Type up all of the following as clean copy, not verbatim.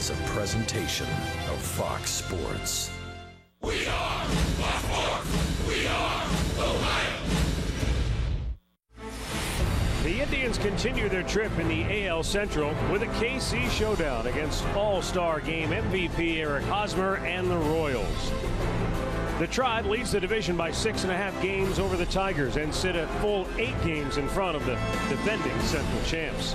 is a presentation of Fox Sports. We are Fox Sports. We are Ohio. The Indians continue their trip in the AL Central with a KC showdown against All-Star Game MVP Eric Hosmer and the Royals. The Tribe leads the division by 6.5 games over the Tigers and sit a full 8 games in front of the defending Central champs.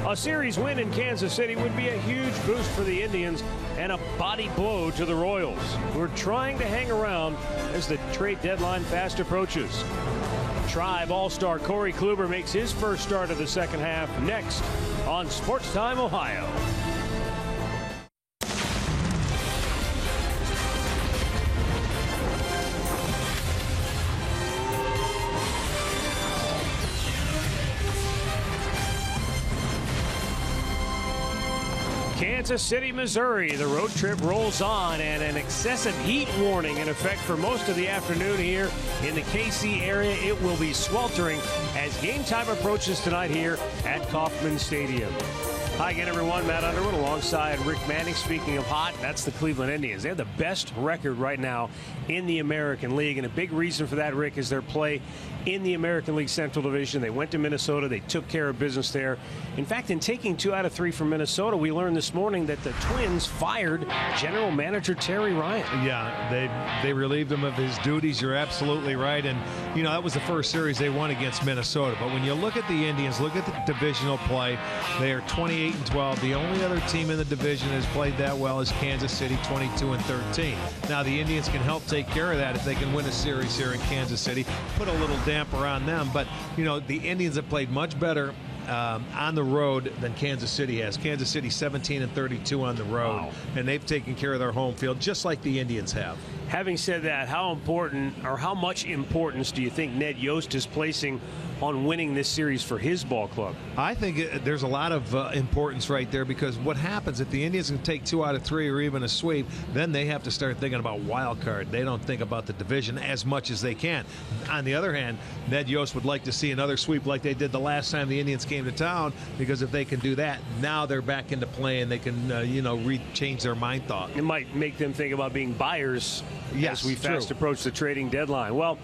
A series win in Kansas City would be a huge boost for the Indians and a body blow to the Royals, who are trying to hang around as the trade deadline fast approaches. Tribe All-Star Corey Kluber makes his first start of the second half next on Sports Time Ohio. Kansas City, Missouri. The road trip rolls on, and an excessive heat warning in effect for most of the afternoon here in the KC area. It will be sweltering as game time approaches tonight here at Kauffman Stadium. Hi again, everyone. Matt Underwood alongside Rick Manning. Speaking of hot, that's the Cleveland Indians. They have the best record right now in the American League, and a big reason for that, Rick, is their play in the American League Central Division. They went to Minnesota. They took care of business there. In fact, in taking 2 out of 3 from Minnesota, we learned this morning that the Twins fired General Manager Terry Ryan. Yeah, they relieved him of his duties. You're absolutely right. And, you know, that was the first series they won against Minnesota. But when you look at the Indians, look at the divisional play, they are 28-12. The only other team in the division has played that well is Kansas City, 22-13. Now, the Indians can help take care of that if they can win a series here in Kansas City, put a little damper on them. But, you know, the Indians have played much better on the road than Kansas City has. Kansas City 17-32 on the road. Wow. And they've taken care of their home field just like the Indians have. Having said that, how important or how much importance do you think Ned Yost is placing on winning this series for his ball club? I think there's a lot of importance right there, because what happens if the Indians can take 2 out of 3 or even a sweep, then they have to start thinking about wild card. They don't think about the division as much as they can. On the other hand, Ned Yost would like to see another sweep like they did the last time the Indians came to town, because if they can do that, now they're back into play and they can change their mind thought. It might make them think about being buyers Yes, as we fast true. approach the trading deadline. Well,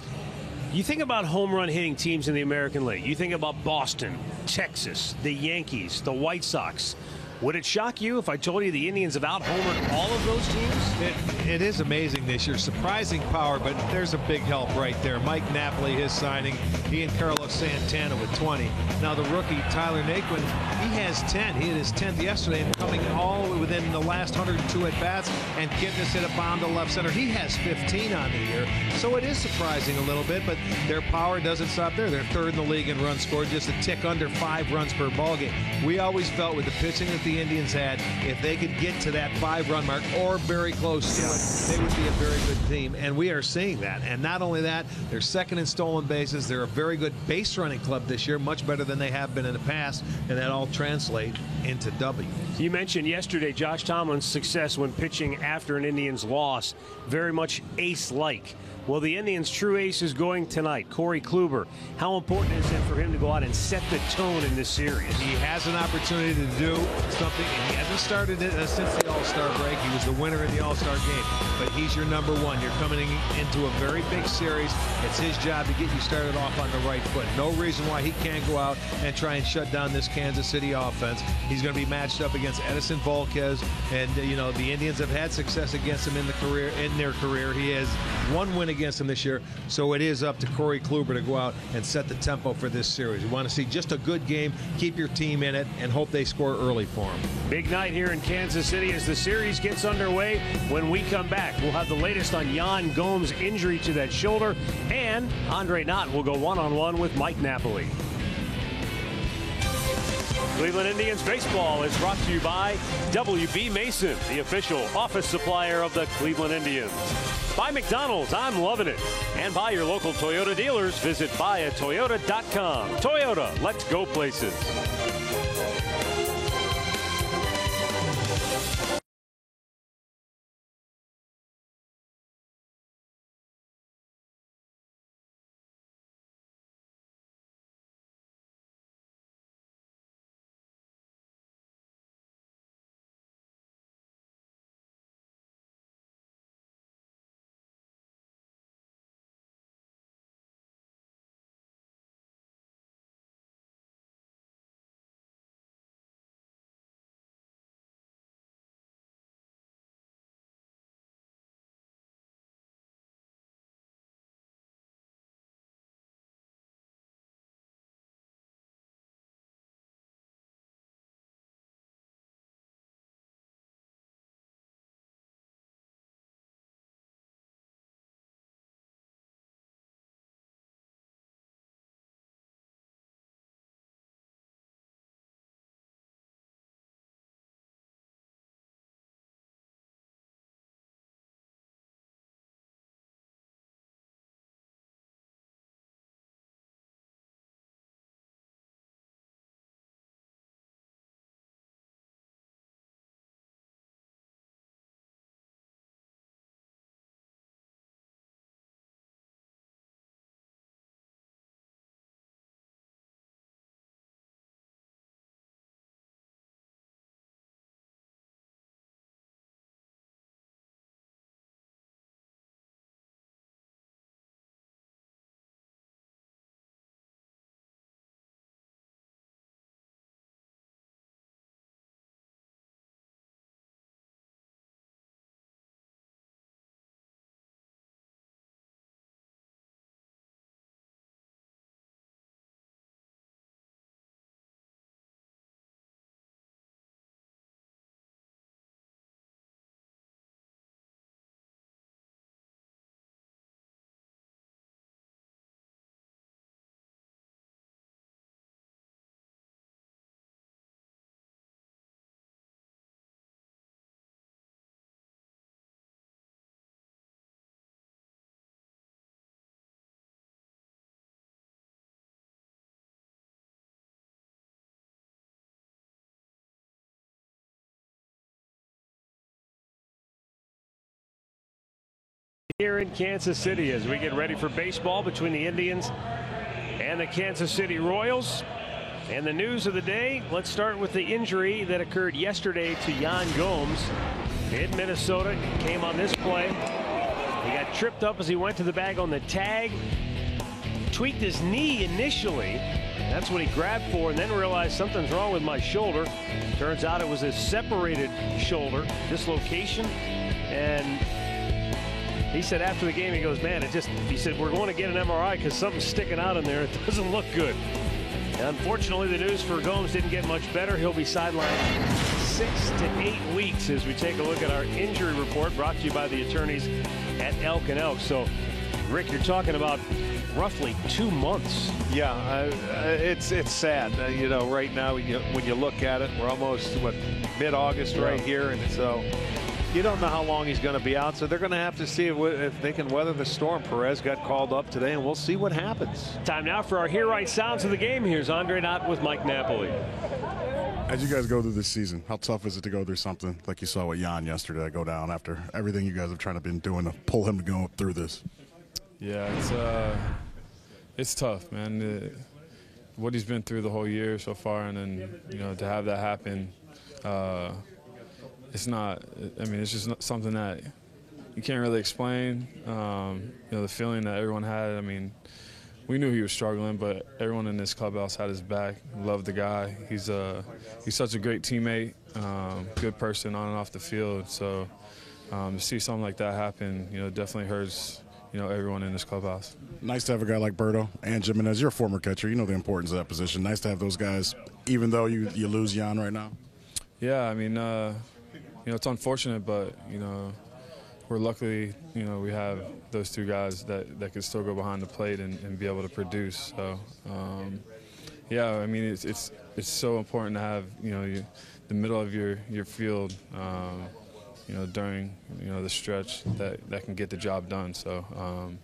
you think about home run hitting teams in the American League. You think about Boston, Texas, the Yankees, the White Sox. Would it shock you if I told you the Indians have out-homered all of those teams? It is amazing this year. Surprising power, but there's a big help right there. Mike Napoli, his signing. He and Carlos Santana with 20. Now the rookie, Tyler Naquin, he has 10. He had his 10th yesterday, and coming all within the last 102 at-bats, and Kipnis hit a bomb to left center. He has 15 on the year. So it is surprising a little bit, but their power doesn't stop there. They're third in the league in runs scored, just a tick under 5 runs per ball game. We always felt with the pitching that the Indians had, if they could get to that 5-run mark or very close to it, they would be a very good team, and we are seeing that. And not only that, they're second in stolen bases. They're a very good base running club this year, much better than they have been in the past, and that all translates into W. You mentioned yesterday Josh Tomlin's success when pitching after an Indians loss, very much ace-like. Well, the Indians' true ace is going tonight, Corey Kluber. How important is it for him to go out and set the tone in this series? He has an opportunity to do something, and he hasn't started it since the All-Star break. He was the winner in the All-Star game, but he's your number one. You're coming into a very big series. It's his job to get you started off on the right foot. No reason why he can't go out and try and shut down this Kansas City offense. He's going to be matched up against Edison Volquez, and the Indians have had success against him in their career. He has 1 win against him this year, so it is up to Corey Kluber to go out and set the tempo for this series. You want to see just a good game, keep your team in it, and hope they score early for him. Big night here in Kansas City as the series gets underway. When we come back, we'll have the latest on Yan Gomes' injury to that shoulder, and Andre Knott will go one-on-one with Mike Napoli. Cleveland Indians baseball is brought to you by WB Mason, the official office supplier of the Cleveland Indians. By McDonald's, I'm loving it. And by your local Toyota dealers, visit buyatoyota.com. Toyota, let's go places. Here in Kansas City as we get ready for baseball between the Indians and the Kansas City Royals. And the news of the day, let's start with the injury that occurred yesterday to Yan Gomes in Minnesota. Came on this play. He got tripped up as he went to the bag on the tag. Tweaked his knee initially. That's what he grabbed for, and then realized something's wrong with my shoulder. Turns out it was a separated shoulder dislocation. And he said after the game, he goes, man, he said, we're going to get an MRI because something's sticking out in there. It doesn't look good. Unfortunately, the news for Gomes didn't get much better. He'll be sidelined 6 to 8 weeks as we take a look at our injury report brought to you by the attorneys at Elk & Elk. So, Rick, you're talking about roughly 2 months. Yeah, it's sad. You know, right now, when you look at it, we're almost, mid-August right here. And so you don't know how long he's going to be out. So they're going to have to see if they can weather the storm. Perez got called up today, and we'll see what happens. Time now for our Hear Right sounds of the game. Here's Andre Knott with Mike Napoli. As you guys go through this season, how tough is it to go through something like you saw with Yan yesterday go down after everything you guys have tried to been doing to pull him to go through this? Yeah, it's tough, man. What he's been through the whole year so far, and then to have that happen, it's not. I mean, it's just not something that you can't really explain. The feeling that everyone had. I mean, we knew he was struggling, but everyone in this clubhouse had his back. Loved the guy. He's such a great teammate, good person on and off the field. So to see something like that happen, definitely hurts. Everyone in this clubhouse. Nice to have a guy like Berto and Jimenez. You're a former catcher. You know the importance of that position. Nice to have those guys, even though you lose Yan right now. Yeah, I mean, it's unfortunate, but we're lucky. We have those two guys that can still go behind the plate and be able to produce. So, yeah, I mean, it's so important to have the middle of your field. During the stretch that can get the job done. So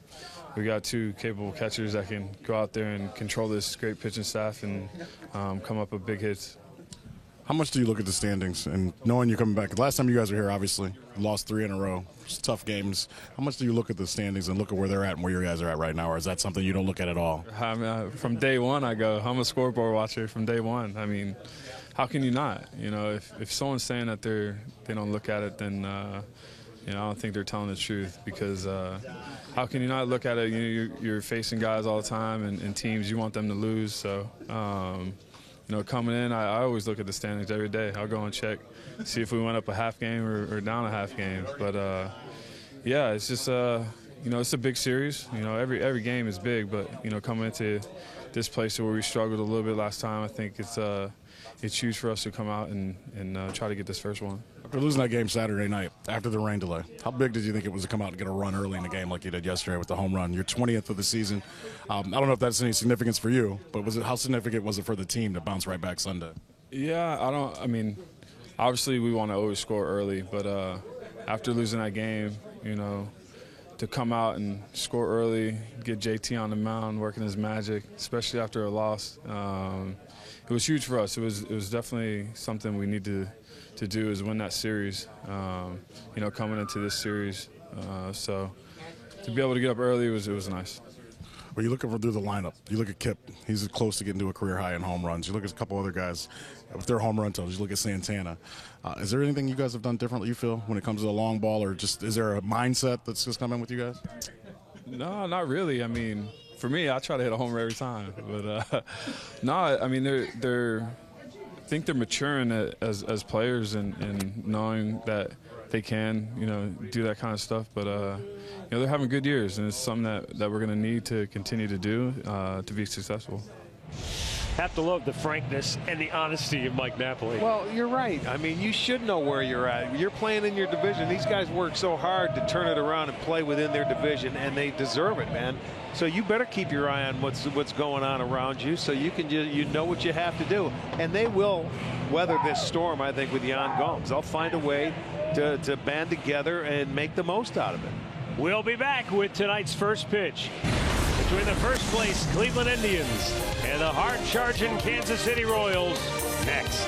we got two capable catchers that can go out there and control this great pitching staff and come up with big hits. How much do you look at the standings and knowing you're coming back? Last time you guys were here, obviously, you lost 3 in a row. It's tough games. How much do you look at the standings and look at where they're at and where your guys are at right now, or is that something you don't look at all? I mean, from day one, I'm a scoreboard watcher from day one. I mean, how can you not? If someone's saying that they don't look at it, then I don't think they're telling the truth. Because how can you not look at it? You're facing guys all the time and teams. You want them to lose. So coming in, I always look at the standings every day. I'll go and check, see if we went up a half game or down a half game. But yeah, it's just it's a big series. Every game is big, but coming into this place where we struggled a little bit last time, I think it's huge for us to come out and try to get this first one. After losing that game Saturday night, after the rain delay, how big did you think it was to come out and get a run early in the game like you did yesterday with the home run? Your 20th of the season. I don't know if that's any significance for you, but how significant was it for the team to bounce right back Sunday? Yeah, I mean, obviously we want to always score early, but after losing that game, to come out and score early, get JT on the mound, working his magic, especially after a loss, it was huge for us. It was definitely something we need to do is win that series, coming into this series. So to be able to get up early, it was nice. Well, you look through the lineup. You look at Kip. He's close to getting to a career high in home runs. You look at a couple other guys with their home run totals. You look at Santana. Is there anything you guys have done differently, you feel, when it comes to the long ball, or just is there a mindset that's just coming with you guys? No, not really. I mean, for me, I try to hit a homer every time. But no, I mean, I think they're maturing as players and knowing that they can, do that kind of stuff. But they're having good years, and it's something that we're going to need to continue to do to be successful. Have to love the frankness and the honesty of Mike Napoli. Well, you're right. I mean, you should know where you're at. You're playing in your division. These guys work so hard to turn it around and play within their division, and they deserve it, man. So you better keep your eye on what's going on around you, so you can you know what you have to do. And they will weather this storm, I think, with Yan Gomes. They'll find a way to band together and make the most out of it. We'll be back with tonight's first pitch between the first place Cleveland Indians and the hard-charging Kansas City Royals next.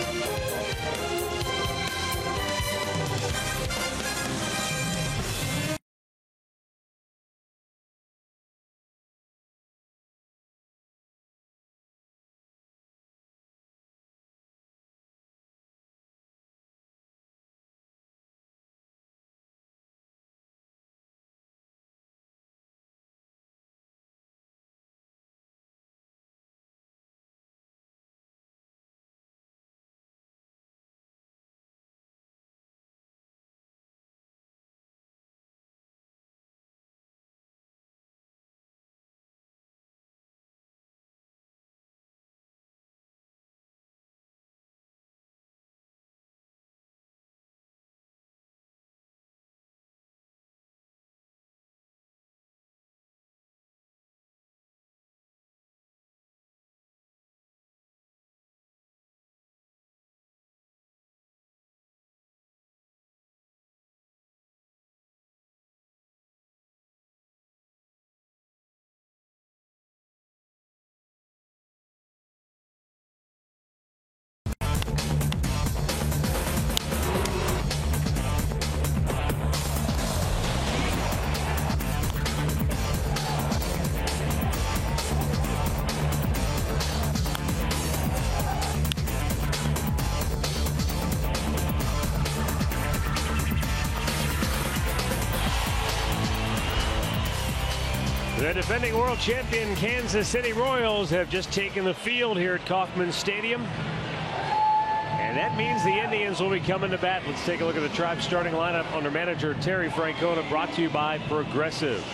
The defending world champion Kansas City Royals have just taken the field here at Kauffman Stadium. And that means the Indians will be coming to bat. Let's take a look at the Tribe starting lineup under manager Terry Francona, brought to you by Progressive.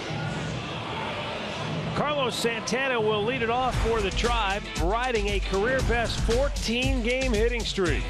Carlos Santana will lead it off for the Tribe, riding a career-best 14-game hitting streak.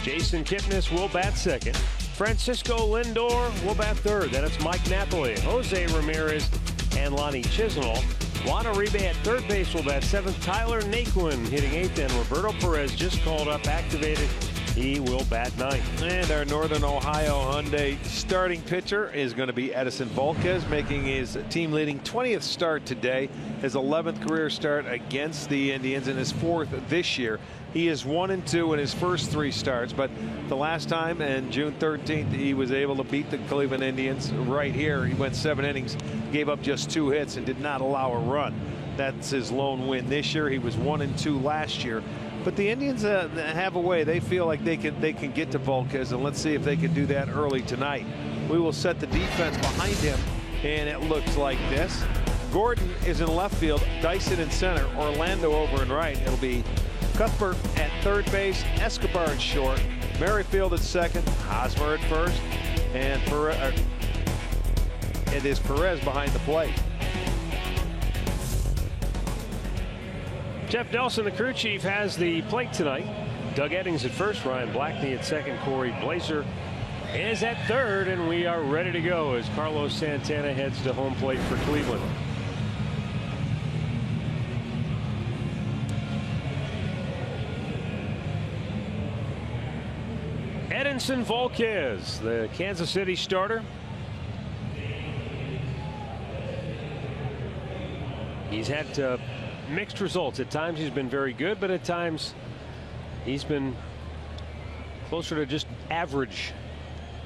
Jason Kipnis will bat second. Francisco Lindor will bat third. Then it's Mike Napoli, Jose Ramirez, and Lonnie Chisenhall. Juan Uribe at third base will bat seventh. Tyler Naquin hitting eighth, and Roberto Perez just called up, activated. He will bat ninth. And our Northern Ohio Hyundai starting pitcher is going to be Edinson Volquez, making his team-leading 20th start today, his 11th career start against the Indians, and his 4th this year. He is 1-2 in his first 3 starts, but the last time, and June 13th, he was able to beat the Cleveland Indians right here. He went 7 innings, gave up just 2 hits, and did not allow a run. That's his lone win this year. He was 1-2 last year. But the Indians have a way. They feel like they can get to Volquez, and let's see if they can do that early tonight. We will set the defense behind him, and it looks like this. Gordon is in left field, Dyson in center, Orlando over in right. It'll be Cuthbert at third base, Escobar at short, Merrifield at second, Hosmer at first, and it is Perez behind the plate. Jeff Nelson, the crew chief, has the plate tonight. Doug Eddings at first, Ryan Blackney at second, Corey Blazer is at third, and we are ready to go as Carlos Santana heads to home plate for Cleveland. Edinson Volquez, the Kansas City starter. He's had mixed results. At times he's been very good, but at times he's been closer to just average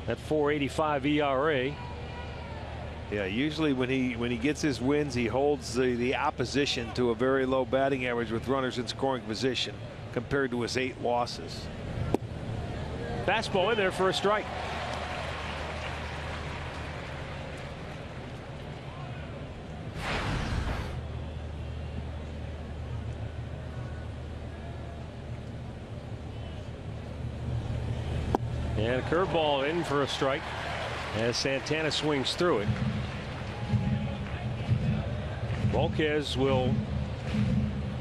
at .485 ERA. Yeah, usually when he gets his wins, he holds the opposition to a very low batting average with runners in scoring position compared to his 8 losses. Fastball in there for a strike. And a curveball in for a strike as Santana swings through it. Volquez will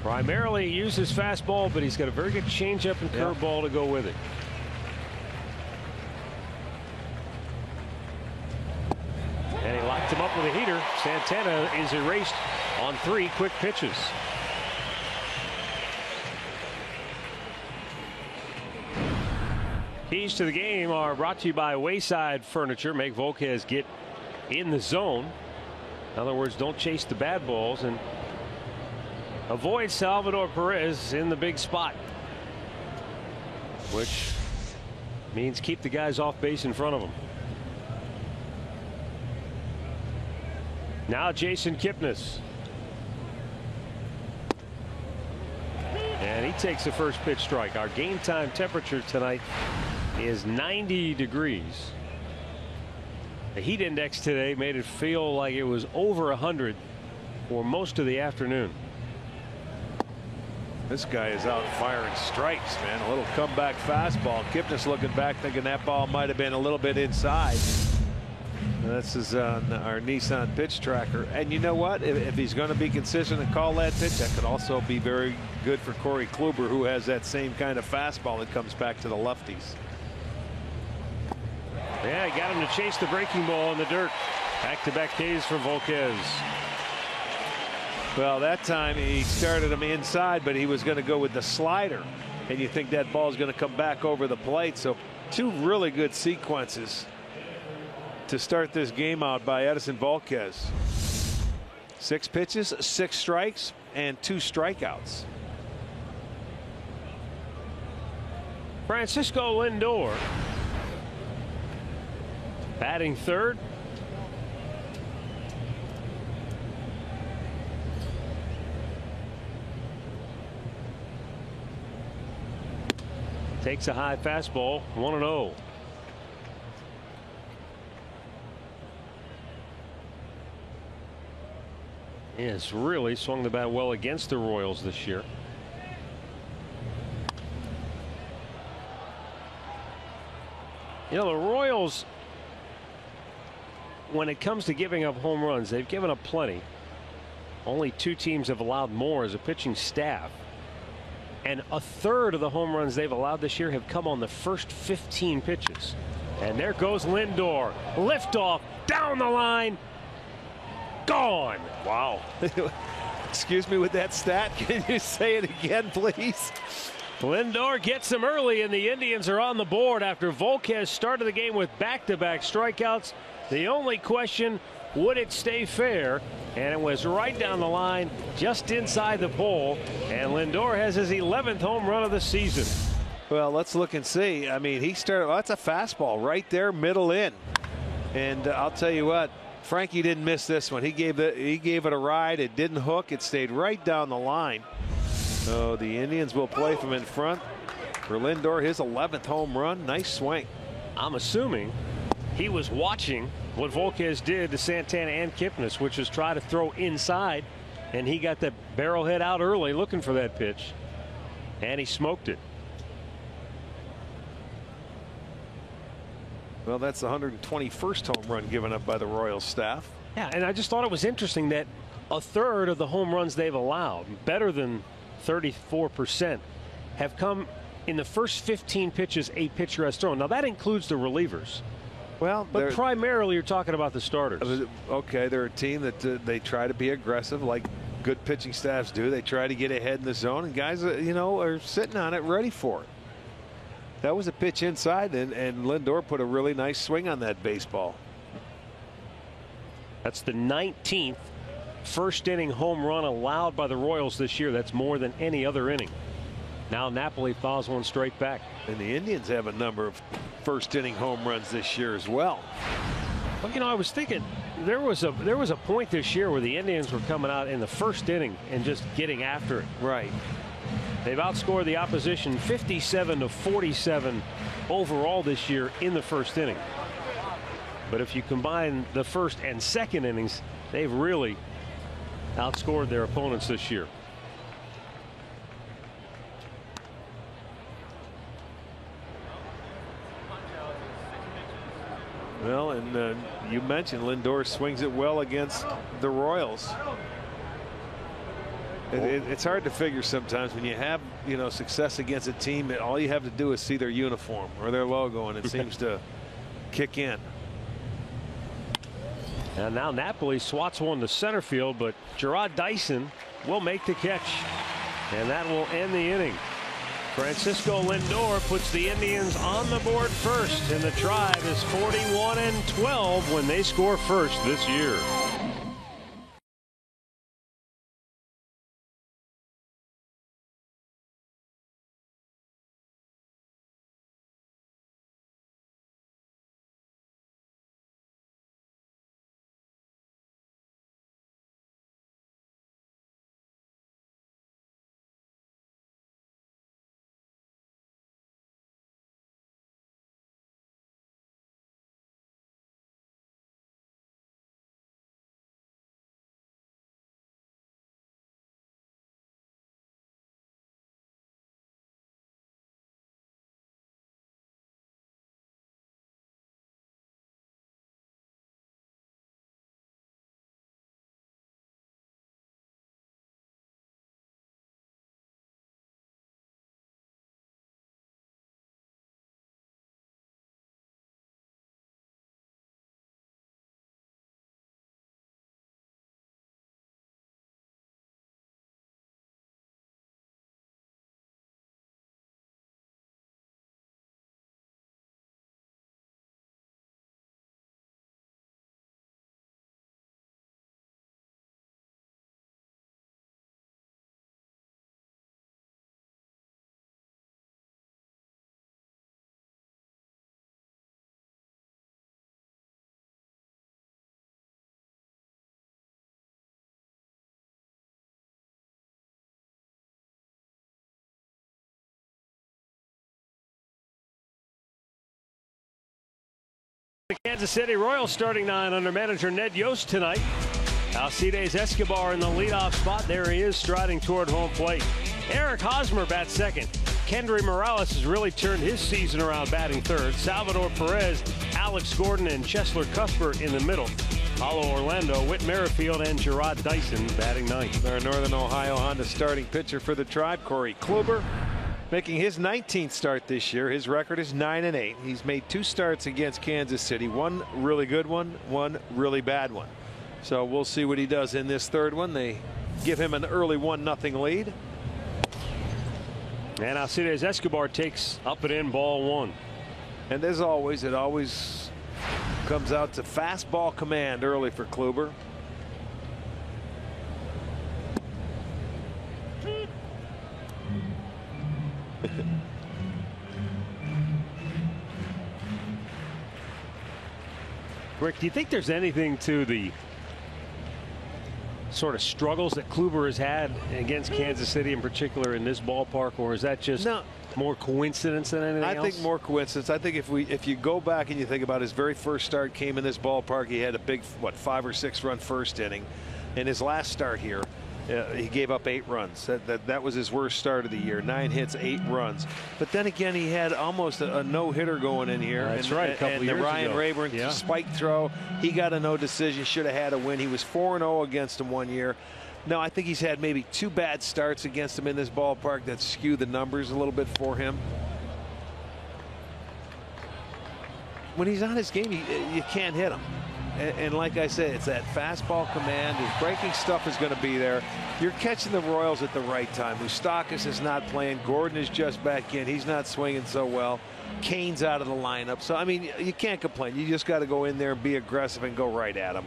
primarily use his fastball, but he's got a very good changeup and curveball to go with it. And he locked him up with a heater. Santana is erased on 3 quick pitches. Keys to the game are brought to you by Wayside Furniture. Make Volquez get in the zone. In other words, don't chase the bad balls and avoid Salvador Perez in the big spot, which means keep the guys off base in front of them. Now Jason Kipnis. And he takes the first pitch strike. Our game time temperature tonight is 90 degrees. The heat index today made it feel like it was over 100 for most of the afternoon. This guy is out firing strikes, man. A little comeback fastball. Kipnis looking back, thinking that ball might have been a little bit inside. This is on our Nissan pitch tracker. And you know what? If he's going to be consistent and call that pitch, that could also be very good for Corey Kluber, who has that same kind of fastball that comes back to the lefties. Yeah, he got him to chase the breaking ball in the dirt. Back-to-back Ks for Volquez. Well, that time he started him inside, but he was going to go with the slider. And you think that ball is going to come back over the plate. So 2 really good sequences to start this game out by Edinson Volquez. 6 pitches, 6 strikes, and 2 strikeouts. Francisco Lindor batting third. Takes a high fastball, 1-0. He has really swung the bat well against the Royals this year. You know, the Royals, when it comes to giving up home runs, they've given up plenty. Only 2 teams have allowed more as a pitching staff. And a third of the home runs they've allowed this year have come on the first 15 pitches. And there goes Lindor. Liftoff down the line. Gone. Wow. Excuse me with that stat. Can you say it again, please? Lindor gets them early, and the Indians are on the board after Volquez started the game with back-to-back strikeouts. The only question, would it stay fair? And it was right down the line, just inside the pole. And Lindor has his 11th home run of the season. Well, let's look and see. I mean, he started. Well, that's a fastball right there, middle in. And I'll tell you what, Frankie didn't miss this one. He gave it a ride. It didn't hook. It stayed right down the line. So the Indians will play from in front for Lindor, his 11th home run. Nice swing. I'm assuming he was watching what Volquez did to Santana and Kipnis, which is try to throw inside, and he got that barrel head out early looking for that pitch, and he smoked it. Well, that's the 121st home run given up by the Royals staff. Yeah, and I just thought it was interesting that a third of the home runs they've allowed, better than 34%, have come in the first 15 pitches a pitcher has thrown. Now that includes the relievers. Well, but primarily you're talking about the starters. Okay, they're a team that they try to be aggressive like good pitching staffs do. They try to get ahead in the zone, and guys, you know, are sitting on it ready for it. That was a pitch inside, and Lindor put a really nice swing on that baseball. That's the 19th first inning home run allowed by the Royals this year. That's more than any other inning. Now Napoli fouls one straight back. And the Indians have a number of first inning home runs this year as well. Well, you know, I was thinking there was a point this year where the Indians were coming out in the first inning and just getting after it. Right. They've outscored the opposition 57-47 overall this year in the first inning. But if you combine the first and second innings, they've really outscored their opponents this year. Well, and you mentioned Lindor swings it well against the Royals. It's hard to figure sometimes when you have, you know, success against a team that all you have to do is see their uniform or their logo, and it seems to kick in. And now Napoli swats one to center field, but Gerard Dyson will make the catch, and that will end the inning. Francisco Lindor puts the Indians on the board first, and the Tribe is 41-12 when they score first this year. The Kansas City Royals starting nine under manager Ned Yost tonight. Alcides Escobar in the leadoff spot. There he is, striding toward home plate. Eric Hosmer bats second. Kendry Morales has really turned his season around, batting third. Salvador Perez, Alex Gordon, and Cheslor Cuthbert in the middle. Paulo Orlando, Whit Merrifield, and Gerard Dyson batting ninth. Our Northern Ohio Honda starting pitcher for the Tribe, Corey Kluber, making his 19th start this year. His record is 9-8. He's made 2 starts against Kansas City. One really good one, one really bad one. So we'll see what he does in this third one. They give him an early 1-0 lead. And Alcides Escobar takes up and in, ball 1. And as always, it always comes out to fastball command early for Kluber. Rick, do you think there's anything to the sort of struggles that Kluber has had against Kansas City in particular in this ballpark, or is that just more coincidence than anything else? I think more coincidence. I think if you go back and you think about his very first start came in this ballpark, he had a big 5 or 6 run first inning. In his last start here, he gave up 8 runs. That was his worst start of the year. 9 hits, 8 runs. But then again, he had almost a no-hitter going in here. That's right. A couple years ago. Ryan Rayburn spike throw. He got a no decision. Should have had a win. He was 4-0 against him one year. No, I think he's had maybe 2 bad starts against him in this ballpark that skew the numbers a little bit for him. When he's on his game, you can't hit him. And like I said, it's that fastball command. His breaking stuff is going to be there. You're catching the Royals at the right time. Moustakas is not playing. Gordon is just back in. He's not swinging so well. Kane's out of the lineup. So, I mean, you can't complain. You just got to go in there and be aggressive and go right at him.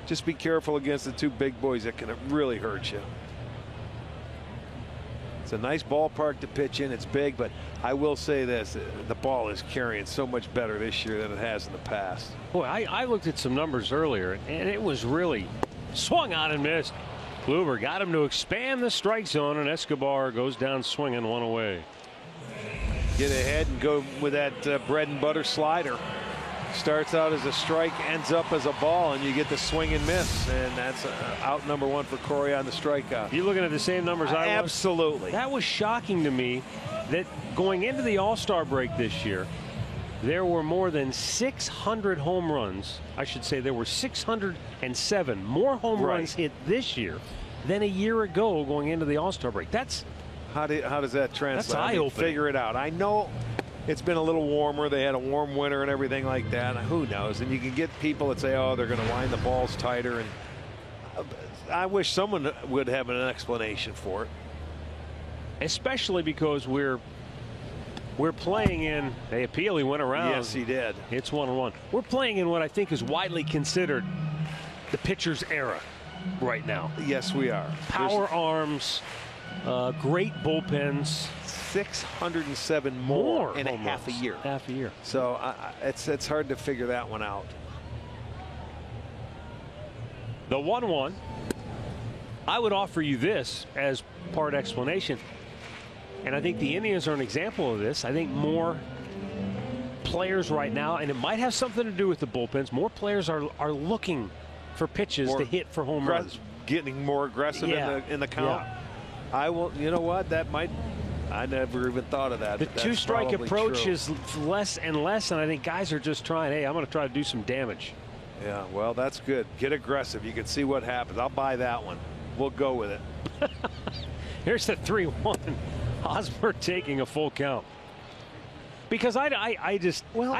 Just be careful against the 2 big boys that can really hurt you. It's a nice ballpark to pitch in. It's big, but I will say this, the ball is carrying so much better this year than it has in the past. Boy, I looked at some numbers earlier, and it was really swung on and missed. Kluber got him to expand the strike zone, and Escobar goes down swinging, 1 away. Get ahead and go with that bread and butter slider. Starts out as a strike, ends up as a ball, and you get the swing and miss. And that's out number 1 for Corey on the strikeout. You looking at the same numbers I was? Absolutely. That was shocking to me that going into the All-Star break this year, there were more than 600 home runs. I should say there were 607 more home runs hit this year than a year ago going into the All-Star break. That's how does that translate? That's eye-opening. Figure it out. I know it's been a little warmer. They had a warm winter and everything like that. Who knows? And you can get people that say, oh, they're going to line the balls tighter. And I wish someone would have an explanation for it. Especially because we're playing in a appeal. He went around. Yes, he did. It's 1-1. We're playing in what I think is widely considered the pitcher's era right now. Yes, we are. Power arms, great bullpens. 607 more in half a year. Half a year. So it's hard to figure that one out. The 1-1. I would offer you this as part explanation. And I think the Indians are an example of this. I think more players right now, and it might have something to do with the bullpens, more players are looking for pitches to hit for home runs. Getting more aggressive in the count. I will. You know what? That might. I never even thought of that. The 2-strike approach is less and less, and I think guys are just trying, hey, I'm going to try to do some damage. Yeah, well, that's good. Get aggressive. You can see what happens. I'll buy that one. We'll go with it. Here's the 3-1. Hosmer taking a full count. Because I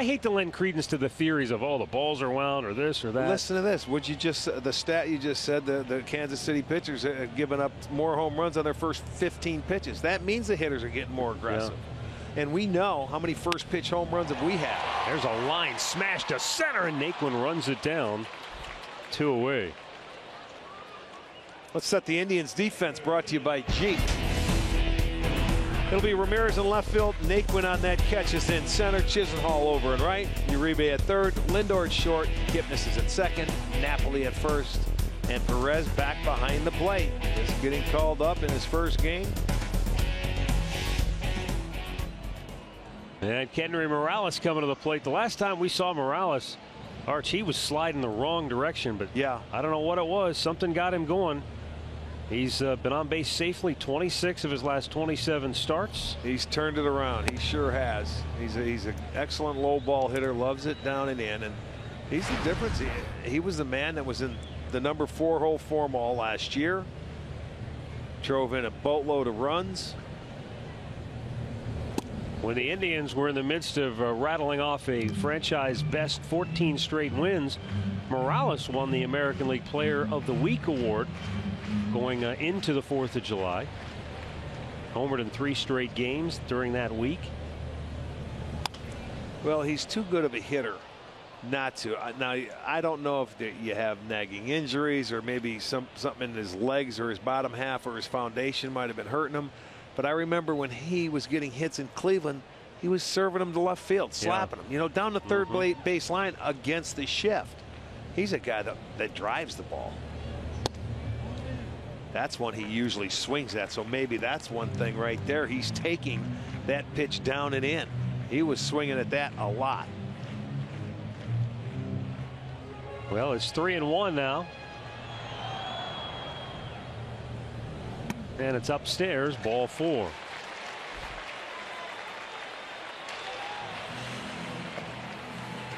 hate to lend credence to the theories of, oh, the balls are wound or this or that. Listen to this. The stat you just said, the Kansas City pitchers have given up more home runs on their first 15 pitches. That means the hitters are getting more aggressive. Yeah. And we know how many first pitch home runs have we had. There's a line smash to center, and Naquin runs it down. 2 away. Let's set the Indians defense, brought to you by Jeep. It'll be Ramirez in left field. Naquin on that catch is in center. Chisenhall over and right. Uribe at third. Lindor at short. Kipnis is at second. Napoli at first. And Perez back behind the plate. Just getting called up in his first game. And Kendry Morales coming to the plate. The last time we saw Morales Arch, he was sliding the wrong direction, but yeah, I don't know what it was. Something got him going. He's been on base safely 26 of his last 27 starts. He's turned it around. He sure has. He's an excellent low ball hitter, loves it down and in, and he's the difference. He was the man that was in the number 4 hole form all last year. Drove in a boatload of runs. When the Indians were in the midst of rattling off a franchise best 14 straight wins, Morales won the American League Player of the Week award going into the 4th of July. Homered in 3 straight games during that week. Well, he's too good of a hitter not to. Now, I don't know if you have nagging injuries or maybe something in his legs or his bottom half or his foundation might have been hurting him. But I remember when he was getting hits in Cleveland, he was serving them to left field, slapping them, you know, down the third base line against the shift. He's a guy that drives the ball. That's one he usually swings at. So maybe that's one thing right there. He's taking that pitch down and in. He was swinging at that a lot. Well, it's 3-1 now. And it's upstairs, ball 4.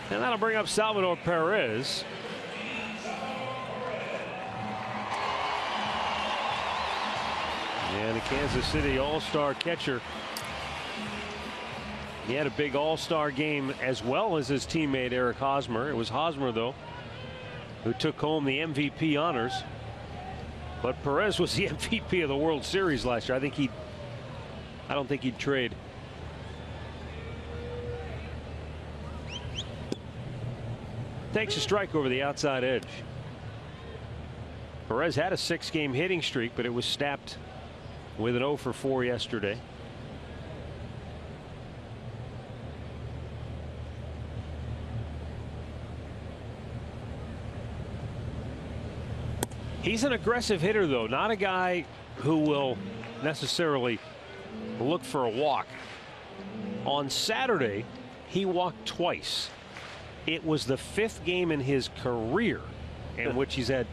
And that'll bring up Salvador Perez. And the Kansas City All-Star catcher. He had a big All-Star game as well as his teammate Eric Hosmer. It was Hosmer, though, who took home the MVP honors. But Perez was the MVP of the World Series last year. I don't think he'd trade. Takes a strike over the outside edge. Perez had a 6-game hitting streak, but it was snapped with an 0 for 4 yesterday. He's an aggressive hitter, though, not a guy who will necessarily look for a walk. On Saturday, he walked twice. It was the 5th game in his career in which he's had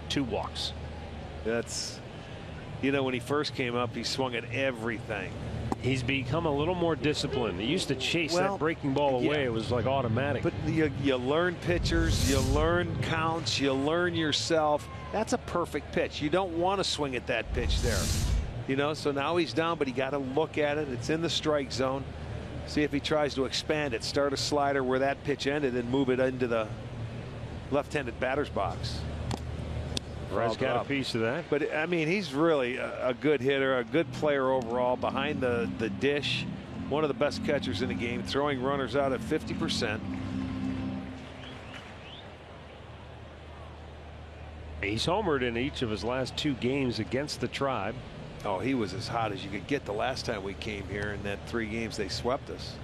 2 walks. That's, you know, when he first came up, he swung at everything. He's become a little more disciplined. He used to chase that breaking ball away. It was like automatic. But you learn pitchers, you learn counts, you learn yourself. That's a perfect pitch. You don't want to swing at that pitch there. You know, so now he's down, but he got to look at it. It's in the strike zone. See if he tries to expand it, start a slider where that pitch ended and move it into the left-handed batter's box. Perez got a piece of that. But I mean, he's really a good hitter, a good player overall behind the dish. One of the best catchers in the game, throwing runners out at 50%. He's homered in each of his last 2 games against the Tribe. Oh, he was as hot as you could get the last time we came here in that 3 games they swept us.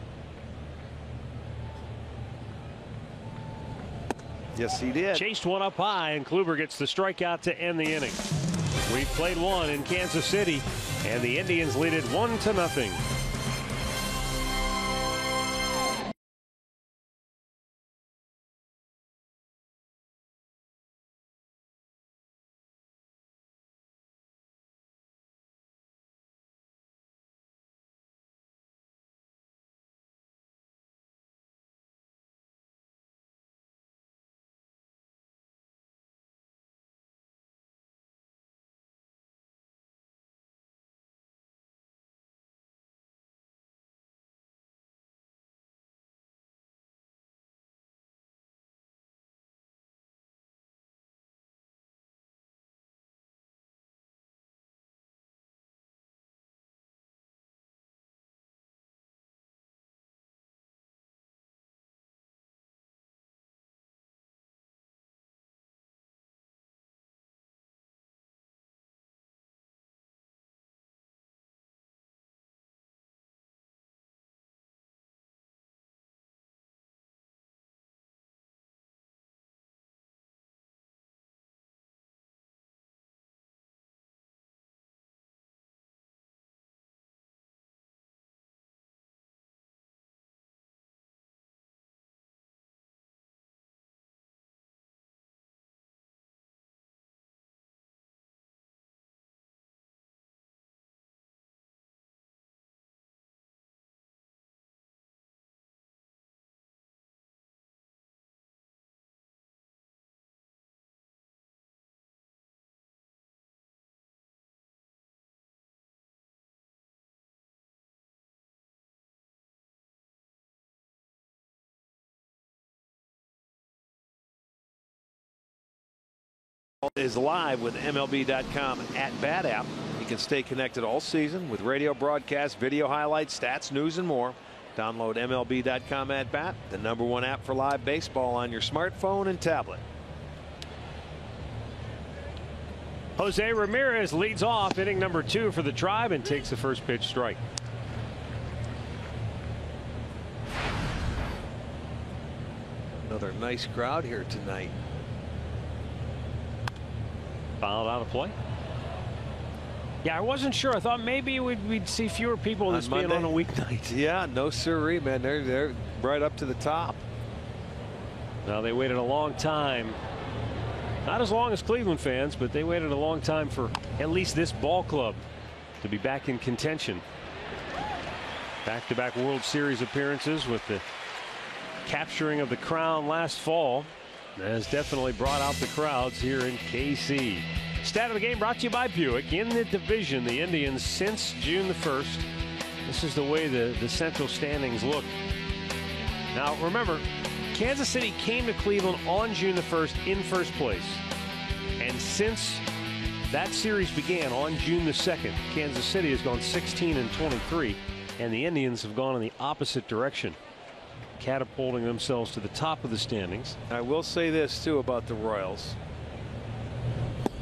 Yes, he did. Chased one up high, and Kluber gets the strikeout to end the inning. We've played one in Kansas City, and the Indians lead it 1-0. is live with MLB.com at-bat app. You can stay connected all season with radio broadcasts, video highlights, stats, news, and more. Download MLB.com at-bat, the #1 app for live baseball on your smartphone and tablet. Jose Ramirez leads off inning number 2 for the Tribe and takes the first pitch strike. Another nice crowd here tonight. Fouled out of play. Yeah, I wasn't sure. I thought maybe we'd see fewer people this being on a weeknight. Yeah, no siree, man. They're right up to the top. Now they waited a long time. Not as long as Cleveland fans, but they waited a long time for at least this ball club to be back in contention. Back-to-back World Series appearances with the capturing of the crown last fall has definitely brought out the crowds here in KC. Stat of the game brought to you by Buick. In the division, the Indians since June the 1st. This is the way the central standings look. Now remember, Kansas City came to Cleveland on June the 1st in first place. And since that series began on June the 2nd, Kansas City has gone 16-23, and the Indians have gone in the opposite direction, catapulting themselves to the top of the standings. I will say this too about the Royals.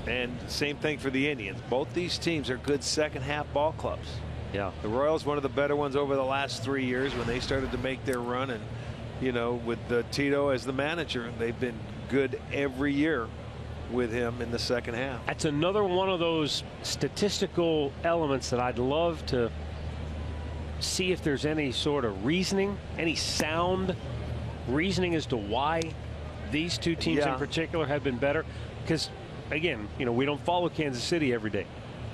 And same thing for the Indians. Both these teams are good second half ball clubs. Yeah. The Royals, one of the better ones over the last 3 years when they started to make their run, and you know, with Tito as the manager, they've been good every year with him in the second half. That's another one of those statistical elements that I'd love to see if there's any sort of reasoning, any sound reasoning as to why these two teams in particular have been better. Because again, you know, we don't follow Kansas City every day.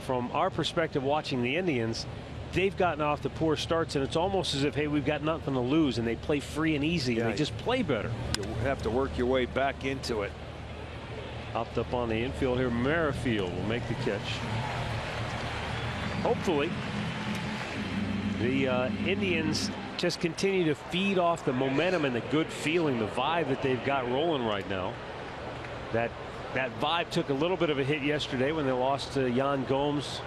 From our perspective watching the Indians, they've gotten off the poor starts, and it's almost as if, hey, we've got nothing to lose, and they play free and easy, and they just play better. You have to work your way back into it. Hopped up on the infield here. Merrifield will make the catch. Hopefully the Indians just continue to feed off the momentum and the good feeling, the vibe that they've got rolling right now. That vibe took a little bit of a hit yesterday when they lost to Yan Gomes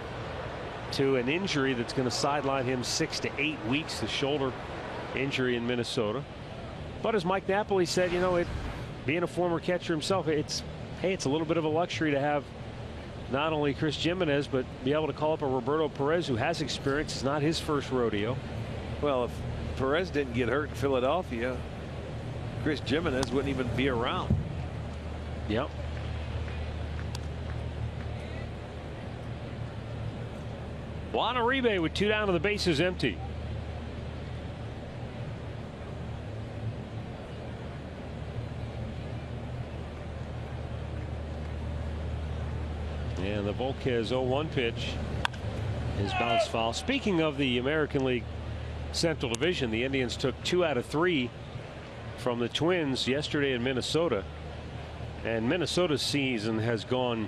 to an injury that's going to sideline him 6 to 8 weeks, the shoulder injury in Minnesota. But as Mike Napoli said, you know, being a former catcher himself, it's a little bit of a luxury to have not only Chris Gimenez, but be able to call up a Roberto Perez who has experience. It's not his first rodeo. Well, if Perez didn't get hurt in Philadelphia, Chris Gimenez wouldn't even be around. Yep. Juan Uribe with 2 down to the bases empty. And the Volquez 0-1 pitch is bounced foul. Speaking of the American League Central Division, the Indians took 2 out of 3 from the Twins yesterday in Minnesota. And Minnesota's season has gone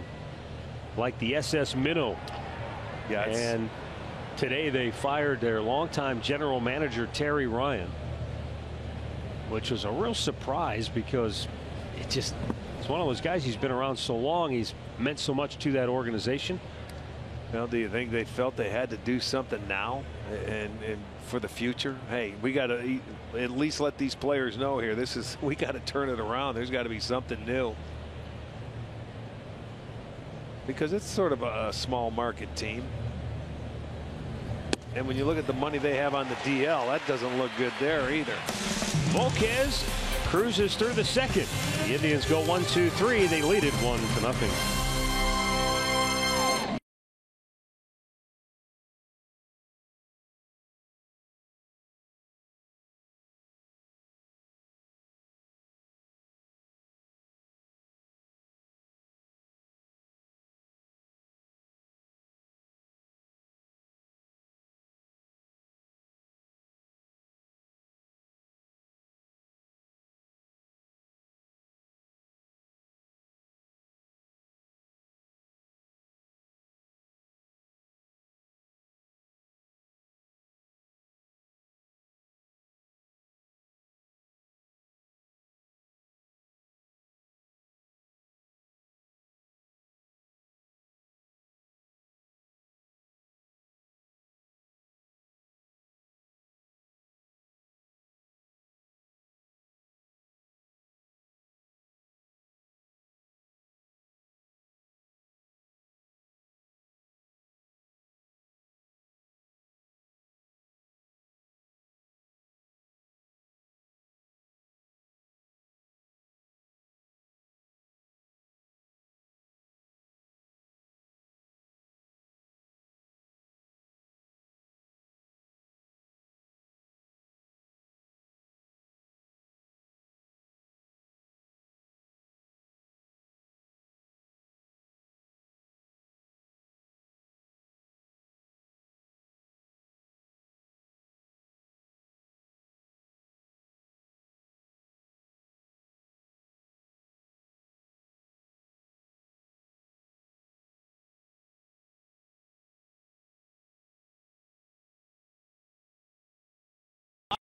like the SS Minnow. Yes. And today they fired their longtime general manager Terry Ryan, which was a real surprise because it's one of those guys. He's been around so long. He's meant so much to that organization. Well, do you think they felt they had to do something now and for the future? Hey, we got to at least let these players know here. We got to turn it around. There's got to be something new. Because it's sort of a small market team. And when you look at the money they have on the DL, that doesn't look good there either. Volquez cruises through the second. The Indians go 1-2-3. They lead it 1-0.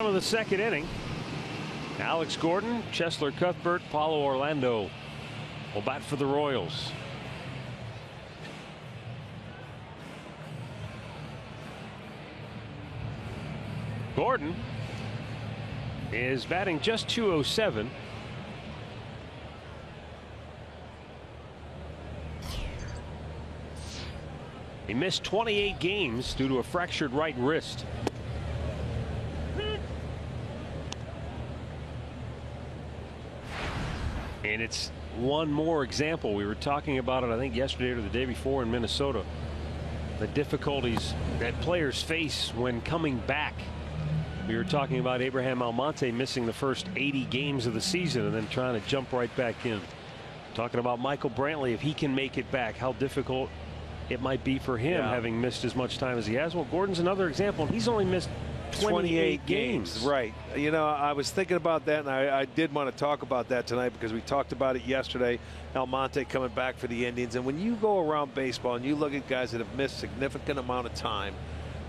Of the second inning. Alex Gordon, Cheslor Cuthbert, Paulo Orlando will bat for the Royals. Gordon is batting just .207. He missed 28 games due to a fractured right wrist. And it's one more example. We were talking about it, I think, yesterday or the day before in Minnesota. The difficulties that players face when coming back. We were talking about Abraham Almonte missing the first 80 games of the season and then trying to jump right back in. Talking about Michael Brantley, if he can make it back, how difficult it might be for him having missed as much time as he has. Well, Gordon's another example. He's only missed 28 games. Right. You know, I was thinking about that, and I did want to talk about that tonight because we talked about it yesterday. Almonte coming back for the Indians. And when you go around baseball and you look at guys that have missed significant amount of time,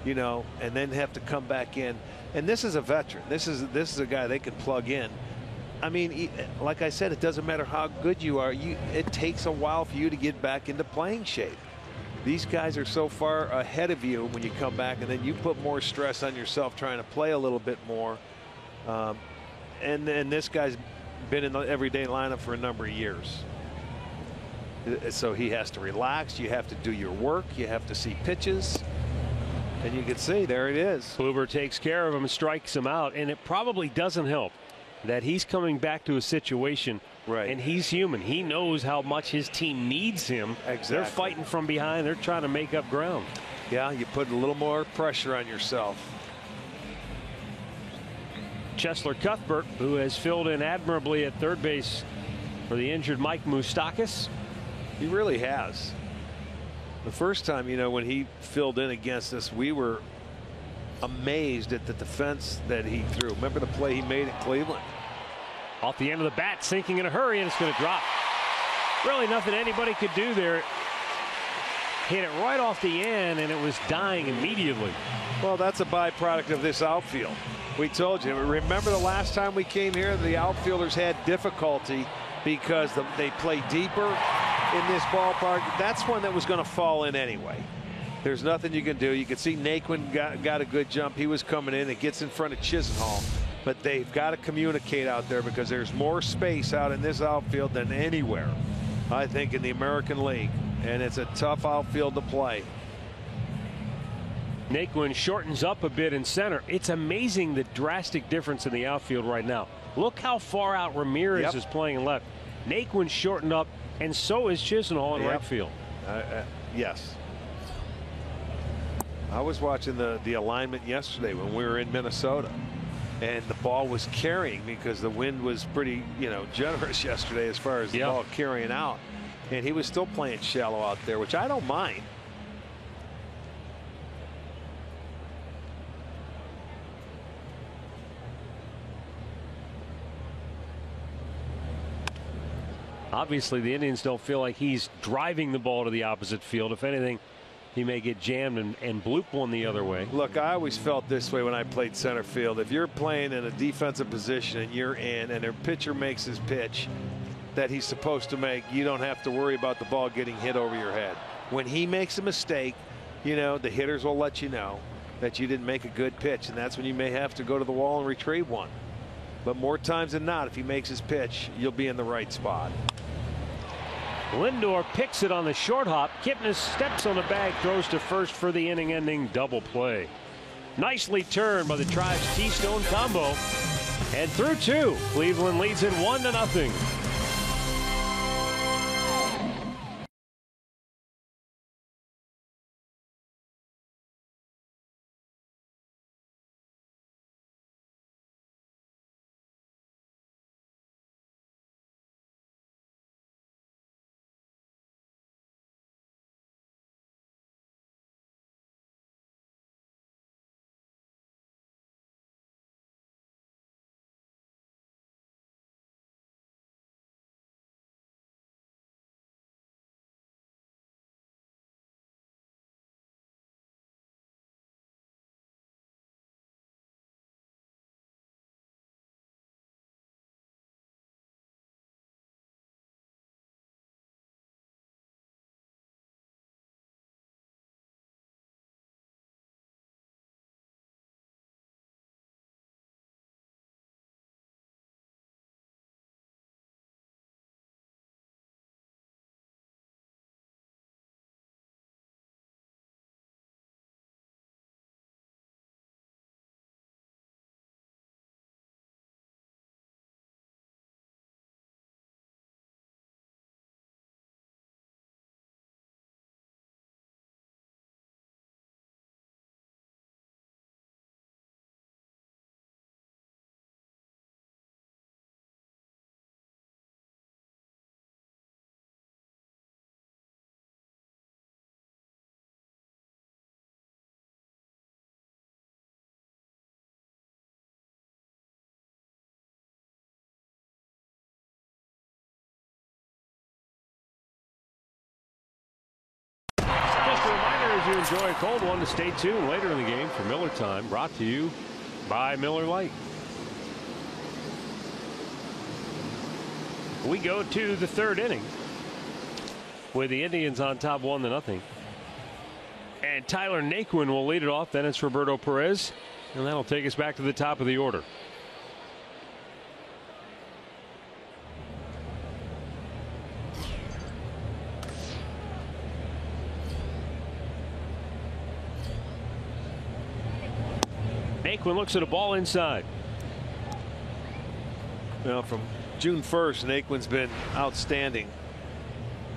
you know, and then have to come back in. And this is a veteran. This is a guy they can plug in. I mean, like I said, it doesn't matter how good you are. It takes a while for you to get back into playing shape. These guys are so far ahead of you when you come back, and then you put more stress on yourself trying to play a little bit more. And this guy's been in the everyday lineup for a number of years. So he has to relax. You have to do your work. You have to see pitches. And you can see there it is. Kluber takes care of him and strikes him out. And it probably doesn't help that he's coming back to a situation. Right. And he's human. He knows how much his team needs him. Exactly. They're fighting from behind. They're trying to make up ground. Yeah, you put a little more pressure on yourself. Cheslor Cuthbert, who has filled in admirably at third base for the injured Mike Moustakas. He really has. The first time, you know, when he filled in against us, we were amazed at the defense that he threw. Remember the play he made in Cleveland? Off the end of the bat, sinking in a hurry, and it's going to drop. Really nothing anybody could do there. Hit it right off the end, and it was dying immediately. Well, that's a byproduct of this outfield. We told you. Remember the last time we came here, the outfielders had difficulty because they play deeper in this ballpark. That's one that was going to fall in anyway. There's nothing you can do. You can see Naquin got a good jump. He was coming in. It gets in front of Chisenhall. But they've got to communicate out there because there's more space out in this outfield than anywhere, I think, in the American League. And it's a tough outfield to play. Naquin shortens up a bit in center. It's amazing the drastic difference in the outfield right now. Look how far out Ramirez is playing in left. Naquin shortened up, and so is Chisenhall in right field. Yes. I was watching the alignment yesterday when we were in Minnesota, and the ball was carrying because the wind was pretty, you know, generous yesterday as far as the ball carrying out, and he was still playing shallow out there, which I don't mind. Obviously, the Indians don't feel like he's driving the ball to the opposite field. If anything, he may get jammed and bloop one the other way. Look, I always felt this way when I played center field. If you're playing in a defensive position and you're in, and their pitcher makes his pitch that he's supposed to make, you don't have to worry about the ball getting hit over your head. When he makes a mistake, you know, the hitters will let you know that you didn't make a good pitch, and that's when you may have to go to the wall and retrieve one. But more times than not, if he makes his pitch, you'll be in the right spot. Lindor picks it on the short hop. Kipnis steps on the bag, throws to first for the inning-ending double play. Nicely turned by the Tribe's Keystone combo. And through two, Cleveland leads it 1-0. enjoy a cold one, to stay tuned later in the game for Miller Time, brought to you by Miller Lite. We go to the third inning with the Indians on top 1-0. And Tyler Naquin will lead it off. Then it's Roberto Perez. And that'll take us back to the top of the order. Naquin looks at a ball inside. Well, from June 1st, Naquin's been outstanding.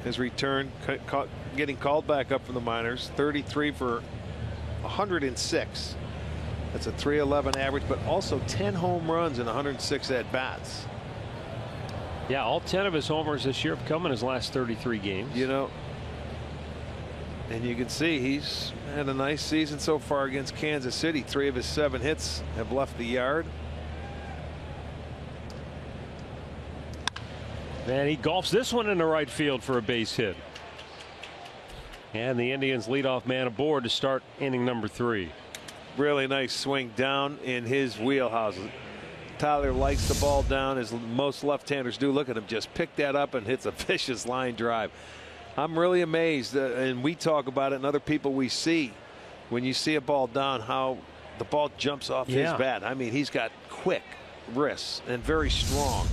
His return, getting called back up from the minors, 33 for 106. That's a .311 average, but also 10 home runs and 106 at-bats. Yeah, all 10 of his homers this year have come in his last 33 games. You know, and you can see he's had a nice season so far against Kansas City. 3 of his 7 hits have left the yard. And he golfs this one into right field for a base hit. And the Indians leadoff man aboard to start inning number 3. Really nice swing down in his wheelhouse. Tyler likes the ball down, as most left-handers do. Look at him just pick that up and hits a vicious line drive. I'm really amazed, and we talk about it, and other people we see, when you see a ball down, how the ball jumps off his bat. I mean, he's got quick wrists and very strong.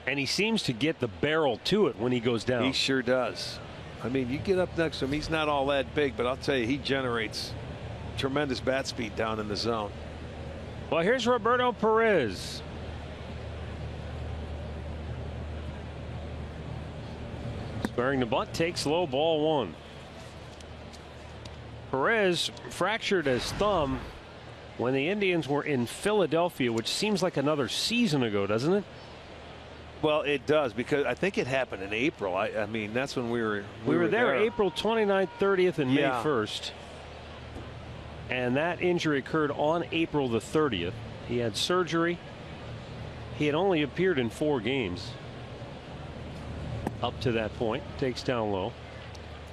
And he seems to get the barrel to it when he goes down. He sure does. I mean, you get up next to him, he's not all that big, but I'll tell you, he generates tremendous bat speed down in the zone. Well, here's Roberto Perez. Squaring the bunt, takes low, ball 1. Perez fractured his thumb when the Indians were in Philadelphia, which seems like another season ago, doesn't it? Well, it does, because I think it happened in April. I mean, that's when we were there April 29th, 30th, and May 1st. And that injury occurred on April the 30th. He had surgery. He had only appeared in 4 games up to that point. Takes down low.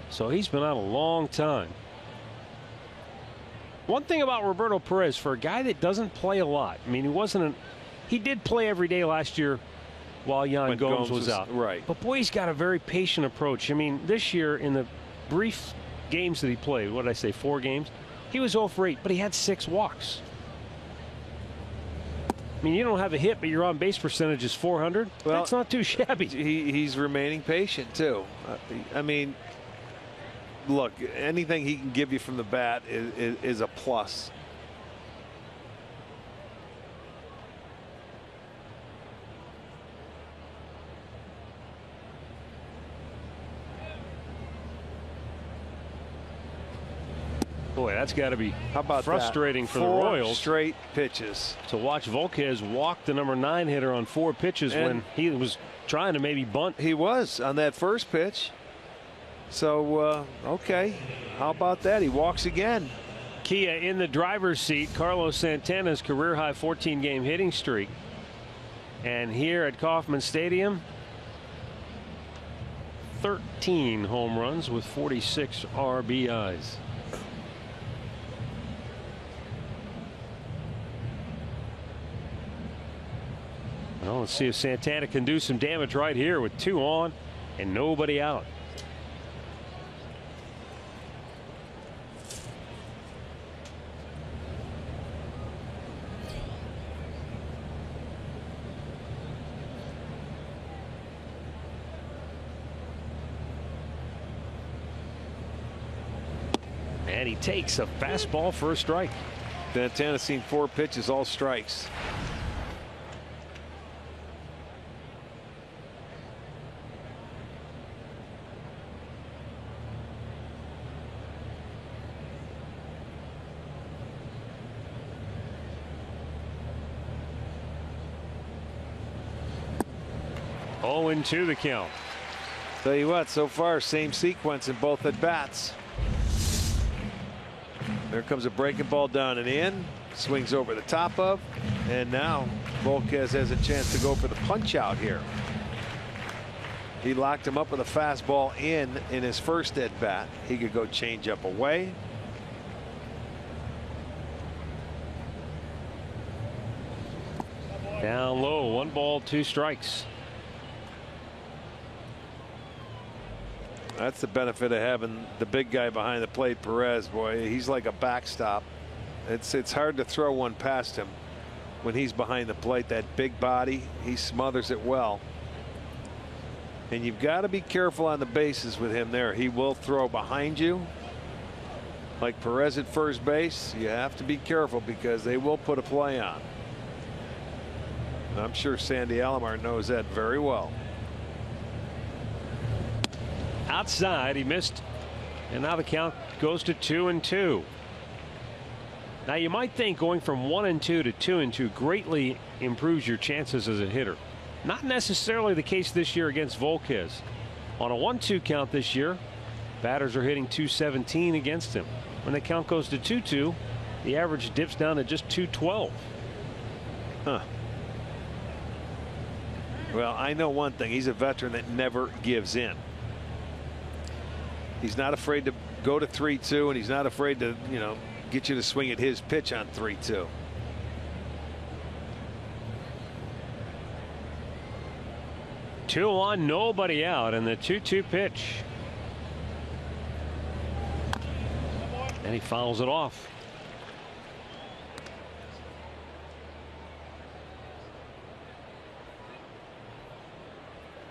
So he's been out a long time. One thing about Roberto Perez, for a guy that doesn't play a lot, I mean, he did play every day last year while Yan Gomes was out. Right. But boy, he's got a very patient approach. I mean, this year in the brief games that he played, what did I say, 4 games? He was 0 for 8, but he had 6 walks. I mean, you don't have a hit, but your on base percentage is .400. Well, that's not too shabby. He's remaining patient too. I mean, look, anything he can give you from the bat is a plus. Boy, that's got to be frustrating for the 4 Royals. Straight pitches. To watch Volquez walk the number 9 hitter on 4 pitches when he was trying to maybe bunt. He was on that first pitch. So, okay. How about that? He walks again. Kia in the driver's seat. Carlos Santana's career high 14-game hitting streak. And here at Kauffman Stadium, 13 home runs with 46 RBIs. Well, let's see if Santana can do some damage right here with 2 on and nobody out. And he takes a fastball for a strike. Santana's seen 4 pitches, all strikes. Oh, 2 the count. Tell you what, so far, same sequence in both at bats. There comes a breaking ball down and in. Swings over the top of. And now Volquez has a chance to go for the punch out here. He locked him up with a fastball in his first at bat. He could go change up away. Down low, 1 ball, 2 strikes. That's the benefit of having the big guy behind the plate, Perez. Boy, he's like a backstop. It's hard to throw one past him when he's behind the plate. That big body, he smothers it well. And you've got to be careful on the bases with him there. He will throw behind you. Like Perez at first base, you have to be careful because they will put a play on. And I'm sure Sandy Alomar knows that very well. Outside, he missed, and now the count goes to 2-2. Now you might think going from 1-2 to 2-2 greatly improves your chances as a hitter. Not necessarily the case this year against Volquez. On a 1-2 count this year, batters are hitting .217 against him. When the count goes to 2-2, the average dips down to just .212. Huh. Well, I know one thing. He's a veteran that never gives in. He's not afraid to go to 3-2, and he's not afraid to, get you to swing at his pitch on 3-2. Two on, nobody out, and the 2-2 pitch. And he fouls it off.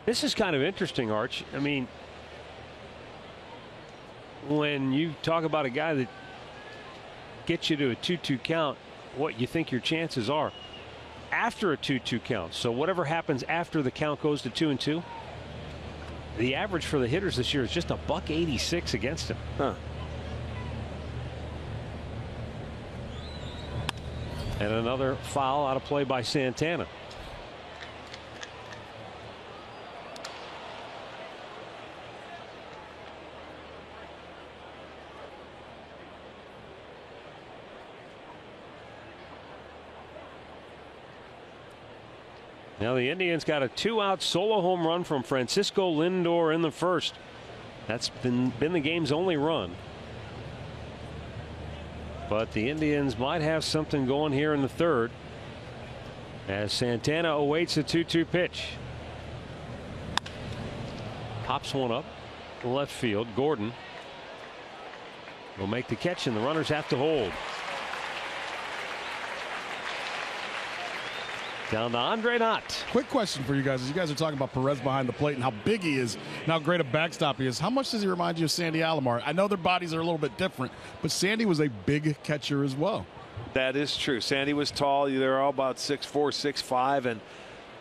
This is kind of interesting, Arch. I mean, when you talk about a guy that gets you to a 2-2 count, what you think your chances are after a 2-2 count. So whatever happens after the count goes to 2-2, the average for the hitters this year is just $186 against him. Huh. And another foul out of play by Santana. Now the Indians got a 2-out solo home run from Francisco Lindor in the first. That's been the game's only run. But the Indians might have something going here in the third as Santana awaits a 2-2 pitch. Pops one up left field. Gordon will make the catch, and the runners have to hold. Down to Andre Knott. Quick question for you guys. As you guys are talking about Perez behind the plate and how big he is and how great a backstop he is, how much does he remind you of Sandy Alomar? I know their bodies are a little bit different, but Sandy was a big catcher as well. That is true. Sandy was tall. They're all about 6'4", 6'5",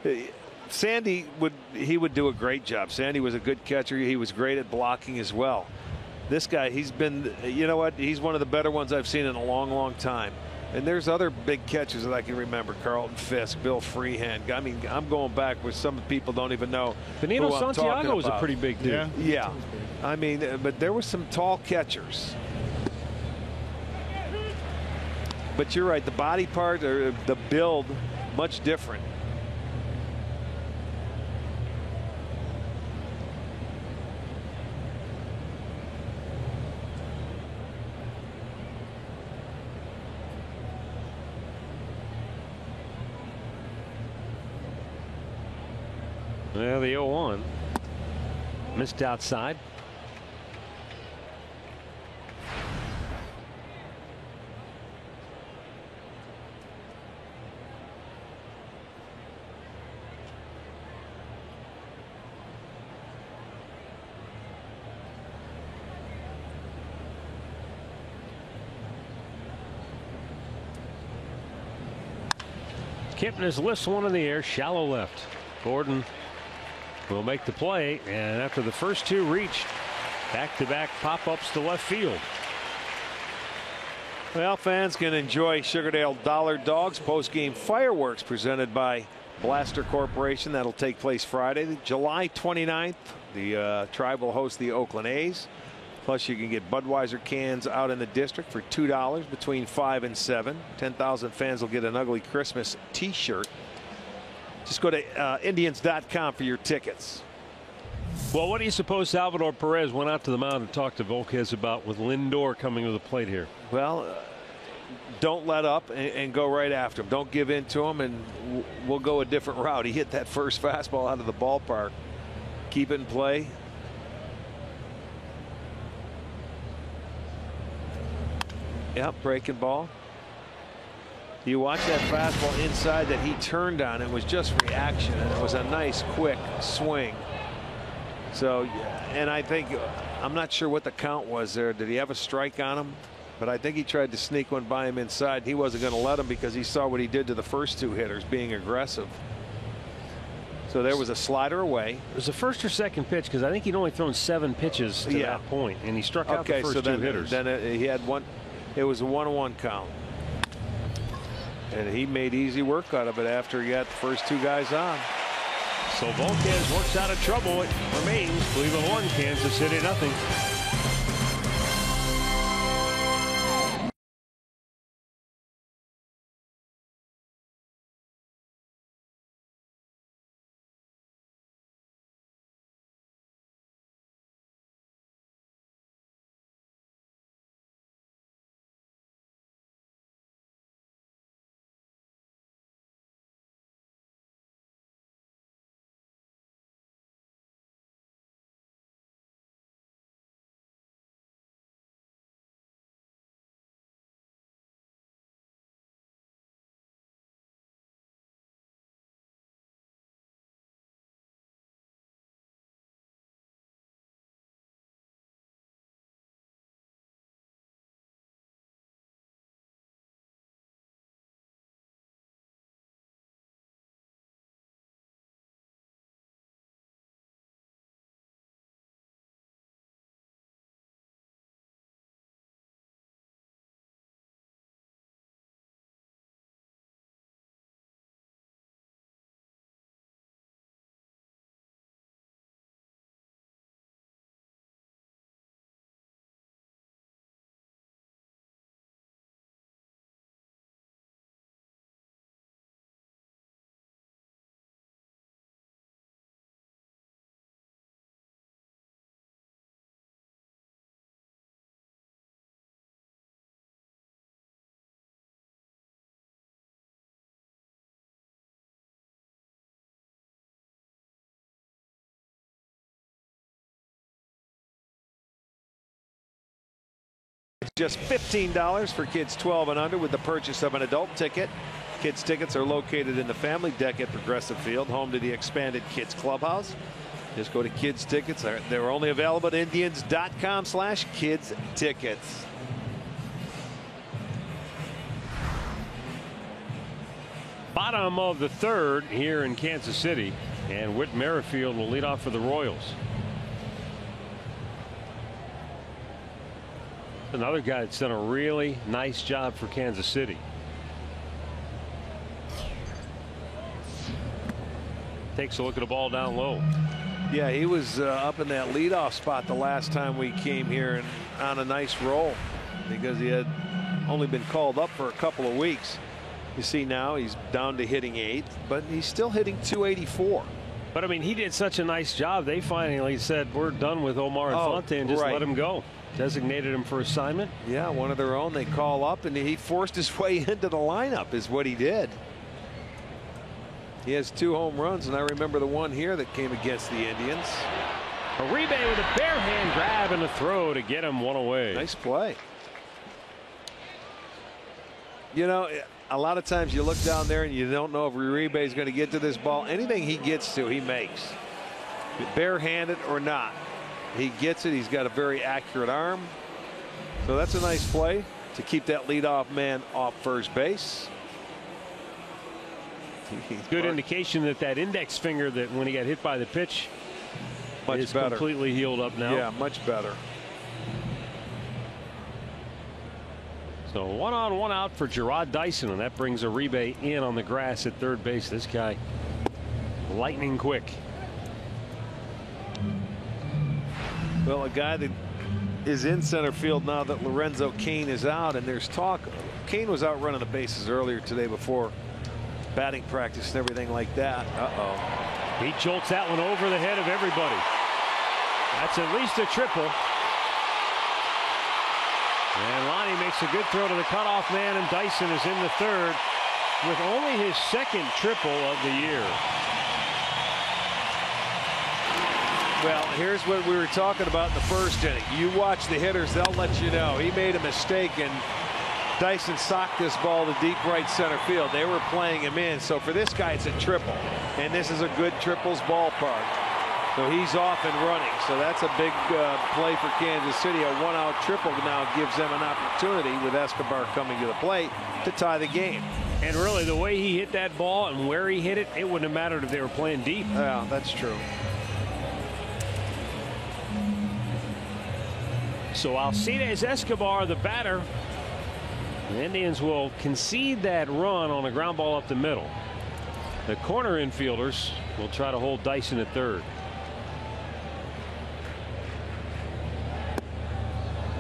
and Sandy would do a great job. Sandy was a good catcher. He was great at blocking as well. This guy, he's been, you know what? He's one of the better ones I've seen in a long, long time. And there's other big catchers that I can remember: Carlton Fisk, Bill Freehand. I mean, I'm going back where some people don't even know. Benito Santiago was a pretty big dude. Yeah. I mean, but there were some tall catchers. But you're right, the body part or the build, much different. Well, the 0-1 missed outside. Kipnis lifts one in the air, shallow left. Gordon will make the play, and after the first two reached, back-to-back pop-ups to left field. Well, fans can enjoy Sugardale Dollar Dogs post-game fireworks presented by Blaster Corporation. That'll take place Friday, July 29th. The Tribe will host the Oakland A's. Plus, you can get Budweiser cans out in the district for $2 between 5 and 7. 10,000 fans will get an ugly Christmas T-shirt. Just go to Indians.com for your tickets. Well, what do you suppose Salvador Perez went out to the mound and talked to Volquez about with Lindor coming to the plate here? Well, don't let up and go right after him. Don't give in to him, and we'll go a different route. He hit that first fastball out of the ballpark. Keep it in play. Yep, breaking ball. You watch that fastball inside that he turned on. It was just reaction, and it was a nice, quick swing. So, and I think, I'm not sure what the count was there. Did he have a strike on him? But I think he tried to sneak one by him inside. He wasn't going to let him because he saw what he did to the first two hitters, being aggressive. So there was a slider away. It was the first or second pitch, because I think he'd only thrown 7 pitches to that point, and he struck out the first two hitters. Then he had one. It was a 1-1 count. And he made easy work out of it after he got the first two guys on. So Volquez works out of trouble. It remains Cleveland 1, Kansas City 0. Just $15 for kids 12 and under with the purchase of an adult ticket. Kids tickets are located in the family deck at Progressive Field, home to the expanded Kids Clubhouse. Just go to Kids Tickets. They're only available at Indians.com/kids tickets. Bottom of the third here in Kansas City, and Whit Merrifield will lead off for the Royals. Another guy that's done a really nice job for Kansas City. Takes a look at the ball down low. Yeah, he was up in that leadoff spot the last time we came here and on a nice roll because he had only been called up for a couple of weeks. You see now he's down to hitting 8th, but he's still hitting .284. But I mean, he did such a nice job. They finally said, we're done with Omar Infante and just let him go. Designated him for assignment. Yeah, one of their own. They call up, and he forced his way into the lineup is what he did. He has 2 home runs, and I remember the one here that came against the Indians. Uribe with a bare hand grab and a throw to get him one away. Nice play. You know, a lot of times you look down there and you don't know if Uribe is going to get to this ball. Anything he gets to, he makes. Barehanded or not. He gets it. He's got a very accurate arm. So that's a nice play to keep that leadoff man off first base. Good indication that that index finger that when he got hit by the pitch is completely healed up now. Yeah, much better. So 1 on 1 out for Gerard Dyson, and that brings Uribe in on the grass at third base. This guy lightning quick. Well, a guy that is in center field now that Lorenzo Cain is out, and there's talk. Cain was out running the bases earlier today before batting practice and everything like that. He jolts that one over the head of everybody. That's at least a triple. And Lonnie makes a good throw to the cutoff man, and Dyson is in the third with only his second triple of the year. Well, here's what we were talking about in the first inning. You watch the hitters, they'll let you know. He made a mistake, and Dyson socked this ball to deep right center field. They were playing him in. So for this guy, it's a triple. And this is a good triples ballpark. So he's off and running. So that's a big play for Kansas City. A one-out triple now gives them an opportunity, with Escobar coming to the plate, to tie the game. And really, the way he hit that ball and where he hit it, it wouldn't have mattered if they were playing deep. Yeah, that's true. So Alcides Escobar, the batter. The Indians will concede that run on a ground ball up the middle. The corner infielders will try to hold Dyson at third.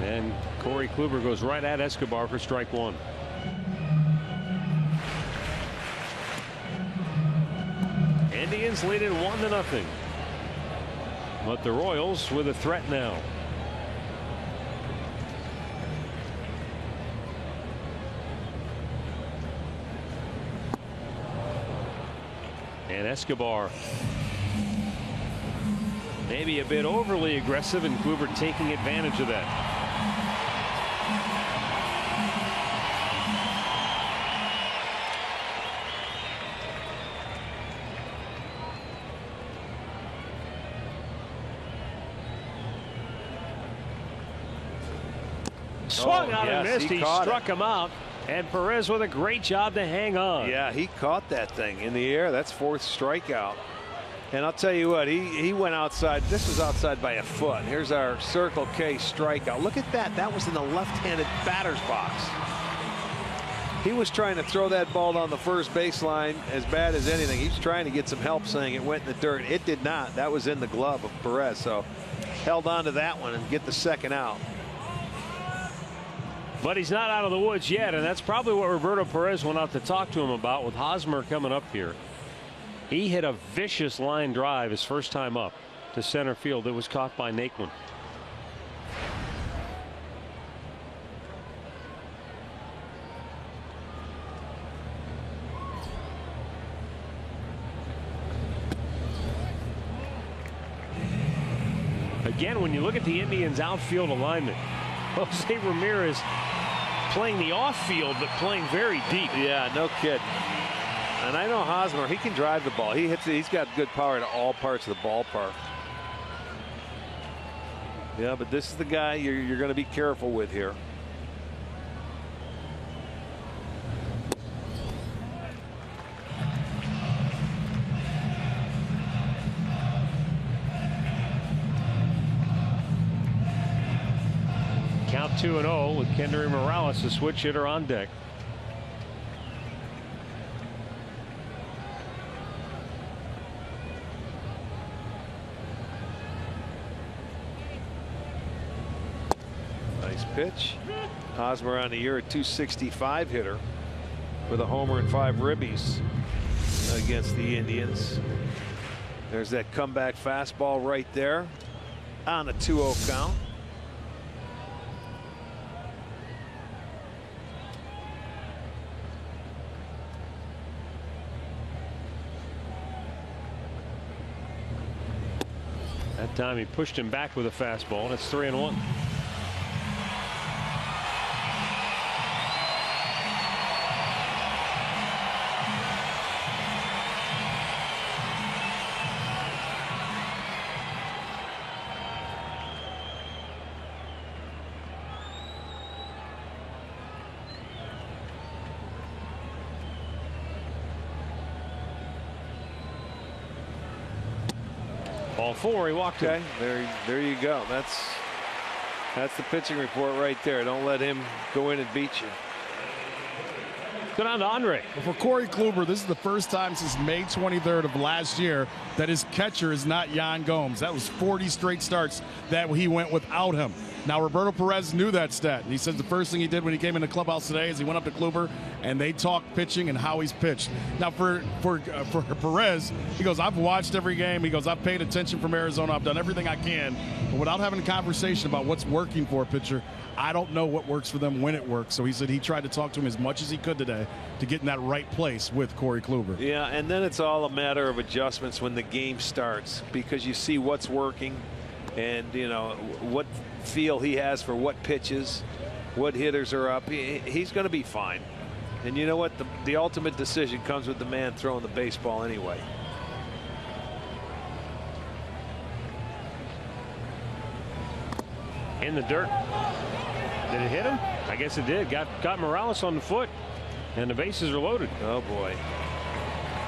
And Corey Kluber goes right at Escobar for strike one. Indians lead it 1-0. But the Royals with a threat now. And Escobar maybe a bit overly aggressive, and Kluber taking advantage of that. Swung out and missed. He struck him out. And Perez with a great job to hang on. Yeah, he caught that thing in the air. That's fourth strikeout. And I'll tell you what, he went outside. This was outside by a foot. Here's our Circle K strikeout. Look at that. That was in the left-handed batter's box. He was trying to throw that ball down the first baseline as bad as anything. He's trying to get some help, saying it went in the dirt. It did not. That was in the glove of Perez. So held on to that one and get the second out. But he's not out of the woods yet, and that's probably what Roberto Perez went out to talk to him about with Hosmer coming up here. He hit a vicious line drive his first time up to center field. It was caught by Naquin. Again, when you look at the Indians' outfield alignment, Jose Ramirez playing the off field, but playing very deep. Yeah, no kidding. And I know Hosmer, he can drive the ball. He hits it. He's got good power to all parts of the ballpark. Yeah, but this is the guy you're going to be careful with here. Count 2-0 with Kendry Morales, the switch hitter, on deck. Nice pitch. Hosmer on the year, a .265 hitter with a homer and 5 ribbies against the Indians. There's that comeback fastball right there on a 2-0 count. That time he pushed him back with a fastball, and it's 3-1. Ball 4, he walked it. There you go. That's the pitching report right there. Don't let him go in and beat you. Go down to Andre. For Corey Kluber, this is the first time since May 23rd of last year that his catcher is not Yan Gomes. That was 40 straight starts that he went without him. Now, Roberto Perez knew that stat. He says the first thing he did when he came in the clubhouse today is he went up to Kluber and they talked pitching and how he's pitched. Now, for Perez, he goes, I've watched every game. He goes, I've paid attention from Arizona. I've done everything I can. But without having a conversation about what's working for a pitcher, I don't know what works for them when it works. So he said he tried to talk to him as much as he could today to get in that right place with Corey Kluber. Yeah, and then it's all a matter of adjustments when the game starts, because you see what's working and, you know, what feel he has for what pitches, what hitters are up. He's going to be fine. And you know what? The ultimate decision comes with the man throwing the baseball anyway. In the dirt. Did it hit him? I guess it did. Got Morales on the foot, and the bases are loaded. Oh, boy.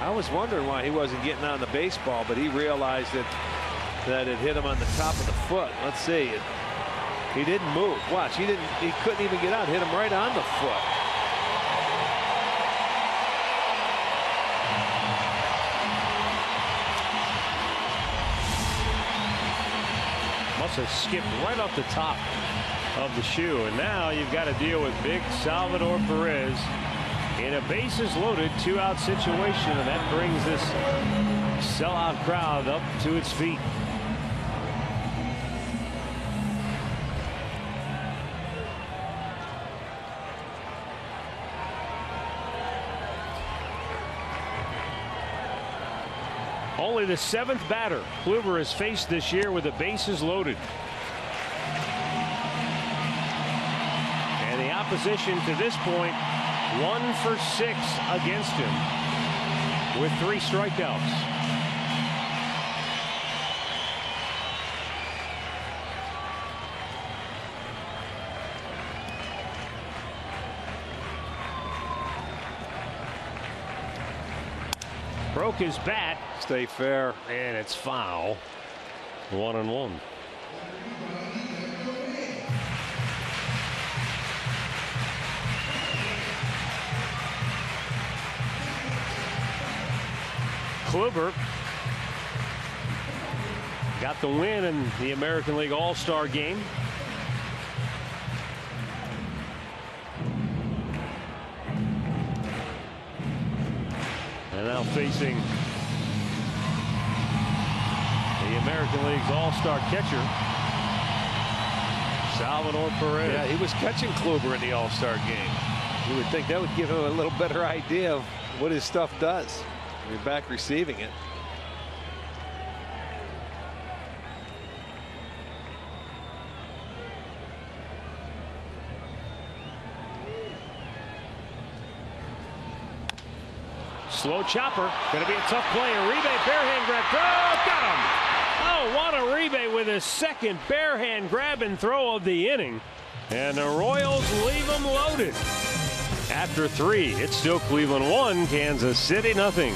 I was wondering why he wasn't getting on the baseball, but he realized that it hit him on the top of the foot. Let's see. He didn't move. Watch. He couldn't even get out. Hit him right on the foot. Must have skipped right off the top of the shoe, and now you've got to deal with big Salvador Perez in a bases loaded 2-out situation, and that brings this sellout crowd up to its feet. Only the 7th batter Kluber has faced this year with the bases loaded. And the opposition to this point, 1 for 6 against him with 3 strikeouts. Broke his bat. Stay fair. And it's foul. 1-1. Kluber got the win in the American League All-Star game. And now facing the American League's All-Star catcher, Salvador Perez. Yeah, he was catching Kluber in the All-Star game. You would think that would give him a little better idea of what his stuff does. You're back receiving it. Slow chopper. Going to be a tough play. Uribe barehand grab. Oh, got him. Oh, Juan Uribe with his second barehand grab and throw of the inning. And the Royals leave them loaded. After 3, it's still Cleveland 1, Kansas City 0.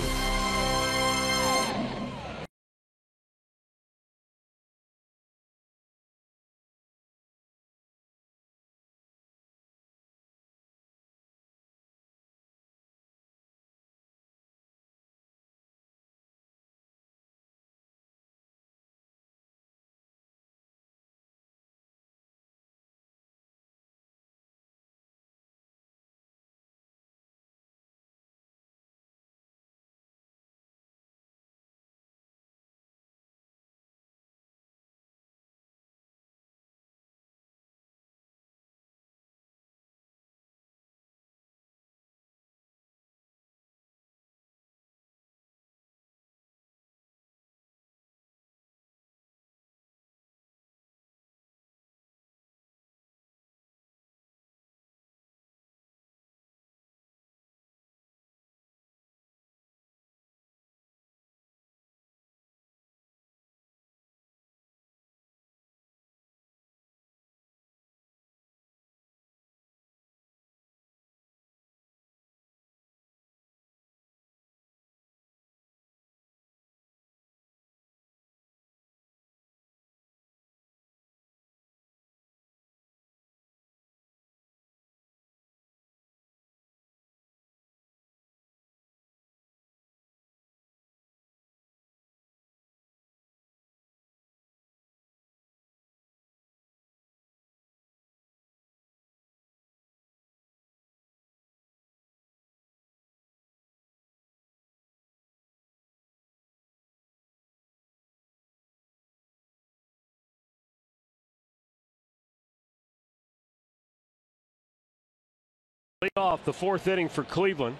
Lead off the fourth inning for Cleveland.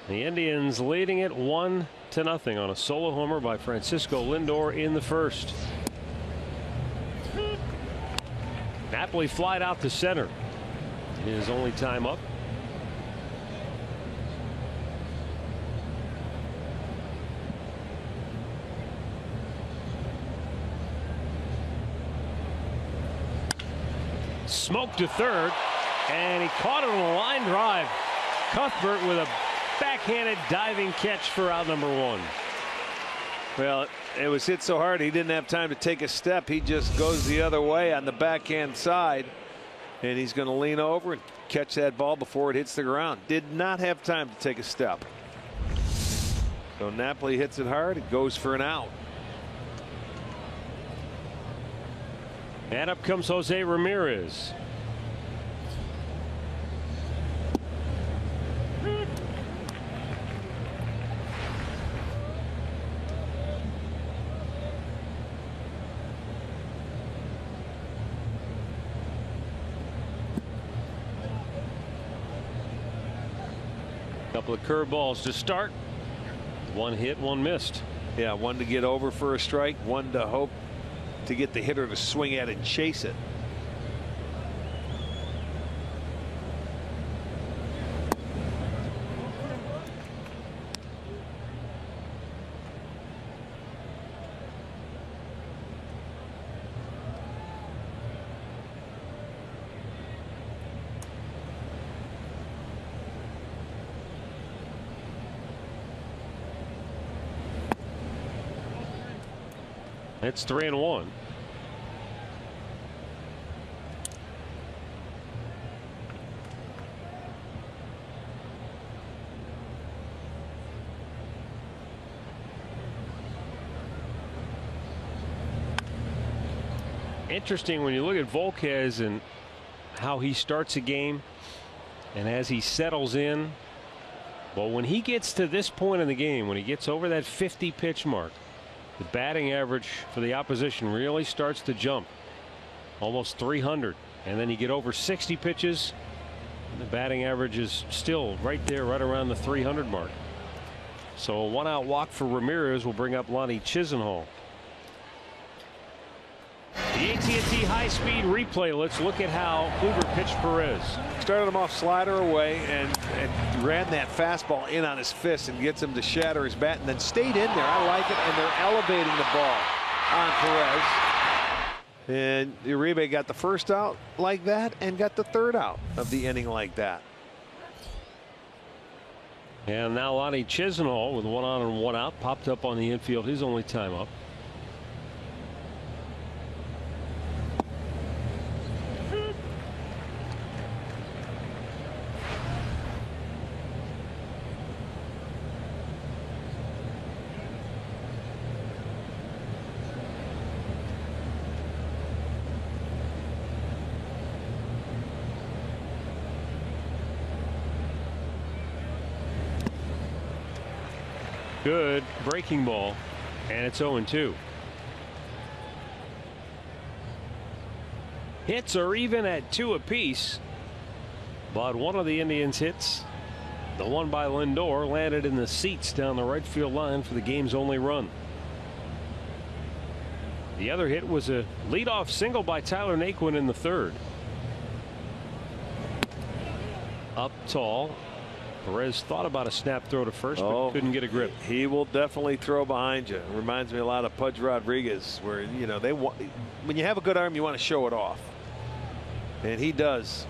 The Indians leading it 1-0 on a solo homer by Francisco Lindor in the first. Napoli flied out to center. His only time up. Smoke to third, and he caught it on a line drive. Cuthbert with a backhanded diving catch for out number one. Well, it was hit so hard he didn't have time to take a step. He just goes the other way on the backhand side, and he's going to lean over and catch that ball before it hits the ground. Did not have time to take a step. So Napoli hits it hard. It goes for an out. And up comes Jose Ramirez. Couple of curveballs to start. One hit, one missed. Yeah, one to get over for a strike, one to hope to get the hitter to swing at and chase it. It's 3-1. Interesting when you look at Volquez and how he starts a game and as he settles in. Well, when he gets to this point in the game, when he gets over that 50 pitch mark, the batting average for the opposition really starts to jump. Almost 300. And then you get over 60 pitches, and the batting average is still right there, right around the 300 mark. So a one-out walk for Ramirez will bring up Lonnie Chisenhall. The AT&T high-speed replay. Let's look at how Kluber pitched Perez. Started him off slider away and ran that fastball in on his fist and gets him to shatter his bat and then stayed in there. I like it, and they're elevating the ball on Perez. And Uribe got the first out like that and got the third out of the inning like that. And now Lonnie Chisenhall with one on and one out popped up on the infield, his only time up. Good breaking ball, and it's 0-2. Hits are even at 2 apiece, but one of the Indians' hits, the one by Lindor, landed in the seats down the right field line for the game's only run. The other hit was a leadoff single by Tyler Naquin in the third. Up tall. Perez thought about a snap throw to first, but couldn't get a grip. He will definitely throw behind you. It reminds me a lot of Pudge Rodriguez, where, you know, when you have a good arm, you want to show it off. And he does.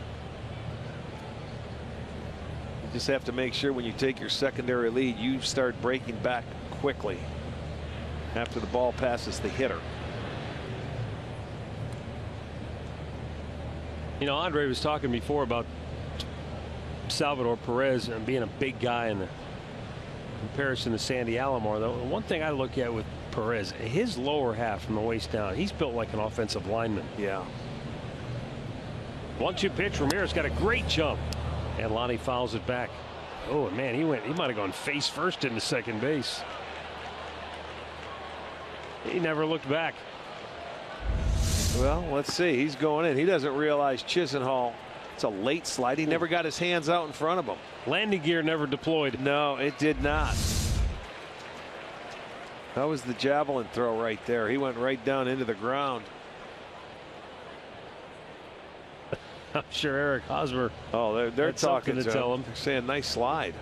You just have to make sure when you take your secondary lead, you start breaking back quickly after the ball passes the hitter. You know, Andre was talking before about Salvador Perez and being a big guy in the comparison to Sandy Alomar. Though one thing I look at with Perez, his lower half from the waist down, he's built like an offensive lineman. Yeah. 1-2 pitch. Ramirez got a great jump, and Lonnie fouls it back. Oh man, he might have gone face first into second base. He never looked back. Well, let's see. He's going in. He doesn't realize Chisenhall It's a late slide. He never got his hands out in front of him. Landing gear never deployed. No, it did not. That was the javelin throw right there. He went right down into the ground. I'm sure Eric Hosmer. Oh, they're talking to tell him. They're saying nice slide.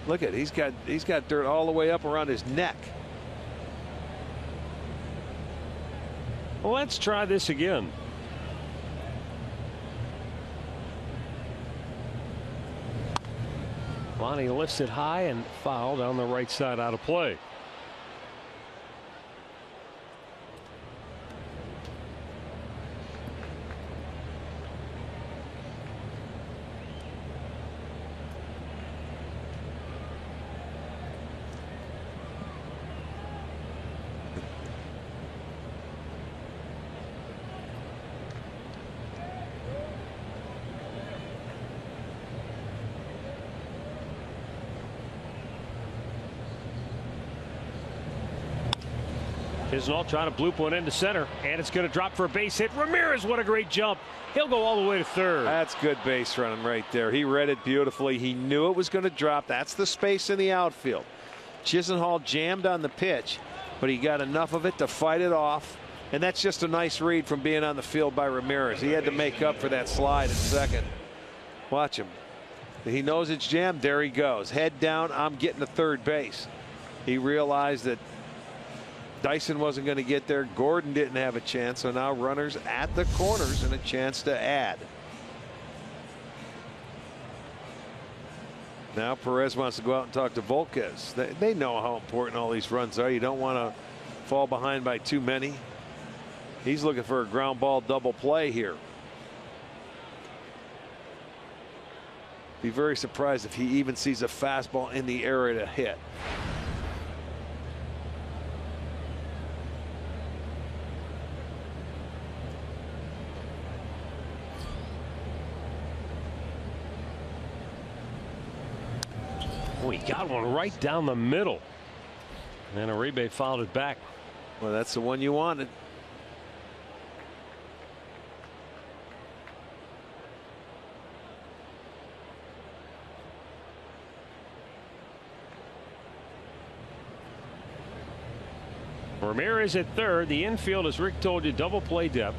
Look at it. He's got dirt all the way up around his neck. Well, let's try this again. Lonnie lifts it high and fouled on the right side, out of play. Kisnall trying to bloop one into center, and it's going to drop for a base hit. Ramirez, what a great jump. He'll go all the way to third. That's good base running right there. He read it beautifully. He knew it was going to drop. That's the space in the outfield. Chisenhall jammed on the pitch, but he got enough of it to fight it off. And that's just a nice read from being on the field by Ramirez. He had to make up for that slide at second. Watch him. He knows it's jammed. There he goes. Head down. I'm getting to third base. He realized that Dyson wasn't going to get there. Gordon didn't have a chance. So now runners at the corners and a chance to add. Now Perez wants to go out and talk to Volquez. They know how important all these runs are. You don't want to fall behind by too many. He's looking for a ground ball double play here. Be very surprised if he even sees a fastball in the area to hit. Oh, he got one right down the middle. And Uribe fouled it back. Well, that's the one you wanted. Ramirez at third. The infield, as Rick told you, double play depth.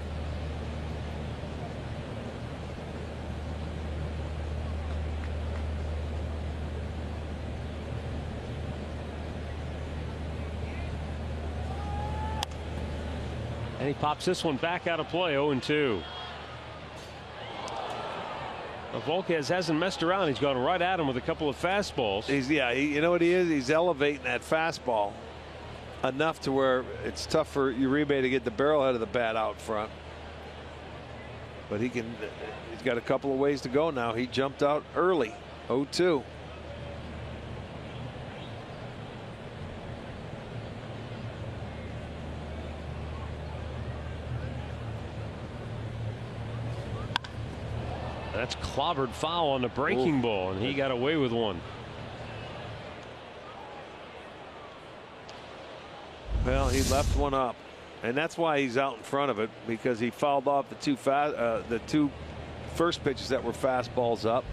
And he pops this one back out of play. 0-2. Volquez hasn't messed around. He's gone right at him with a couple of fastballs. You know what he is? He's elevating that fastball enough to where it's tough for Uribe to get the barrel head of the bat out front. But he's got a couple of ways to go now. He jumped out early. 0-2. That's clobbered foul on the breaking ball, and he got away with one. Well, he left one up, and that's why he's out in front of it, because he fouled off the two first pitches that were fastballs up.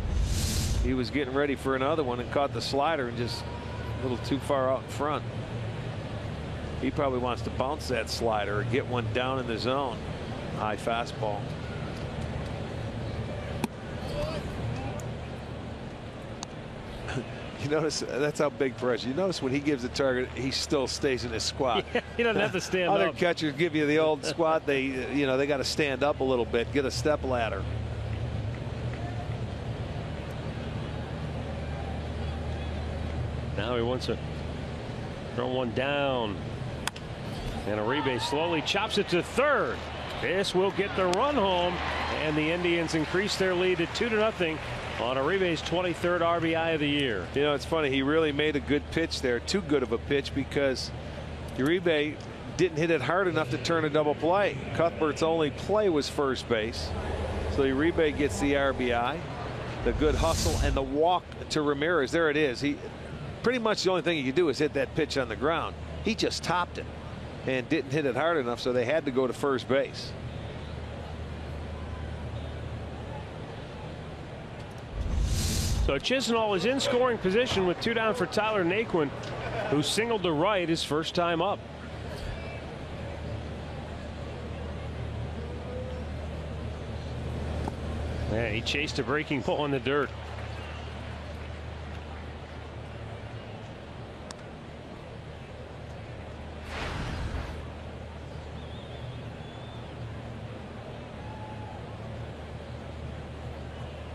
He was getting ready for another one and caught the slider and just a little too far out in front. He probably wants to bounce that slider or get one down in the zone. High fastball. You notice that's how big Perez. You notice when he gives the target, he still stays in his squat. Yeah, he doesn't have to stand Other up. catchers give you the old squat. They got to stand up a little bit, get a step ladder. Now he wants to throw one down. And Uribe slowly chops it to third. This will get the run home, and the Indians increase their lead to 2-0 on Uribe's 23rd RBI of the year. You know, it's funny. He really made a good pitch there. Too good of a pitch because Uribe didn't hit it hard enough to turn a double play. Cuthbert's only play was first base. So Uribe gets the RBI, the good hustle, and the walk to Ramirez. There it is. He pretty much the only thing he could do is hit that pitch on the ground. He just topped it and didn't hit it hard enough, so they had to go to first base. So Chisenhall is in scoring position with 2 down for Tyler Naquin, who singled to right his first time up. Yeah, he chased a breaking ball in the dirt.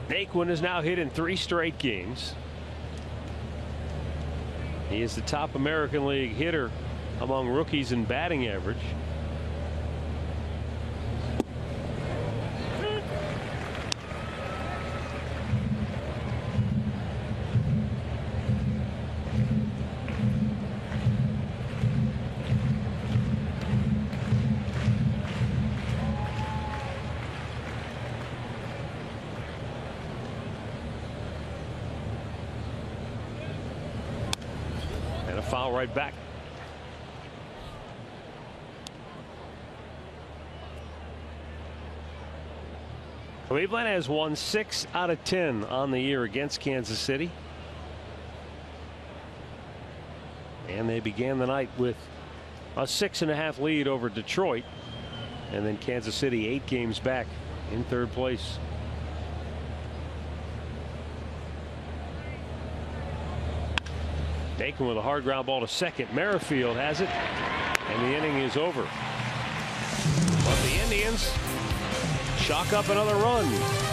Naquin is now hit in 3 straight games. He is the top American League hitter among rookies in batting average. Foul right back. Cleveland has won 6 out of 10 on the year against Kansas City. And they began the night with a 6.5 lead over Detroit. And then Kansas City 8 games back in 3rd place. Naquin with a hard ground ball to second. Merrifield has it, and the inning is over. But the Indians chalk up another run.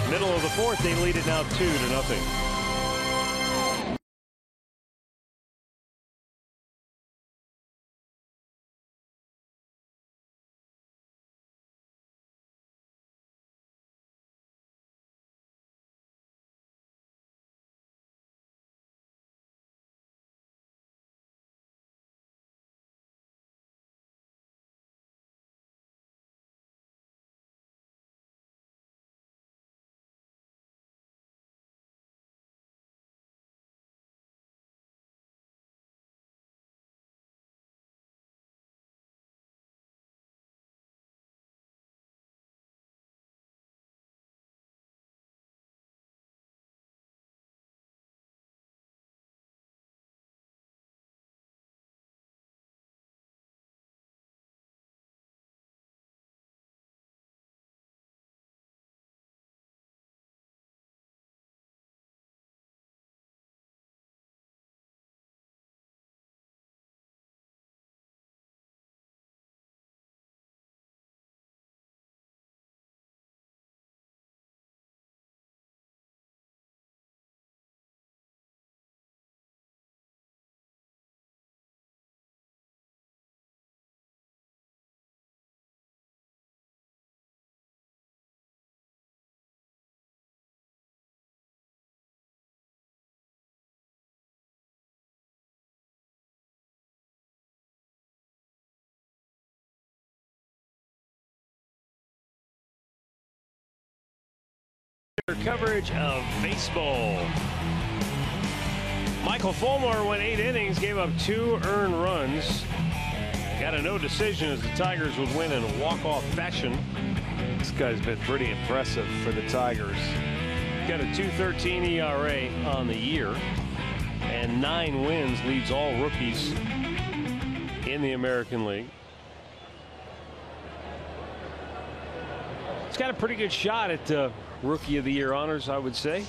Middle of the 4th, they lead it now 2-0. Coverage of baseball. Michael Fulmer went 8 innings, gave up 2 earned runs. Got a no decision as the Tigers would win in a walk-off fashion. This guy's been pretty impressive for the Tigers. Got a 2.13 ERA on the year, and 9 wins, leads all rookies in the American League. He's got a pretty good shot at Rookie of the Year honors, I would say.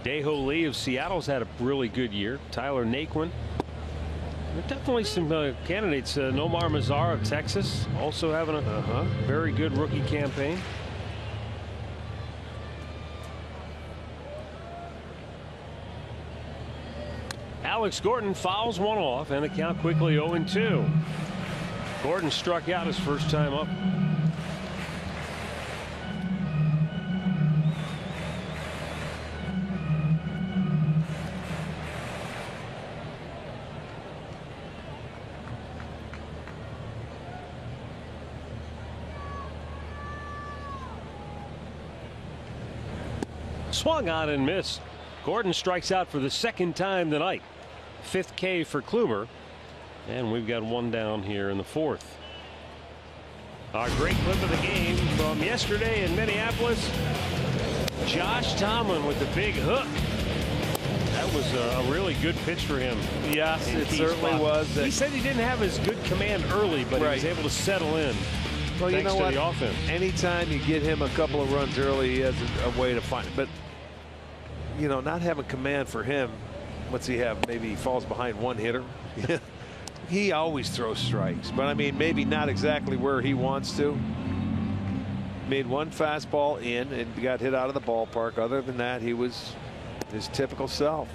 Dae-Ho Lee of Seattle's had a really good year. Tyler Naquin. There are definitely some candidates. Nomar Mazara of Texas also having a very good rookie campaign. Alex Gordon fouls one off, and the count quickly 0-2. Gordon struck out his first time up. Swung on and missed. Gordon strikes out for the 2nd time tonight. 5th K for Kluber. And we've got 1 down here in the 4th. Our great clip of the game from yesterday in Minneapolis. Josh Tomlin with the big hook. That was a really good pitch for him. Yes, it certainly was. He said he didn't have as good command early, but he was able to settle in. Well, you know what? The offense. Anytime you get him a couple of runs early, he has a way to find it. But, you know, not having command for him, what's he have? Maybe he falls behind one hitter. He always throws strikes. But, I mean, maybe not exactly where he wants to. Made one fastball in and got hit out of the ballpark. Other than that, he was his typical self.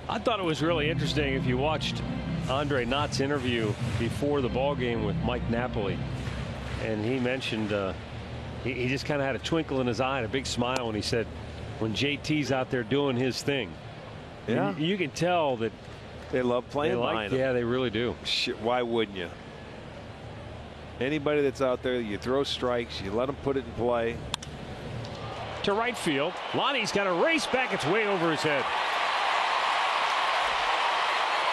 I thought it was really interesting if you watched Andre Knott's interview before the ball game with Mike Napoli, and he mentioned he just kind of had a twinkle in his eye and a big smile when he said when JT's out there doing his thing. Yeah, you can tell that they love playing behind him. Yeah, they really do. Why wouldn't you? Anybody that's out there, you throw strikes, you let them put it in play. To right field, Lonnie's got to race back. It's way over his head.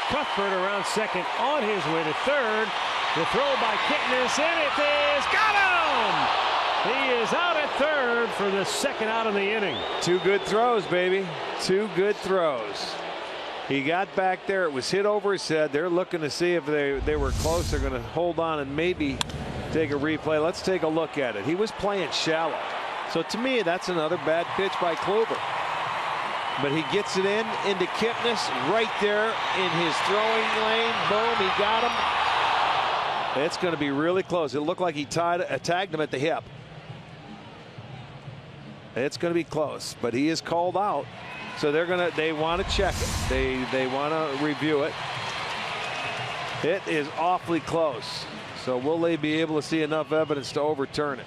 Cuthbert around second, on his way to third. The throw by Kipnis, and it is got him! He is out at third for the second out of the inning. 2 good throws, baby. 2 good throws. He got back there. It was hit over his head. They're looking to see if they were close. They're going to hold on and maybe take a replay. Let's take a look at it. He was playing shallow. So to me, that's another bad pitch by Kluber. But he gets it into Kipnis right there in his throwing lane. Boom, he got him. It's going to be really close. It looked like he tagged him at the hip. It's going to be close, but he is called out. So they want to check it. They want to review it. It is awfully close. So will they be able to see enough evidence to overturn it?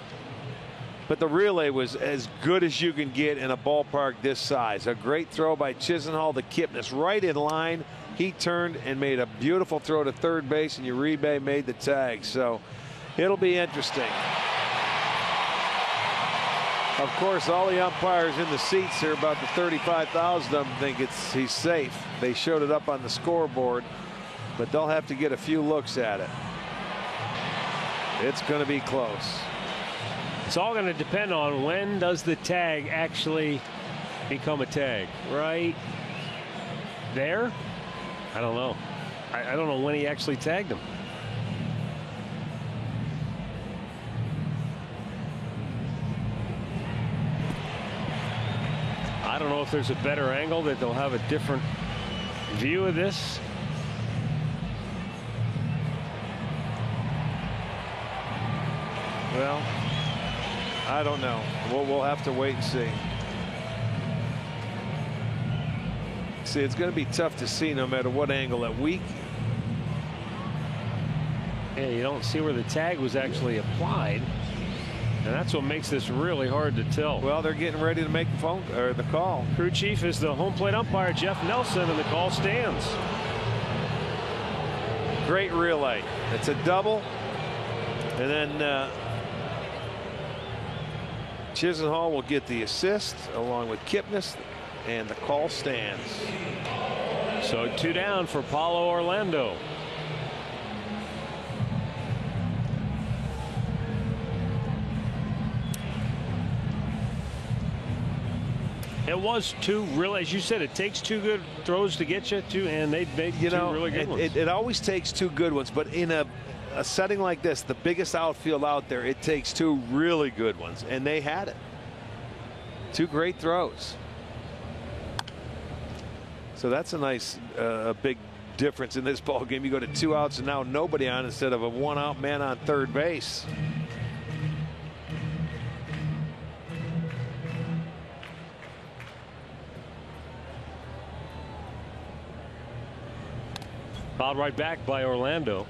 But the relay was as good as you can get in a ballpark this size. A great throw by Chisenhall to Kipnis right in line. He turned and made a beautiful throw to third base, and Uribe made the tag. So it'll be interesting. Of course, all the umpires in the seats here, about the 35,000 of them, think he's safe. They showed it up on the scoreboard, but they'll have to get a few looks at it. It's going to be close. It's all going to depend on when does the tag actually become a tag. Right there? I don't know. I don't know when he actually tagged him. I don't know if there's a better angle that they'll have a different view of this. Well, I don't know. We'll have to wait and see. See, it's going to be tough to see no matter what angle that week. Yeah, you don't see where the tag was actually applied. And that's what makes this really hard to tell. Well, they're getting ready to make the call. Crew chief is the home plate umpire, Jeff Nelson, and the call stands. Great relay. It's a double. And then Chisenhall will get the assist along with Kipnis, and the call stands. So 2 down for Paulo Orlando. It was 2 really, as you said, it takes 2 good throws to get you to, and they made 2 really good ones. It always takes 2 good ones, but in a setting like this, the biggest outfield out there, it takes 2 really good ones, and they had it. 2 great throws. So that's a nice big difference in this ball game. You go to 2 outs and now nobody on instead of a 1-out man on third base. Fouled right back by Orlando.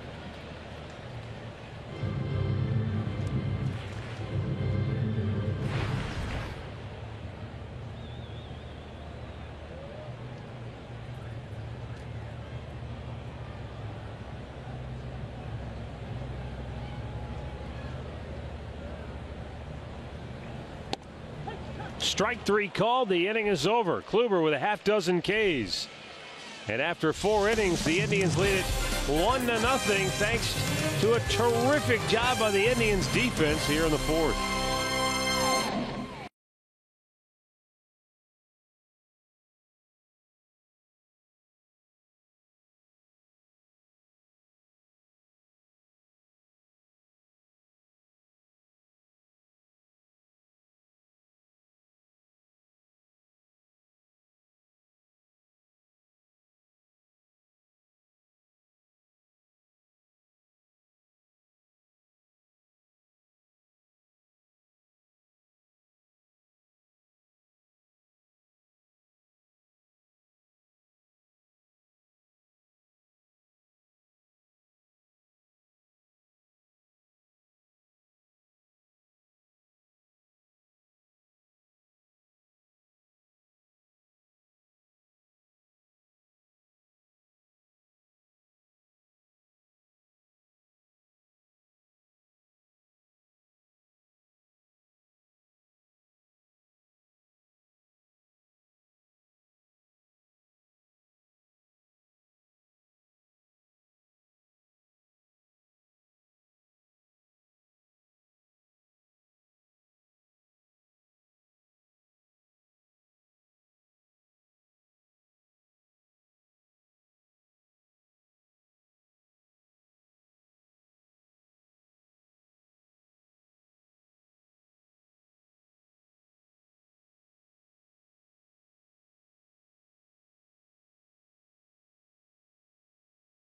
Strike 3 called. The inning is over. Kluber with a half dozen Ks. And after 4 innings, the Indians lead it 1-0 thanks to a terrific job by the Indians defense here in the 4th.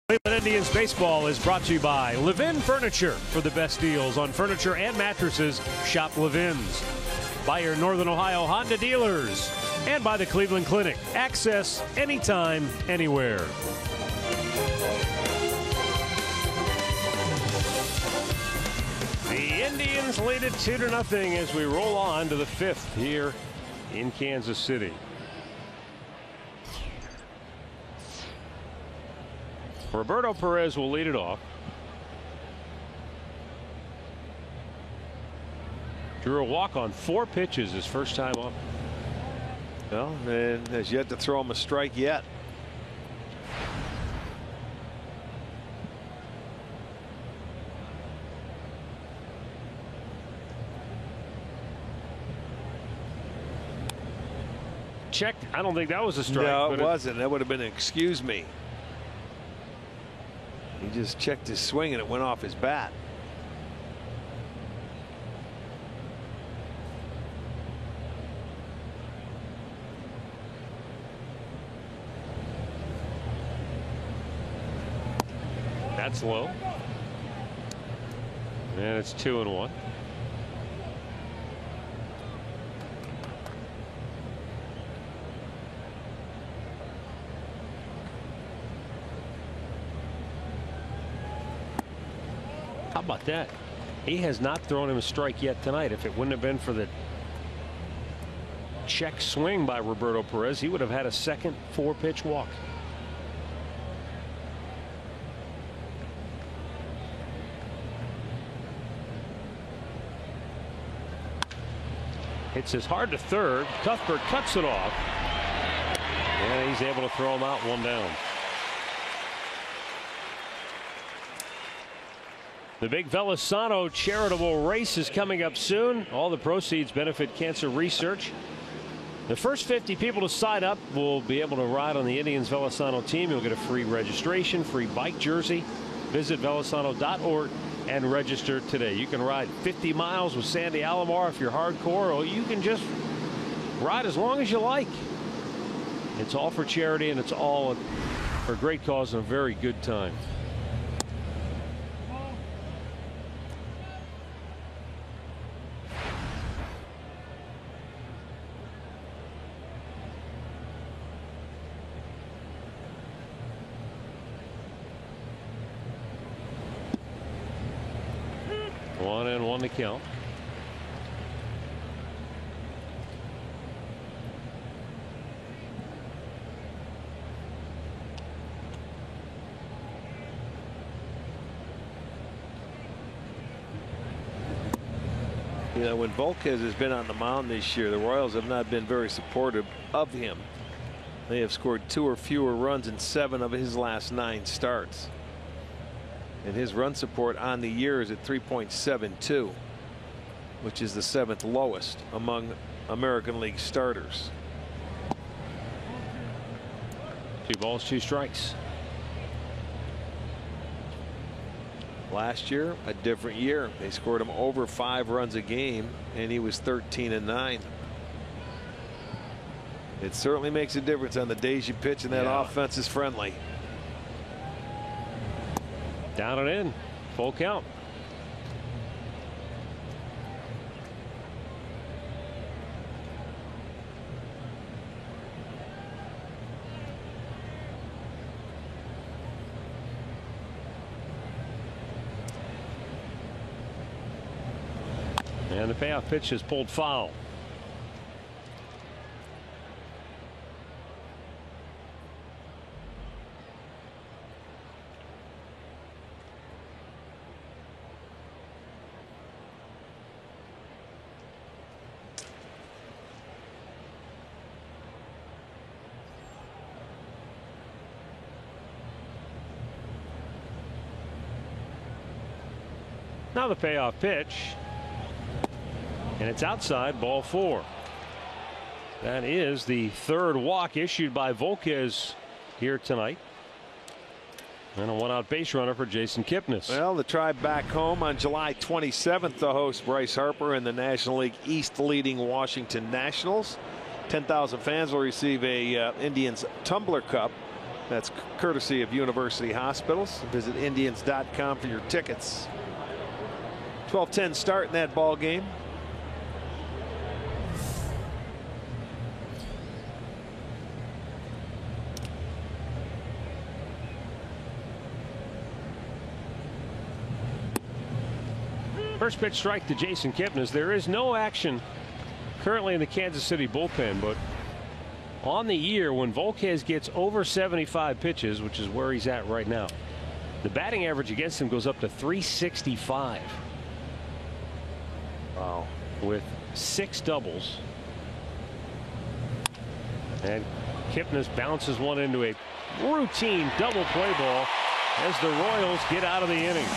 Cleveland Indians baseball is brought to you by Levin Furniture. For the best deals on furniture and mattresses, shop Levin's. By your Northern Ohio Honda dealers. And by the Cleveland Clinic. Access anytime, anywhere. The Indians lead it 2-0 as we roll on to the 5th here in Kansas City. Roberto Perez will lead it off. Drew a walk on 4 pitches his first time up. Well, and has yet to throw him a strike yet. Check. I don't think that was a strike. No, it wasn't. That would have been an excuse me. He just checked his swing and it went off his bat. That's low. And it's 2-1. How about that? He has not thrown him a strike yet tonight. If it wouldn't have been for the check swing by Roberto Perez, he would have had a second 4-pitch walk. Hits his hard to third. Cuthbert cuts it off. And he's able to throw him out 1 down. The big Velosano charitable race is coming up soon. All the proceeds benefit cancer research. The first 50 people to sign up will be able to ride on the Indians Velosano team. You'll get a free registration, free bike jersey. Visit velosano.org and register today. You can ride 50 miles with Sandy Alomar if you're hardcore, or you can just ride as long as you like. It's all for charity, and it's all for a great cause and a very good time. On the count. You know, when Volquez has been on the mound this year, the Royals have not been very supportive of him. They have scored 2 or fewer runs in 7 of his last 9 starts. And his run support on the year is at 3.72, which is the 7th lowest among American League starters. 2 balls, 2 strikes. Last year, a different year. They scored him over 5 runs a game, and he was 13-9. It certainly makes a difference on the days you pitch, and that offense is friendly. Down and in. Full count. And the payoff pitch is pulled foul. Now the payoff pitch. And it's outside, ball 4. That is the 3rd walk issued by Volquez here tonight. And a 1-out base runner for Jason Kipnis. Well, the Tribe back home on July 27th to host Bryce Harper and the National League East leading Washington Nationals. 10,000 fans will receive a Indians Tumbler Cup. That's courtesy of University Hospitals. Visit Indians.com for your tickets. 12:10 start in that ball game. First pitch strike to Jason Kipnis. There is no action currently in the Kansas City bullpen, but on the year, when Volquez gets over 75 pitches, which is where he's at right now, the batting average against him goes up to 365. Wow. With 6 doubles. And Kipnis bounces one into a routine double play ball as the Royals get out of the inning.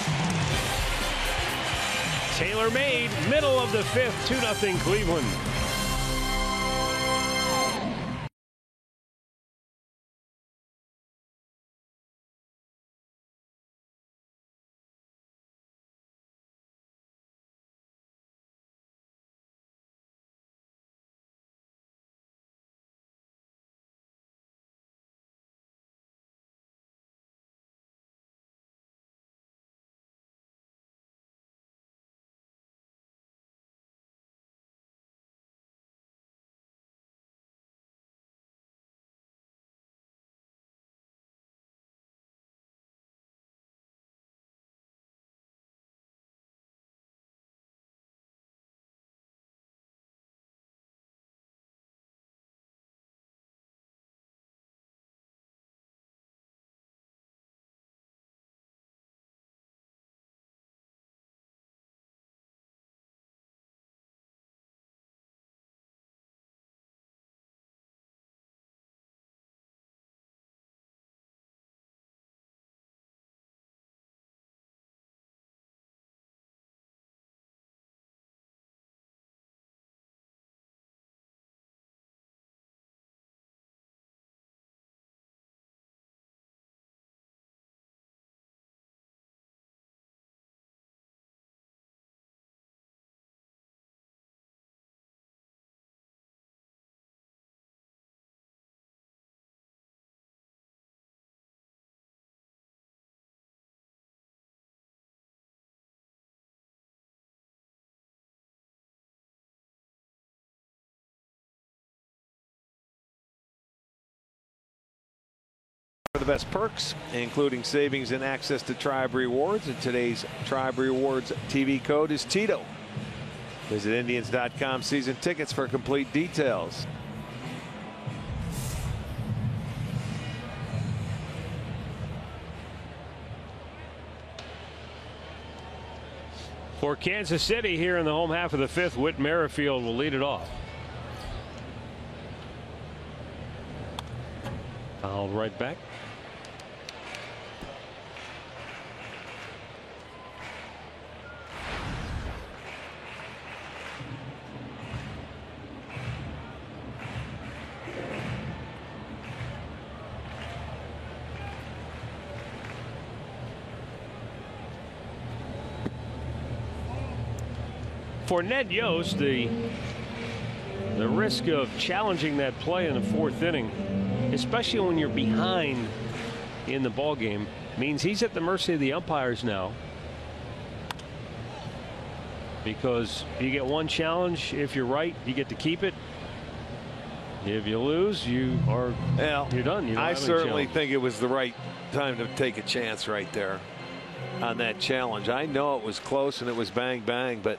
Taylor made, middle of the 5th, 2-0 Cleveland. For the best perks, including savings and access to Tribe Rewards, and today's Tribe Rewards TV code is Tito. Visit Indians.com season tickets for complete details. For Kansas City here in the home half of the 5th, Whit Merrifield will lead it off. Fouled right back. For Ned Yost, the risk of challenging that play in the 4th inning, especially when you're behind in the ball game, means he's at the mercy of the umpires now, because you get one challenge. If you're right, you get to keep it. If you lose, you're done. I certainly think it was the right time to take a chance right there on that challenge. I know it was close and it was bang bang, but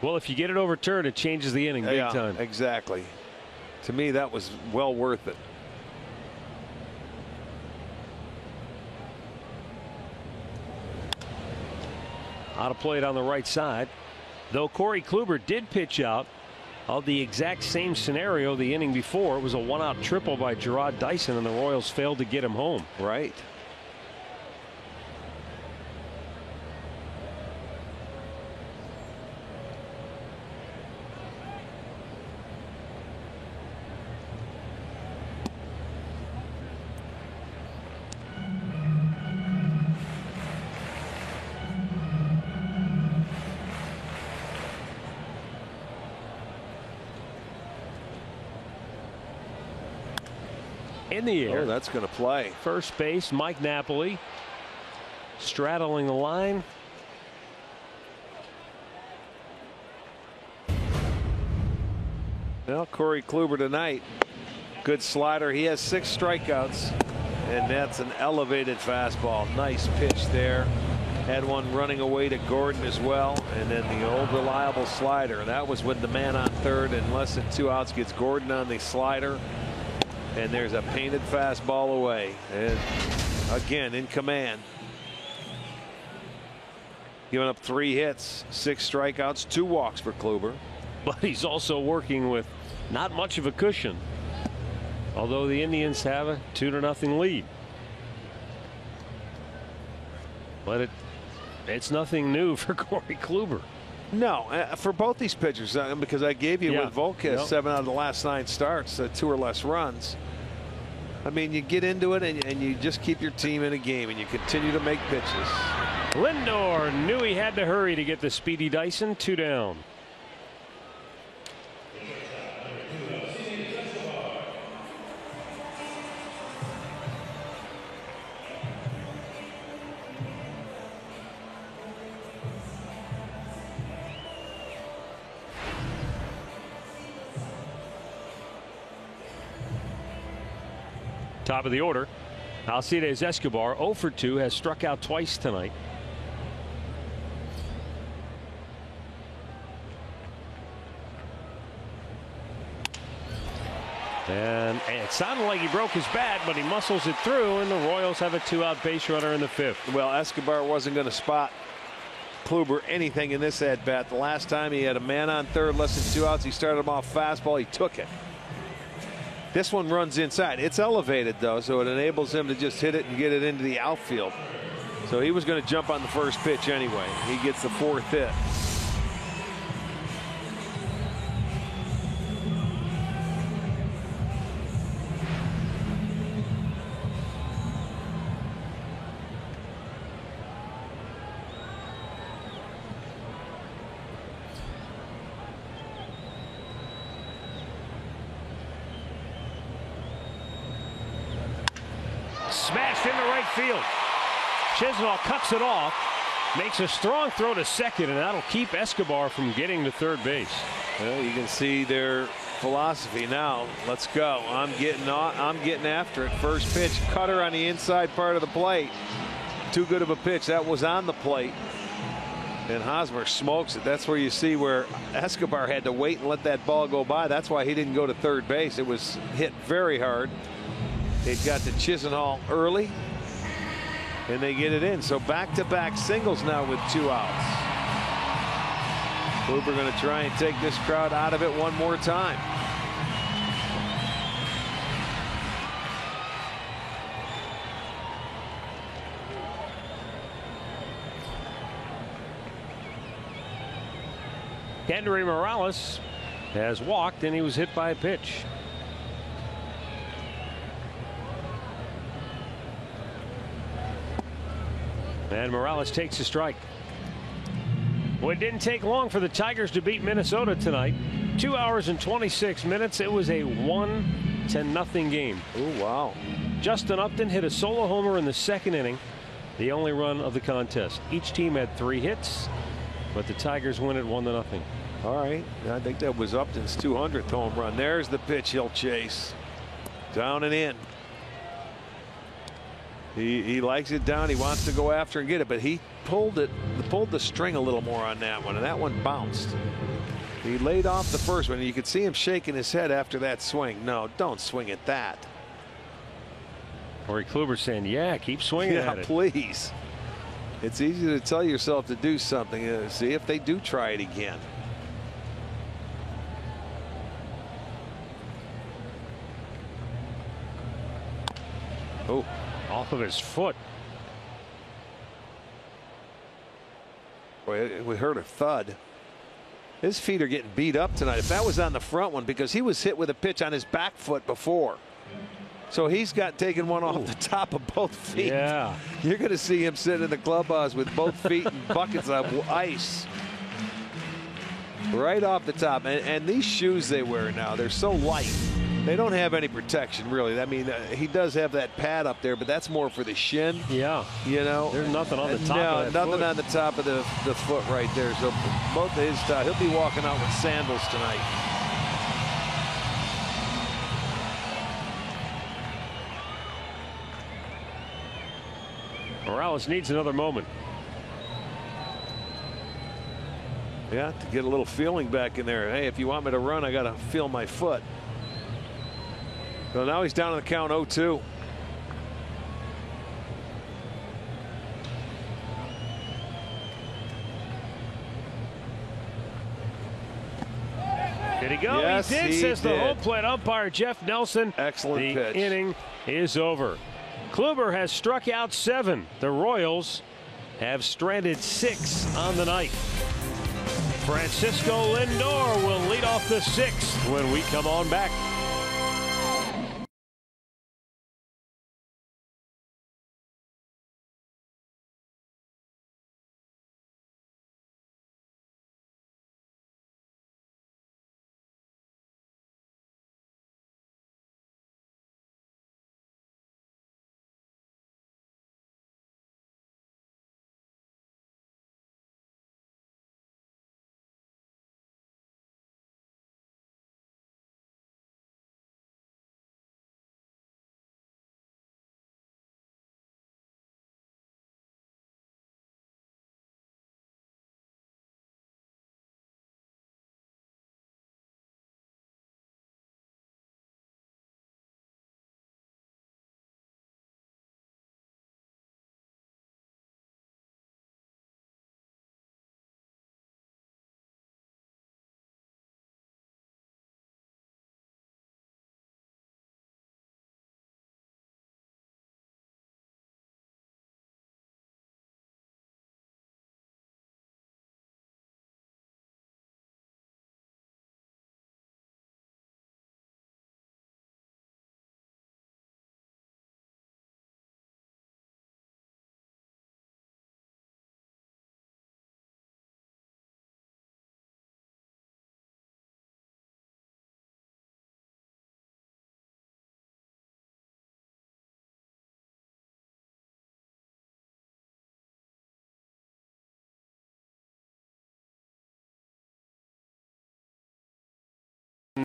well, if you get it overturned, it changes the inning big time. Exactly. To me, that was well worth it. Out of play on the right side, though Corey Kluber did pitch out of the exact same scenario the inning before. It was a 1-out triple by Gerard Dyson, and the Royals failed to get him home. Right. in the air. Oh, that's going to play. First base, Mike Napoli straddling the line. Well, Corey Kluber tonight, good slider. He has 6 strikeouts, and that's an elevated fastball. Nice pitch there. Had one running away to Gordon as well, and then the old reliable slider. And that was with the man on third, and less than 2 outs gets Gordon on the slider, and there's a painted fastball away. And again, in command. Giving up 3 hits, 6 strikeouts, 2 walks for Kluber. But he's also working with not much of a cushion, although the Indians have a 2-0 lead. But it's nothing new for Corey Kluber. No, for both these pitchers, because I gave you with Volquez 7 out of the last 9 starts, 2 or less runs. I mean, you get into it and you just keep your team in a game and you continue to make pitches. Lindor knew he had to hurry to get the speedy Dyson. 2 down. Top of the order, Alcides Escobar 0 for 2, has struck out twice tonight. And it sounded like he broke his bat, but he muscles it through, and the Royals have a 2-out base runner in the 5th. Well, Escobar wasn't going to spot Kluber anything in this at bat. The last time he had a man on third, less than 2 outs, he started him off fastball, he took it. This one runs inside. It's elevated, though, so it enables him to just hit it and get it into the outfield. So he was going to jump on the first pitch anyway. He gets the 4th hit. Smashed into right field. Chisnall cuts it off, makes a strong throw to second, and that'll keep Escobar from getting to third base. Well, you can see their philosophy now. Let's go. I'm getting after it. First pitch, cutter on the inside part of the plate. Too good of a pitch. That was on the plate. And Hosmer smokes it. That's where you see where Escobar had to wait and let that ball go by. That's why he didn't go to third base. It was hit very hard. It got to Chisenhall early, and they get it in. So back-to-back singles now with 2 outs. Kluber going to try and take this crowd out of it one more time. Kendry Morales has walked, and he was hit by a pitch. And Morales takes a strike. Well, it didn't take long for the Tigers to beat Minnesota tonight. 2 hours and 26 minutes. It was a 1-0 game. Oh, wow. Justin Upton hit a solo homer in the 2nd inning, the only run of the contest. Each team had 3 hits, but the Tigers win it 1-0. All right. I think that was Upton's 200th home run. There's the pitch he'll chase. Down and in. He likes it down. He wants to go after and get it, but he pulled the string a little more on that one, and that one bounced. He laid off the first one, and you could see him shaking his head after that swing. No, don't swing at that. Corey Kluber saying, yeah, keep swinging at it. Please. It's easy to tell yourself to do something. See if they do try it again. Oh. Off of his foot. Boy, we heard a thud. His feet are getting beat up tonight. If that was on the front one, because he was hit with a pitch on his back foot before. So he's got taken one off the top of both feet. Yeah. You're going to see him sit in the clubhouse with both feet and buckets of ice. Right off the top. And these shoes they wear now, they're so light. They don't have any protection, really. I mean, he does have that pad up there, but that's more for the shin. Yeah. You know? There's nothing on the top of that nothing foot. on the top of the foot right there. So both of his he'll be walking out with sandals tonight. Morales needs another moment. Yeah, to get a little feeling back in there. Hey, if you want me to run, I got to feel my foot. So now he's down on the count 0-2. Did he go? Yes, he did, he says the did. home plate umpire Jeff Nelson. Excellent the pitch. Inning is over. Kluber has struck out 7. The Royals have stranded 6 on the night. Francisco Lindor will lead off the 6th when we come on back.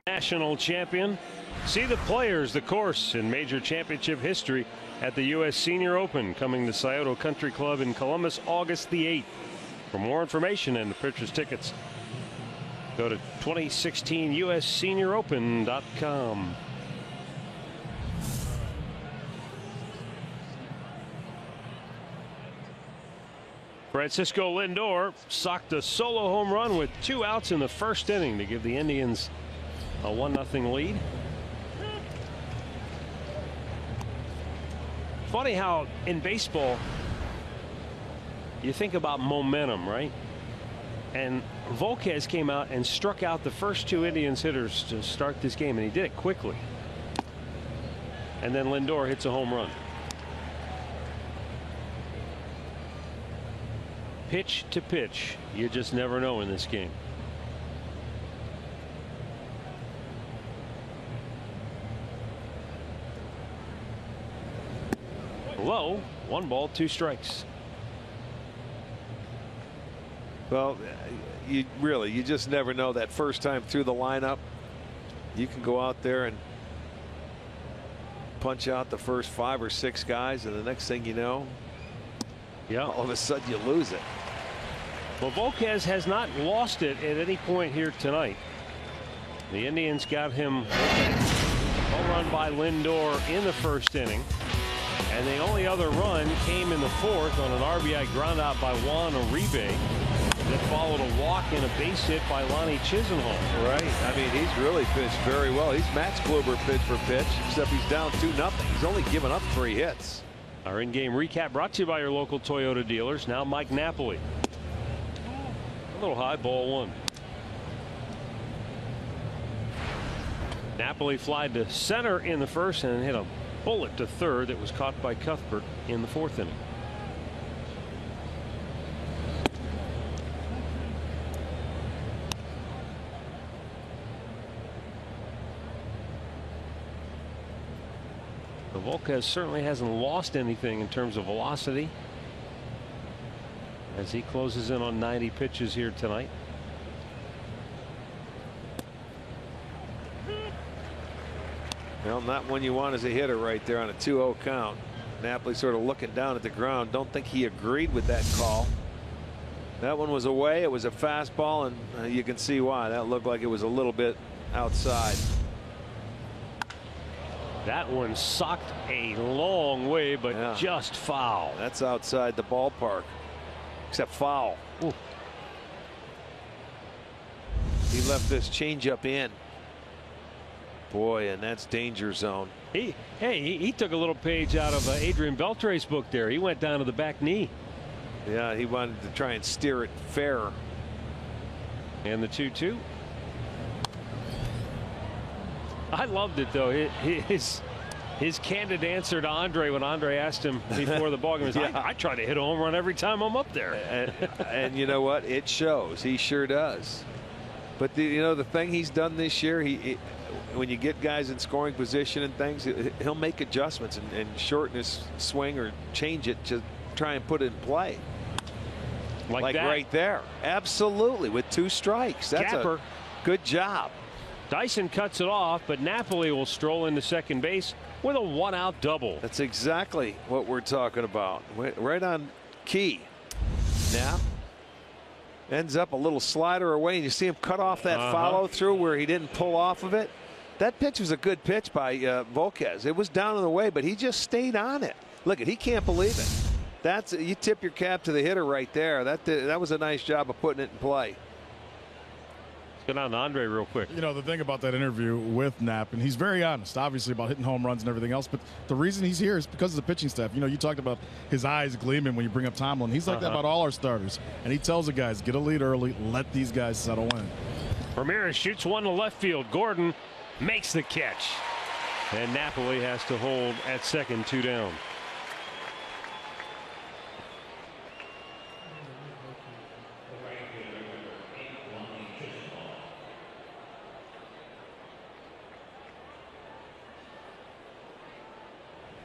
National champion. See the players, the course, in major championship history at the U.S. Senior Open, coming to Scioto Country Club in Columbus, August the 8th. For more information and to purchase tickets, go to 2016USSeniorOpen.com. Francisco Lindor socked a solo home run with 2 outs in the first inning to give the Indians a 1-0 lead. Funny how in baseball you think about momentum, right? And Volquez came out and struck out the first 2 Indians hitters to start this game, and he did it quickly. And then Lindor hits a home run. Pitch to pitch, you just never know in this game. Low, 1 ball, 2 strikes. Well, you just never know that first time through the lineup. You can go out there and punch out the first 5 or 6 guys, and the next thing you know, all of a sudden you lose it. Well, Volquez has not lost it at any point here tonight. The Indians got him home run by Lindor in the first inning. And the only other run came in the 4th on an RBI ground out by Juan Uribe that followed a walk and a base hit by Lonnie Chisenhall. Right. I mean, he's really pitched very well. He's matched Kluber pitch for pitch, except he's down 2-0. He's only given up 3 hits. Our in-game recap brought to you by your local Toyota dealers. Now Mike Napoli. A little high, ball 1. Napoli flied to center in the first and hit a bullet to third that was caught by Cuthbert in the 4th inning. Volquez certainly hasn't lost anything in terms of velocity as he closes in on 90 pitches here tonight. Well, not one you want as a hitter right there on a 2-0 count. Napoli sort of looking down at the ground. Don't think he agreed with that call. That one was away. It was a fastball, and you can see why. That looked like it was a little bit outside. That one socked a long way, but just foul. That's outside the ballpark, except foul. Ooh. He left this changeup in. Boy, and that's danger zone. He took a little page out of Adrian Beltre's book there. He went down to the back knee. Yeah, he wanted to try and steer it fair. And the 2-2. I loved it, though. His candid answer to Andre when Andre asked him before the ball game was, I try to hit a home run every time I'm up there. And you know what? It shows. He sure does. But the thing he's done this year, when you get guys in scoring position and things, he'll make adjustments and shorten his swing or change it to try and put it in play. Like that. Right there. Absolutely. With 2 strikes. That's a good job. Dyson cuts it off, but Napoli will stroll into second base with a 1-out double. That's exactly what we're talking about. Right on key. Now ends up a little slider away, and you see him cut off that follow through where he didn't pull off of it. That pitch was a good pitch by Volquez. It was down in the way, but he just stayed on it. Look at, he can't believe it. You tip your cap to the hitter right there. That was a nice job of putting it in play. Let's go down to Andre real quick. You know, the thing about that interview with Knapp, and he's very honest, obviously, about hitting home runs and everything else, but the reason he's here is because of the pitching staff. You know, you talked about his eyes gleaming when you bring up Tomlin. He's like that about all our starters. And he tells the guys, get a lead early, let these guys settle in. Ramirez shoots one to left field. Gordon makes the catch. And Napoli has to hold at second, 2 down.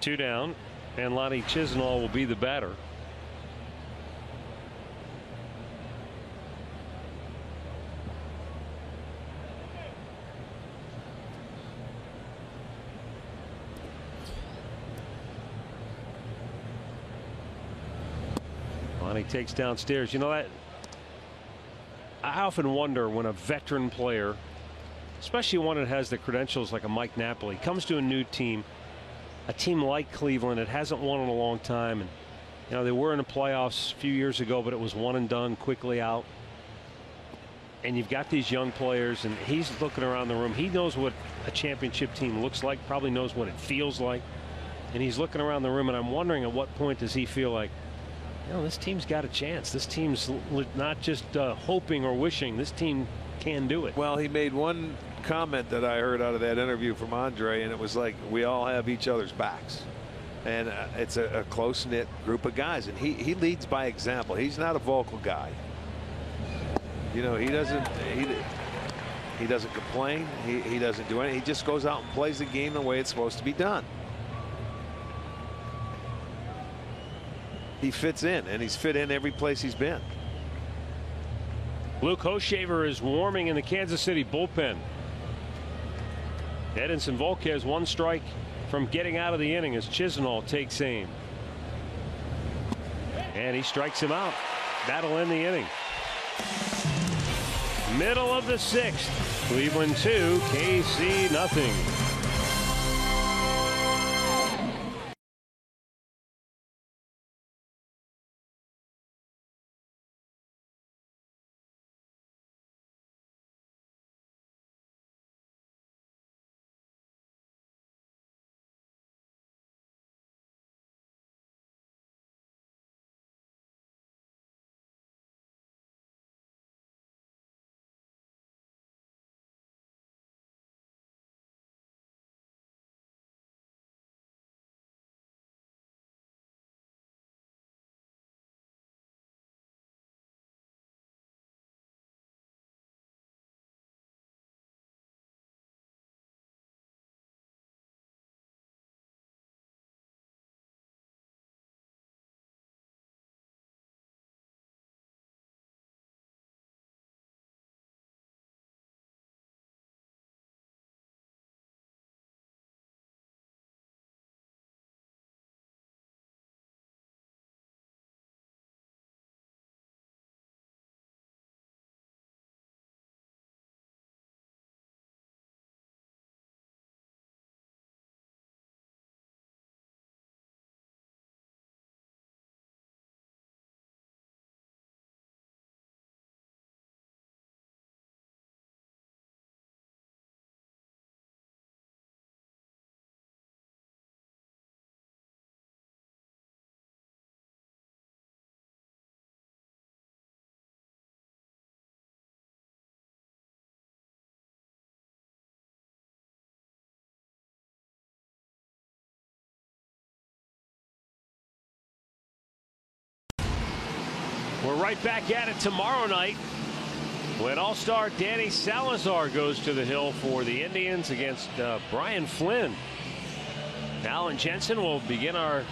Two down, and Lonnie Chisenhall will be the batter. Lonnie takes downstairs. You know, that I often wonder when a veteran player, especially one that has the credentials like a Mike Napoli, comes to a new team. A team like Cleveland, it hasn't won in a long time, and you know they were in the playoffs a few years ago, but it was one and done, quickly out. And you've got these young players, and he's looking around the room. He knows what a championship team looks like, probably knows what it feels like, and he's looking around the room. And I'm wondering at what point does he feel like, you know, this team's got a chance. This team's not just hoping or wishing. This team can do it. Well, he made one comment that I heard out of that interview from Andre, and it was like, we all have each other's backs, and it's a close-knit group of guys, and he leads by example. He's not a vocal guy. You know, he doesn't complain. He doesn't do anything. He just goes out and plays the game the way it's supposed to be done. He fits in, and he's fit in every place he's been. Luke Hochevar is warming in the Kansas City bullpen. Edinson Volquez 1 strike from getting out of the inning as Chisenhall takes aim. And he strikes him out. That'll end the inning. Middle of the 6th. Cleveland 2, KC nothing. We're right back at it tomorrow night when All-Star Danny Salazar goes to the hill for the Indians against Brian Flynn. Alan Jensen will begin our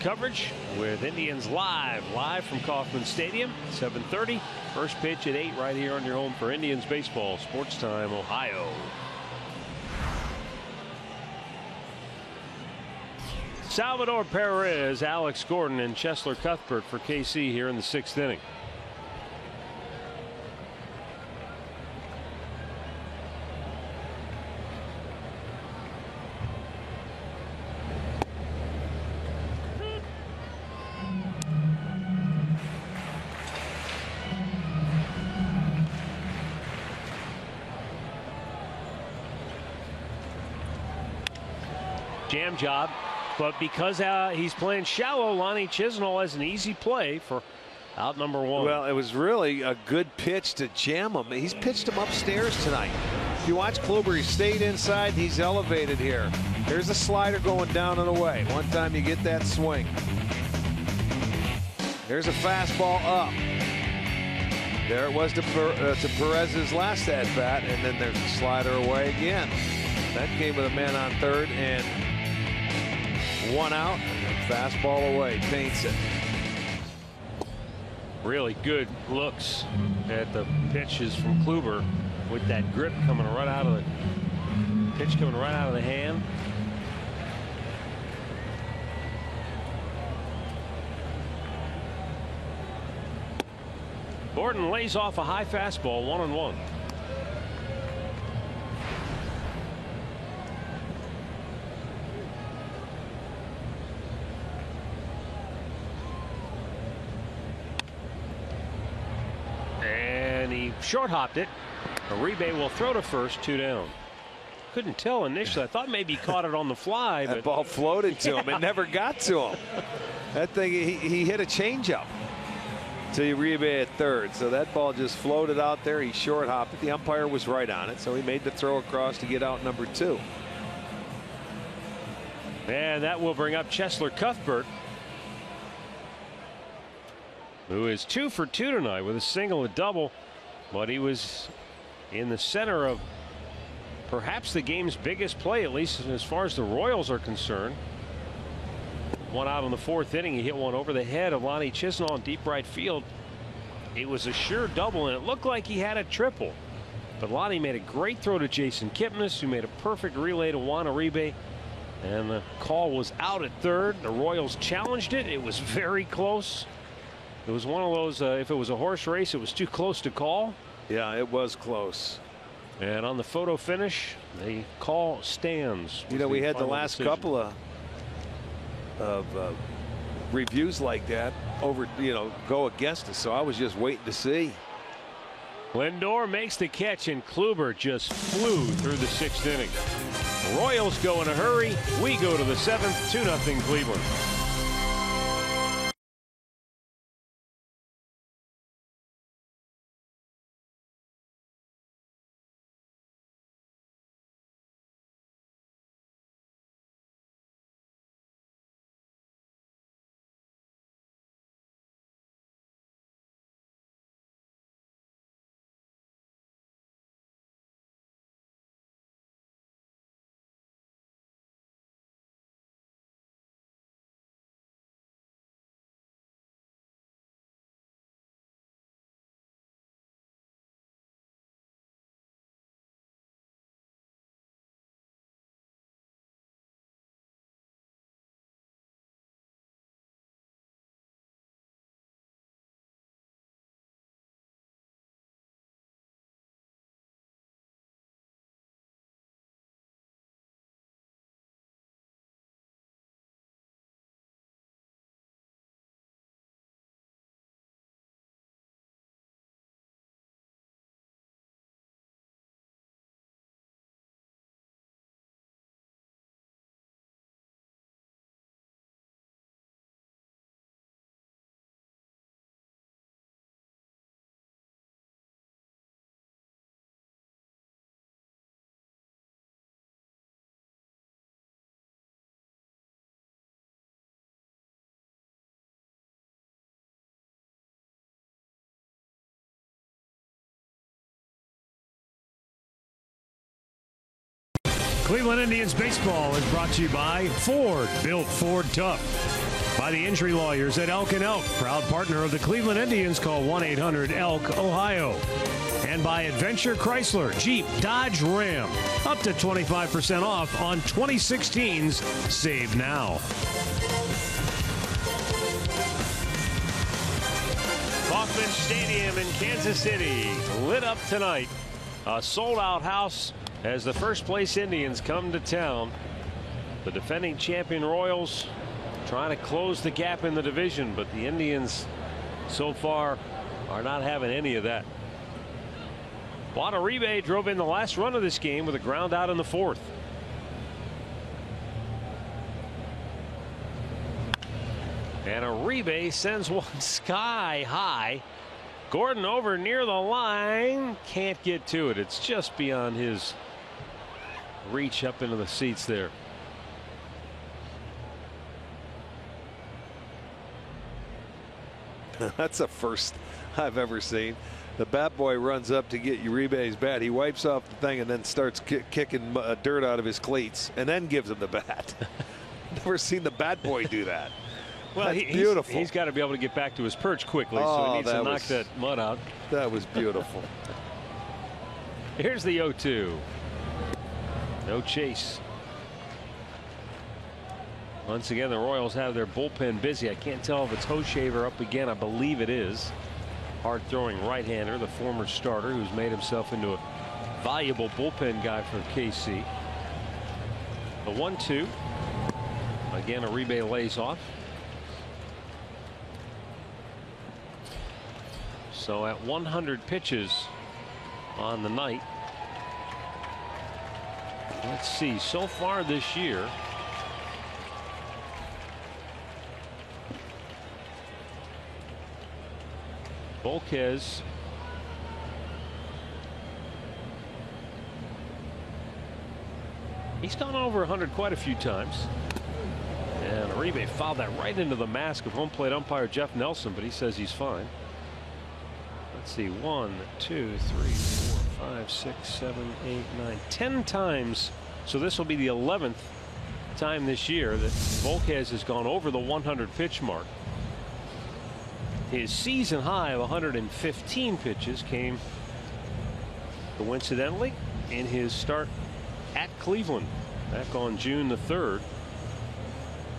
coverage with Indians live from Kauffman Stadium, 7:30. First pitch at 8 right here on your home for Indians baseball. Sports Time Ohio. Salvador Perez, Alex Gordon, and Cheslor Cuthbert for KC here in the 6th inning. Jam job. But because he's playing shallow, Lonnie Chisenhall has an easy play for out number 1. Well, it was really a good pitch to jam him. He's pitched him upstairs tonight. If you watch Kluber, he stayed inside. He's elevated here. There's a slider going down and away. One time you get that swing. There's a fastball up. There it was to Perez's last at bat, and then there's a slider away again. That came with a man on third and 1 out, and fastball away, paints it. Really good looks at the pitches from Kluber with that grip coming right out of the pitch, coming right out of the hand. Gordon lays off a high fastball, 1-1. Short hopped it. Uribe will throw to first, 2 down. Couldn't tell initially. I thought maybe he caught it on the fly. That ball floated to him. It never got to him. That thing, he hit a changeup to Uribe at third. So that ball just floated out there. He short hopped it. The umpire was right on it. So he made the throw across to get out number 2. And that will bring up Cheslor Cuthbert, who is 2 for 2 tonight with a single, a double. But he was in the center of perhaps the game's biggest play, at least as far as the Royals are concerned. 1 out in the 4th inning. He hit one over the head of Lonnie Chisenhall in deep right field. It was a sure double, and it looked like he had a triple. But Lonnie made a great throw to Jason Kipnis, who made a perfect relay to Juan Uribe. And the call was out at third. The Royals challenged it. It was very close. It was one of those, if it was a horse race, it was too close to call. Yeah, it was close. And on the photo finish, the call stands. You know, we had the last couple of reviews like that go against us. So I was just waiting to see. Lindor makes the catch, and Kluber just flew through the 6th inning. Royals go in a hurry. We go to the 7th, 2-0 Cleveland. Cleveland Indians baseball is brought to you by Ford, built Ford tough. By the injury lawyers at Elk & Elk, proud partner of the Cleveland Indians. Call 1-800-ELK, Ohio. And by Adventure Chrysler, Jeep, Dodge, Ram. Up to 25% off on 2016's Save Now. Kauffman Stadium in Kansas City lit up tonight. A sold-out house as the first-place Indians come to town. The defending champion Royals trying to close the gap in the division, but the Indians so far are not having any of that. Juan Uribe drove in the last run of this game with a ground out in the fourth. And Uribe sends one sky high. Gordon over near the line, can't get to it. It's just beyond his reach up into the seats there. That's the first I've ever seen. The bat boy runs up to get Uribe's bat. He wipes off the thing and then starts kicking dirt out of his cleats and then gives him the bat. Never seen the bat boy do that. Well, beautiful. He's got to be able to get back to his perch quickly, so he needs to knock that mud out. That was beautiful. Here's the 0-2. No chase. Once again, the Royals have their bullpen busy. I can't tell if it's Hochevar up again. I believe it is. Hard throwing right-hander, the former starter who's made himself into a valuable bullpen guy for KC. The 1-2. Again, Uribe lays off. So at 100 pitches on the night. Let's see, so far this year, Volquez he's gone over 100 quite a few times. And Uribe fouled that right into the mask of home plate umpire Jeff Nelson, but he says he's fine. Let's see, 1, 2, 3, 4, 5, 6, 7, 8, 9, 10 times. So this will be the 11th time this year that Volquez has gone over the 100 pitch mark. His season high of 115 pitches came coincidentally in his start at Cleveland back on June the 3rd.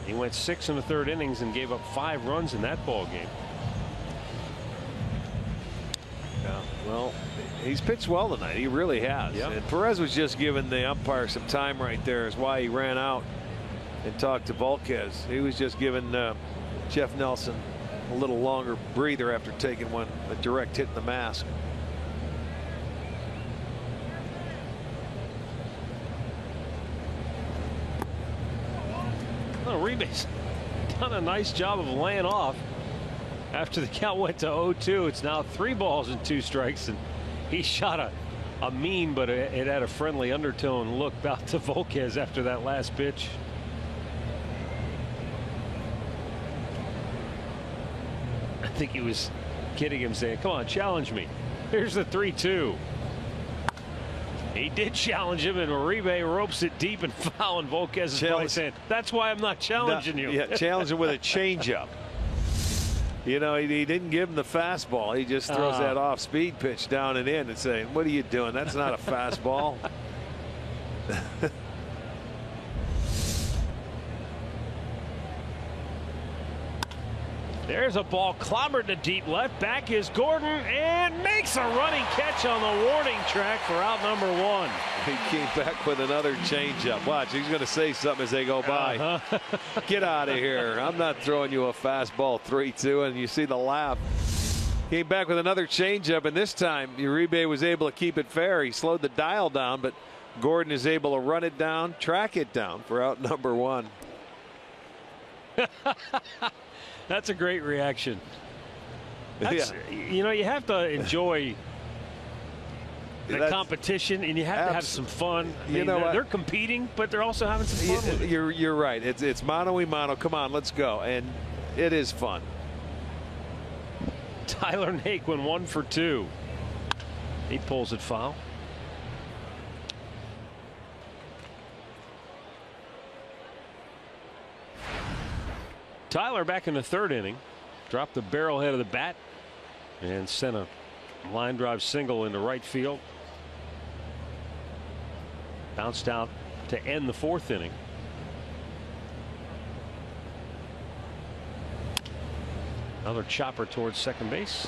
He went 6 1/3 innings and gave up 5 runs in that ball game. Yeah, well, he's pitched well tonight. He really has. Yep. And Perez was just giving the umpire some time right there, is why he ran out and talked to Volquez. He was just giving Jeff Nelson a little longer breather after taking a direct hit in the mask. Oh, Uribe's done a nice job of laying off. After the count went to 0-2, it's now 3 balls and 2 strikes, and he shot a mean, but it had a friendly undertone look out to Volquez after that last pitch. I think he was kidding him, saying, come on, challenge me. Here's the 3-2. He did challenge him, and Uribe ropes it deep and fouling Volquez is probably saying, that's why I'm not challenging you. Yeah, challenge him with a changeup. You know, he didn't give him the fastball. He just throws that off-speed pitch down and in and saying, what are you doing? That's not a fastball. There's a ball clobbered to deep left. Back is Gordon and makes a running catch on the warning track for out number 1. He came back with another changeup. Watch, he's going to say something as they go by. Get out of here. I'm not throwing you a fastball 3-2. And you see the laugh. Came back with another changeup, and this time Uribe was able to keep it fair. He slowed the dial down, but Gordon is able to run it down, track it down for out number 1. That's a great reaction. You know, you have to enjoy the competition, and you have to have some fun. You know what? They're competing, but they're also having some fun with it. You're right. It's mano-a-mano. Come on, let's go. And it is fun. Tyler Naquin 1 for 2. He pulls it foul. Tyler back in the third inning. Dropped the barrel head of the bat and sent a line drive single into right field. Bounced out to end the fourth inning. Another chopper towards second base.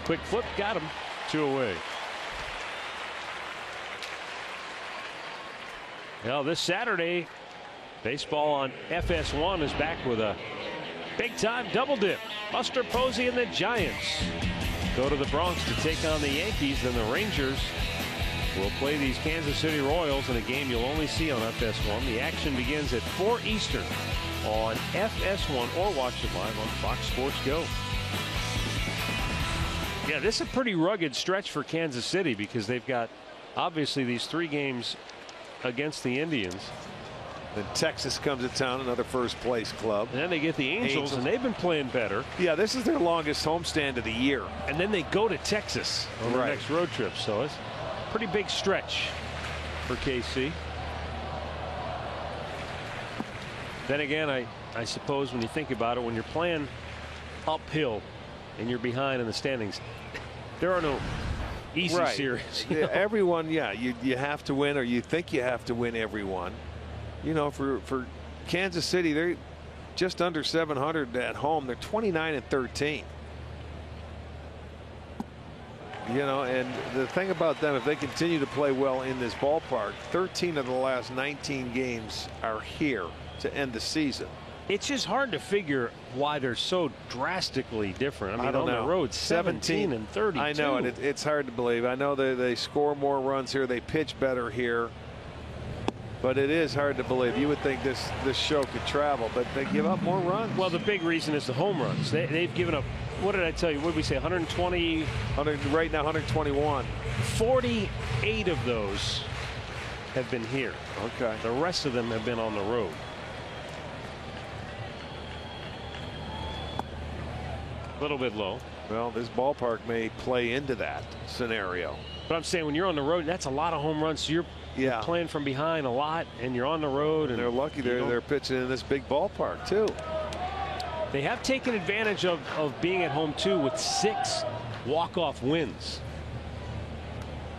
Quick flip, got him. 2 away. Now this Saturday, baseball on FS1 is back with a big time double dip. Buster Posey and the Giants go to the Bronx to take on the Yankees, and the Rangers will play these Kansas City Royals in a game you'll only see on FS1. The action begins at 4 Eastern on FS1, or watch it live on Fox Sports Go. Yeah, this is a pretty rugged stretch for Kansas City because they've got obviously these 3 games against the Indians. Then Texas comes to town, another first place club. And then they get the Angels, and they've been playing better. Yeah, this is their longest homestand of the year. And then they go to Texas on their next road trip. So it's a pretty big stretch for KC. Then again, I suppose when you think about it, when you're playing uphill and you're behind in the standings, there are no easy series. Yeah, everyone, you have to win, or you think you have to win everyone. You know, for Kansas City, they're just under 700 at home. They're 29-13. You know, and the thing about them, if they continue to play well in this ballpark, 13 of the last 19 games are here to end the season. It's just hard to figure why they're so drastically different. I mean, don't on know. the road, 17 and 32. I know, and it's hard to believe. I know they score more runs here. They pitch better here. But it is hard to believe. You would think this show could travel, but they give up more runs. Well, the big reason is the home runs. They've given up, what did I tell you? What did we say, 120? Right now, 121. 48 of those have been here. Okay. The rest of them have been on the road. A little bit low. Well, this ballpark may play into that scenario. But I'm saying when you're on the road, that's a lot of home runs. So you're playing from behind a lot, and you're on the road. And they're lucky they're pitching in this big ballpark, too. They have taken advantage of being at home, too, with 6 walk-off wins,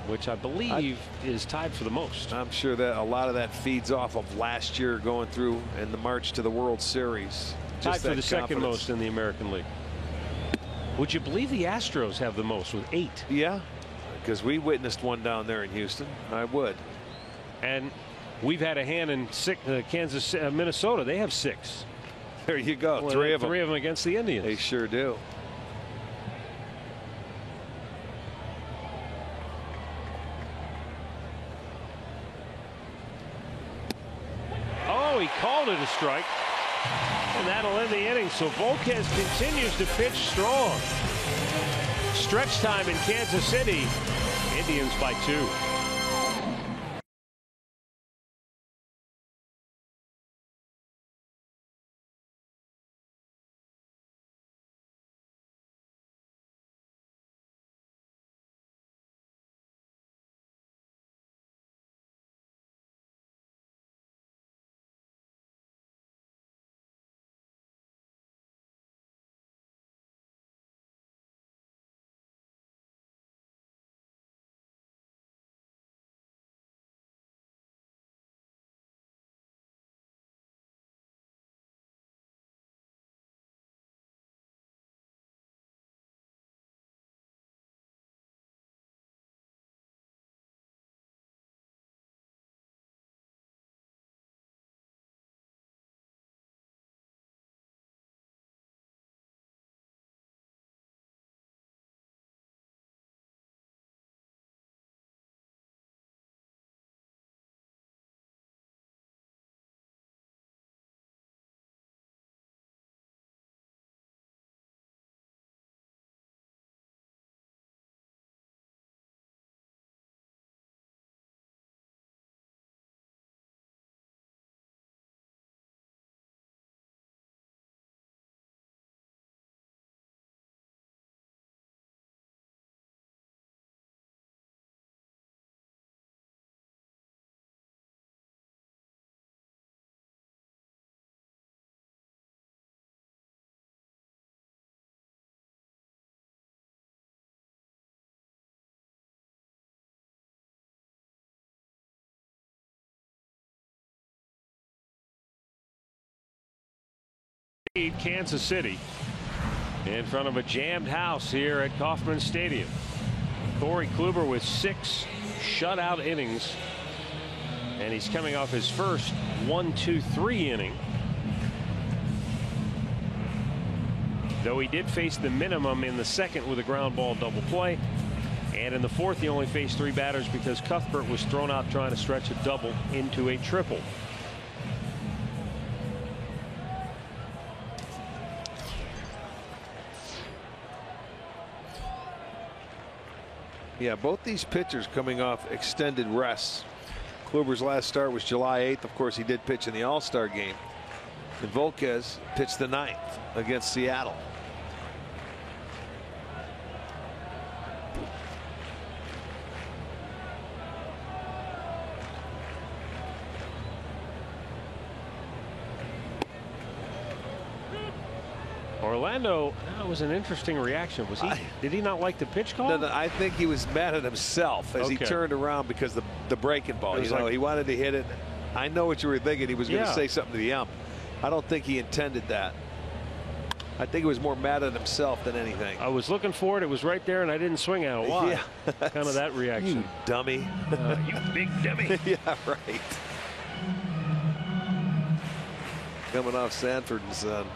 which I believe is tied for the most. I'm sure that a lot of that feeds off of last year going through and the march to the World Series. Tied for the second most in the American League. Would you believe the Astros have the most with 8? Yeah, because we witnessed one down there in Houston. I would. And we've had a hand in Minnesota. They have 6. There you go. Well, 3 of them. 3 of them against the Indians. They sure do. Oh, he called it a strike. And that'll end the inning. So Volquez continues to pitch strong. Stretch time in Kansas City. Indians by 2. Kansas City in front of a jammed house here at Kauffman Stadium. Corey Kluber with 6 shutout innings, and he's coming off his first 1-2-3 inning. Though he did face the minimum in the second with a ground ball double play. And in the fourth, he only faced 3 batters because Cuthbert was thrown out trying to stretch a double into a triple. Yeah, both these pitchers coming off extended rests. Kluber's last start was July 8th. Of course, he did pitch in the All-Star game. And Volquez pitched the 9th against Seattle. Orlando, that was an interesting reaction. Was he? Did he not like the pitch call? No, I think he was mad at himself as he turned around because the breaking ball. You know, he wanted to hit it. I know what you were thinking. He was going to say something to the ump. I don't think he intended that. I think he was more mad at himself than anything. I was looking for it. It was right there, and I didn't swing at it. Why? Yeah. Kind of that reaction. You dummy. You big dummy. Yeah, right. Coming off Sanford and Son.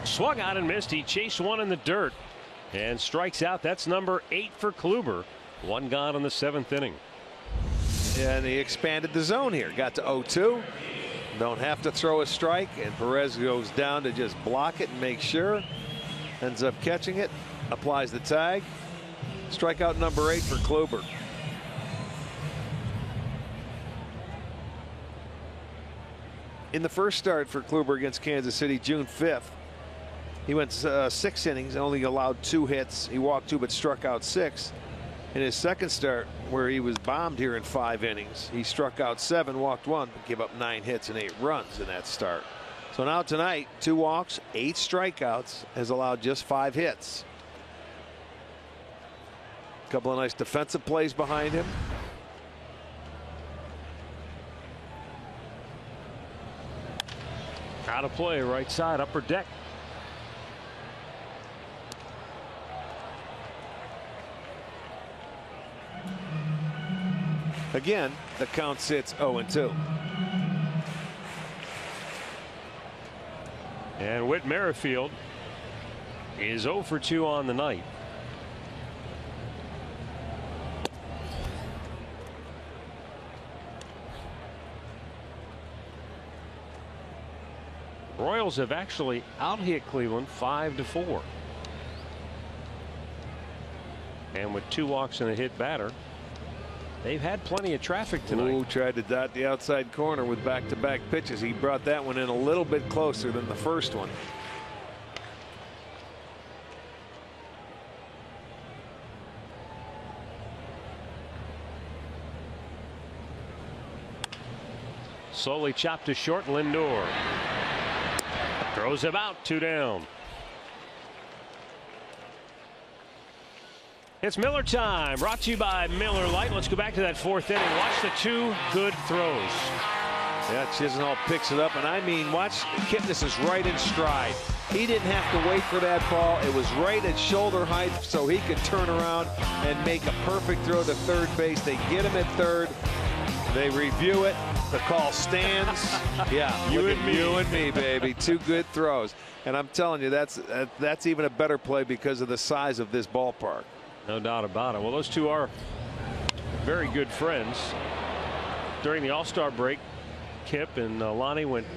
Swung out and missed. He chased one in the dirt and strikes out. That's number 8 for Kluber. 1 gone in the 7th inning. Yeah, and he expanded the zone here. Got to 0-2. Don't have to throw a strike, and Perez goes down to just block it and make sure. Ends up catching it. Applies the tag. Strikeout number 8 for Kluber. In the first start for Kluber against Kansas City, June 5th, he went 6 innings, only allowed 2 hits. He walked 2 but struck out 6. In his second start, where he was bombed here in 5 innings, he struck out 7, walked 1, but gave up 9 hits and 8 runs in that start. So now tonight, 2 walks, 8 strikeouts, has allowed just 5 hits. A couple of nice defensive plays behind him. Out of play, right side, upper deck. Again, the count sits 0-2. And Whit Merrifield is 0 for 2 on the night. Royals have actually out-hit Cleveland 5-4. And with 2 walks and a hit batter, they've had plenty of traffic tonight. Ooh, tried to dot the outside corner with back-to-back pitches. He brought that one in a little bit closer than the first one. Slowly chopped to short. Lindor throws him out. 2 down. It's Miller time, brought to you by Miller Lite. Let's go back to that 4th inning. Watch the 2 good throws. Yeah, Chisenhall picks it up, and I mean, watch, Kipnis is right in stride. He didn't have to wait for that ball. It was right at shoulder height, so he could turn around and make a perfect throw to third base. They get him at third. They review it. The call stands. Yeah, you and me, baby. 2 good throws, and I'm telling you, that's even a better play because of the size of this ballpark. No doubt about it. Well, those 2 are very good friends. During the All-Star break, Kip and Lonnie went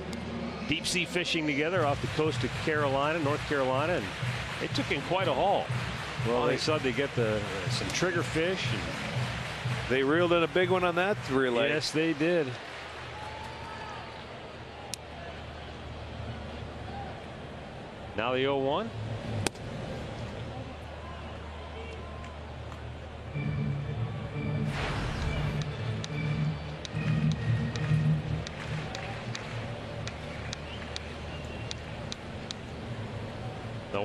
deep sea fishing together off the coast of Carolina, North Carolina, and they took in quite a haul. Well, they said they get some trigger fish. And they reeled in a big one on that relay. Yes, they did. Now the 0-1.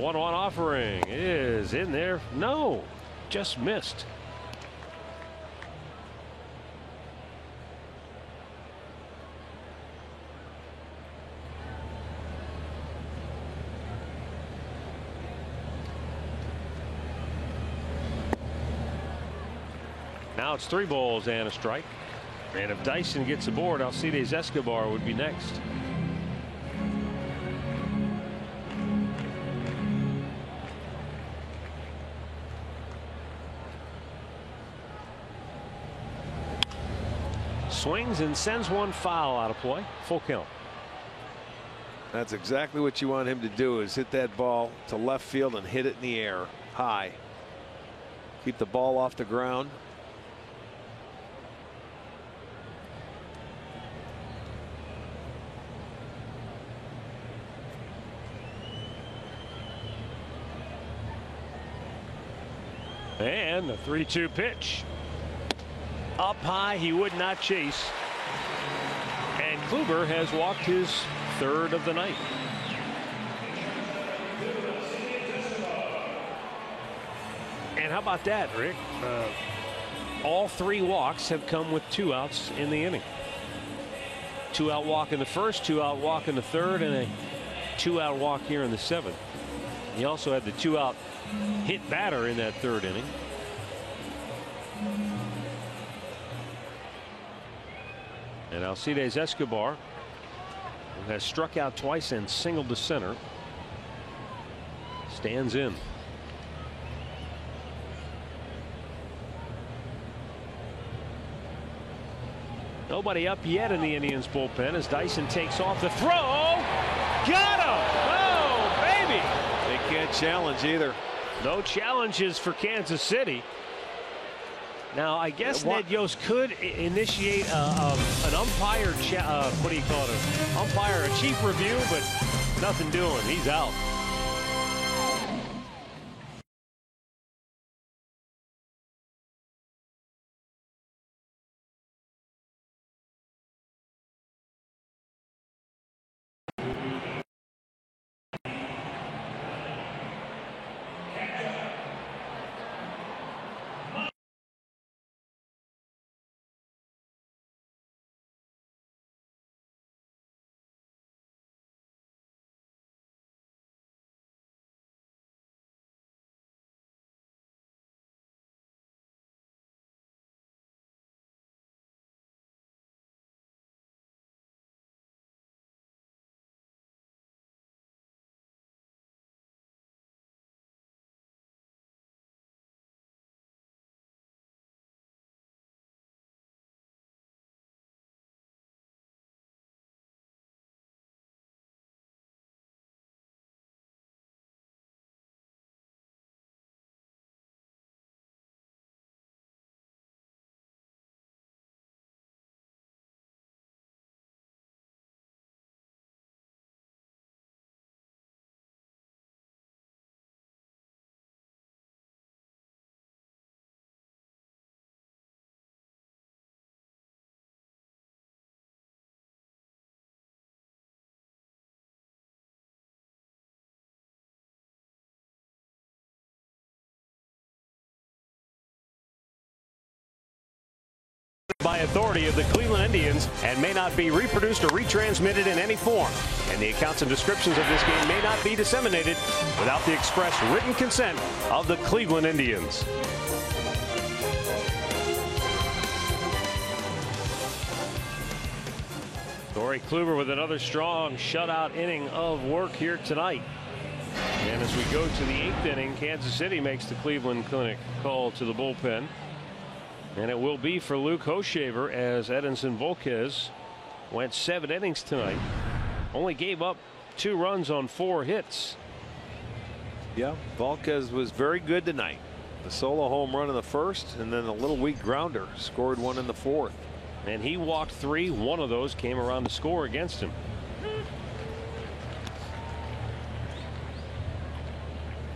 1-1 offering is in there. No, just missed. Now it's 3 balls and a strike. And if Dyson gets aboard, Alcides Escobar would be next. Swings and sends one foul out of play. Full count. That's exactly what you want him to do, is hit that ball to left field and hit it in the air high. Keep the ball off the ground. And the 3-2 pitch. Up high, he would not chase. And Kluber has walked his 3rd of the night. And how about that, Rick? All 3 walks have come with 2 outs in the inning. 2-out walk in the first, 2-out walk in the 3rd, and a 2-out walk here in the 7th. He also had the 2-out hit batter in that 3rd inning. And Alcides Escobar, who has struck out twice and singled to center, stands in. Nobody up yet in the Indians bullpen as Dyson takes off the throw. Got him! Oh, baby! They can't challenge either. No challenges for Kansas City. Now, I guess Ned Yost could initiate an umpire, what do you call it? An umpire, a chief review, but nothing doing. He's out. By authority of the Cleveland Indians and may not be reproduced or retransmitted in any form. And the accounts and descriptions of this game may not be disseminated without the express written consent of the Cleveland Indians. Corey Kluber with another strong shutout inning of work here tonight. And as we go to the 8th inning, Kansas City makes the Cleveland Clinic call to the bullpen. And it will be for Luke Hochevar, as Edinson Volquez went 7 innings tonight. Only gave up 2 runs on 4 hits. Yeah, Volquez was very good tonight. The solo home run in the 1st, and then a little weak grounder. Scored 1 in the 4th. And he walked 3. 1 of those came around to score against him.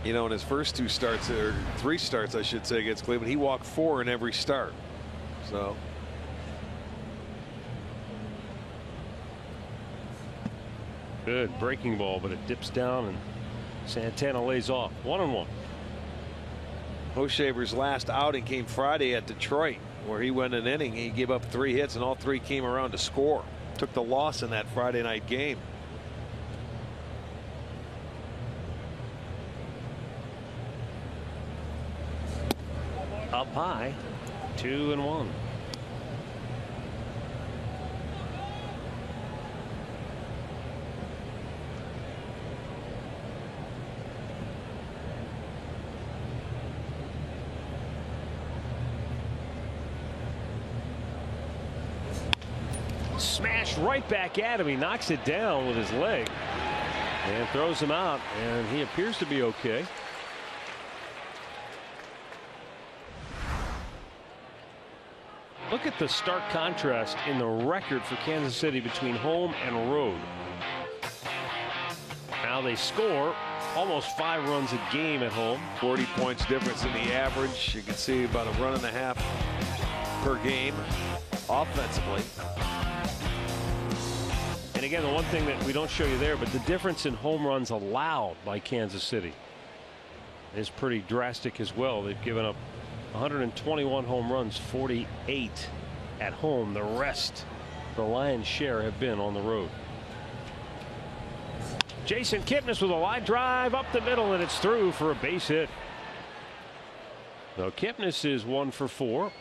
You know, in his first 2 starts, or 3 starts, I should say, against Cleveland, he walked 4 in every start. So. Good breaking ball, but it dips down and Santana lays off. 1-1. Hochevar's last outing came Friday at Detroit, where he went an inning. He gave up 3 hits, and all 3 came around to score. Took the loss in that Friday night game. Up high, 2-1. Smash right back at him. He knocks it down with his leg and throws him out, and he appears to be okay. Look at the stark contrast in the record for Kansas City between home and road. Now they score almost 5 runs a game at home. 40 points difference in the average. You can see about a 1.5 runs per game offensively. And again, the one thing that we don't show you there, but the difference in home runs allowed by Kansas City is pretty drastic as well. They've given up 121 home runs, 48 at home. The rest, the lion's share, have been on the road. Jason Kipnis with a line drive up the middle, and it's through for a base hit. So Kipnis is 1 for 4,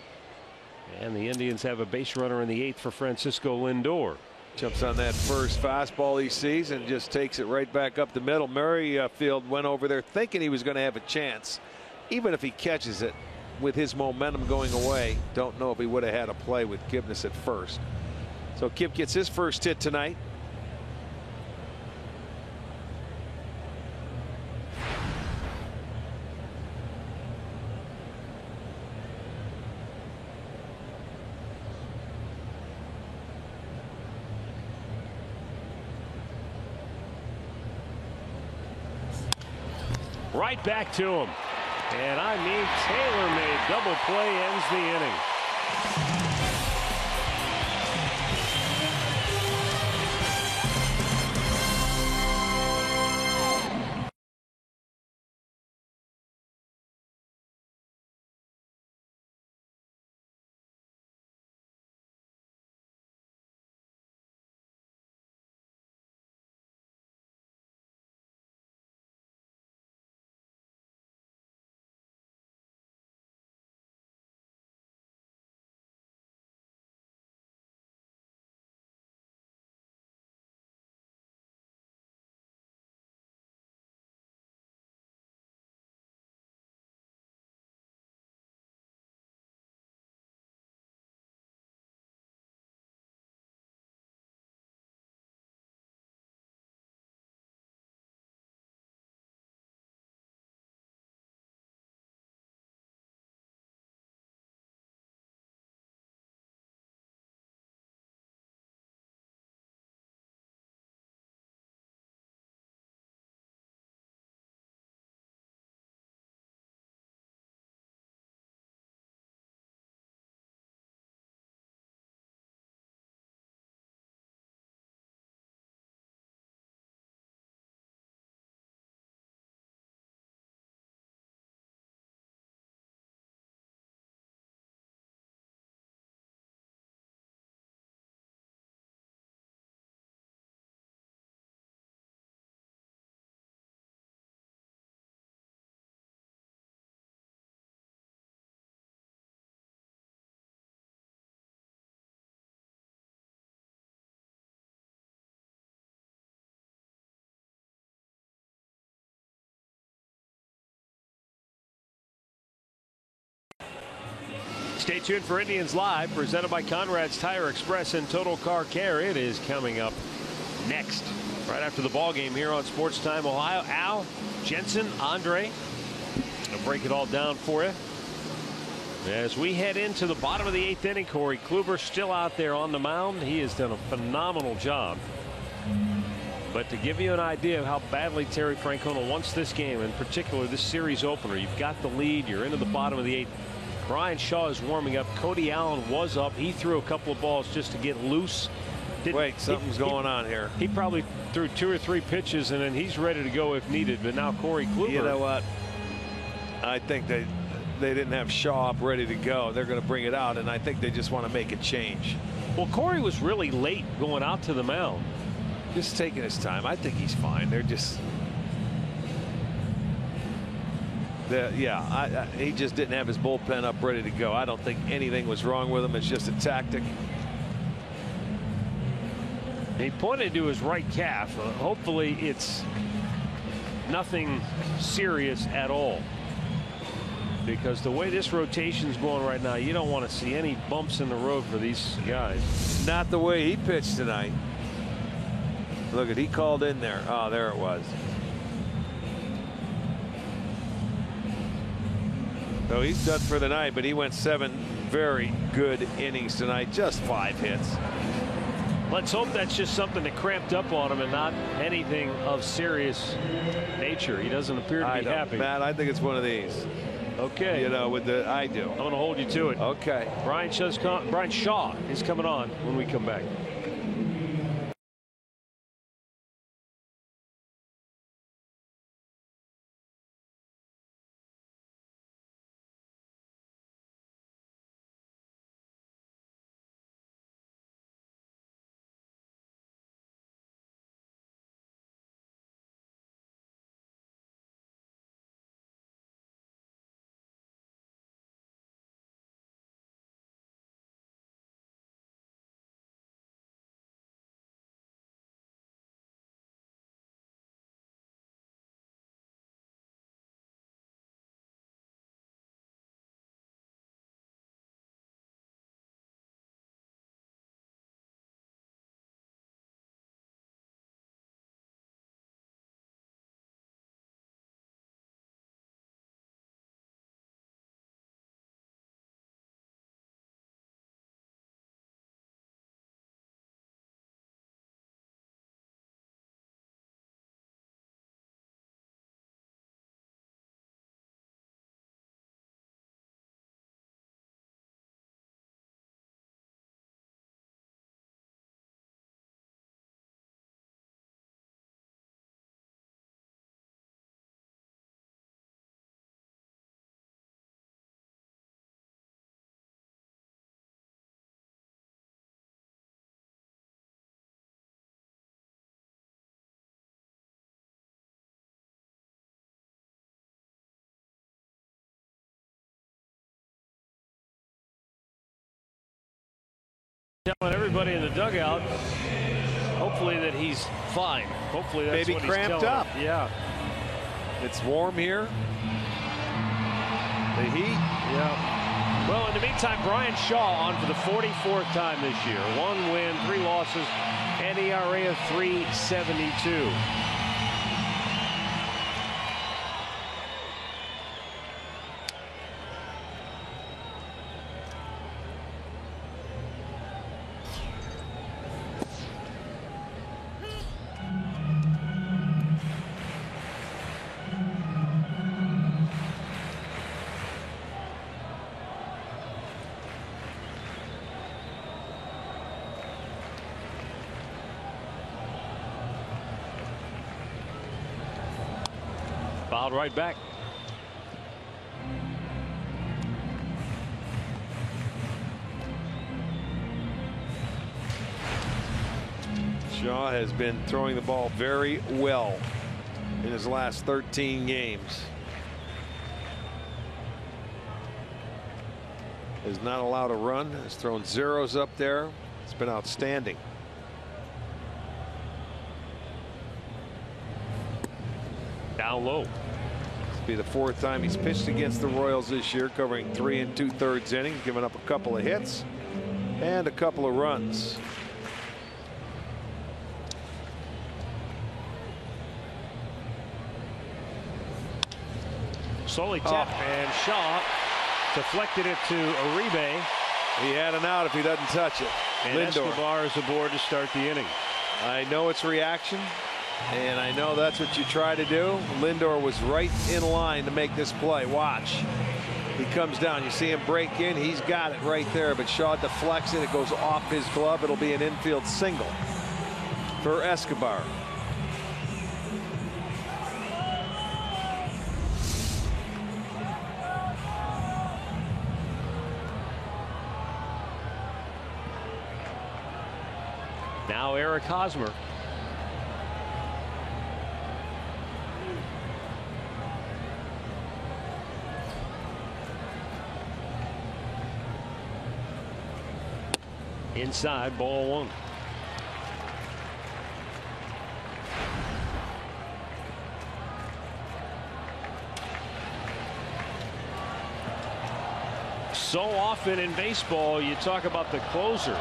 and the Indians have a base runner in the 8th for Francisco Lindor. Jumps on that first fastball he sees and just takes it right back up the middle. Merrifield went over there thinking he was going to have a chance. Even if he catches it with his momentum going away, don't know if he would have had a play with Kipnis at first. So Kip gets his first hit tonight. Right back to him. And I mean, tailor-made double play ends the inning. Stay tuned for Indians Live, presented by Conrad's Tire Express and Total Car Care. It is coming up next, right after the ball game here on Sports Time Ohio. Al, Jensen, Andre, I'll break it all down for you as we head into the bottom of the 8th inning. Corey Kluber still out there on the mound. He has done a phenomenal job. But to give you an idea of how badly Terry Francona wants this game, in particular this series opener, you've got the lead, you're into the bottom of the 8th. Brian Shaw is warming up. Cody Allen was up. He threw a couple of balls just to get loose Wait, something's going on here. He probably threw 2 or 3 pitches, and then he's ready to go if needed. But now Corey Kluber. You know what? I think they didn't have Shaw up ready to go. They're going to bring it out, and I think they just want to make a change. Well, Corey was really late going out to the mound. Just taking his time. I think he's fine. They're just. He just didn't have his bullpen up ready to go. I don't think anything was wrong with him. It's just a tactic. He pointed to his right calf. Hopefully it's nothing serious at all, because the way this rotation's going right now, you don't want to see any bumps in the road for these guys. Not the way he pitched tonight. Look at, he called in there. Oh, there it was. So he's done for the night, but he went 7 very good innings tonight. Just 5 hits. Let's hope that's just something that cramped up on him and not anything of serious nature. He doesn't appear to be happy. Matt, I think it's one of these. Okay. You know, I do. I'm going to hold you to it. Okay. Brian Shaw is coming on when we come back. Telling everybody in the dugout, hopefully, that he's fine. Hopefully that's maybe what cramped he's telling up. him. Yeah. It's warm here. The heat. Yeah. Well, in the meantime, Brian Shaw on for the 44th time this year. 1 win, 3 losses, and ERA of 3.72. Fouled right back. Shaw has been throwing the ball very well in his last 13 games. Has not allowed a run. Has thrown zeros up there. It's been outstanding. Down low. This will be the 4th time he's pitched against the Royals this year, covering 3 2/3 innings, giving up a couple of hits and a couple of runs. Slowly tapped, and Shaw deflected it to Uribe. He had an out if he doesn't touch it. And Lindor. Escobar is aboard to start the inning. I know it's reaction, and I know that's what you try to do. Lindor was right in line to make this play. Watch. He comes down. You see him break in. He's got it right there. But Shaw deflects it. It goes off his glove. It'll be an infield single for Escobar. Now Eric Hosmer. Inside, ball one. So often in baseball, you talk about the closer,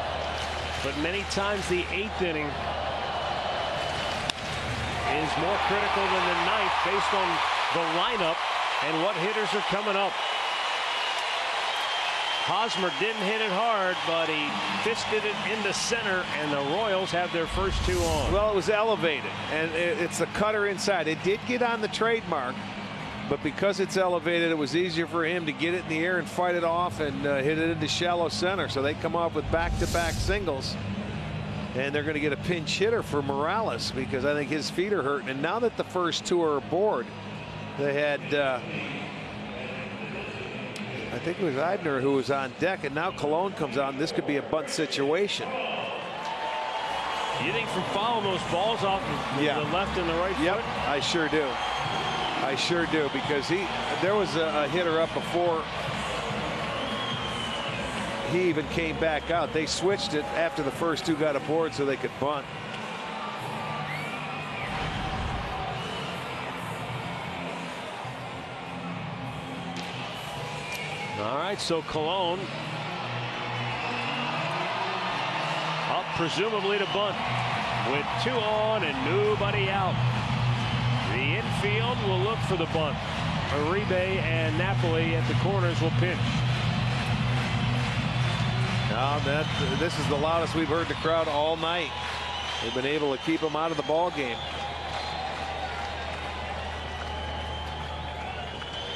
but many times the 8th inning is more critical than the 9th based on the lineup and what hitters are coming up. Hosmer didn't hit it hard, but he fisted it into center, and the Royals have their first 2 on. Well, it was elevated, and it's the cutter inside. It did get on the trademark, but because it's elevated, it was easier for him to get it in the air and fight it off and hit it into shallow center. So they come up with back-to-back singles, and they're going to get a pinch hitter for Morales because I think his feet are hurting. And now that the first 2 are aboard, they had I think it was Eibner who was on deck, and now Colon comes on. This could be a bunt situation. You think from following those balls off the left and the right Yep, foot? I sure do. I sure do, because there was a hitter up before he even came back out. They switched it after the first 2 got aboard so they could bunt. All right, so Colon up presumably to bunt with 2 on and nobody out. The infield will look for the bunt. Uribe and Napoli at the corners will pinch. Now this is the loudest we've heard the crowd all night. They've been able to keep them out of the ball game.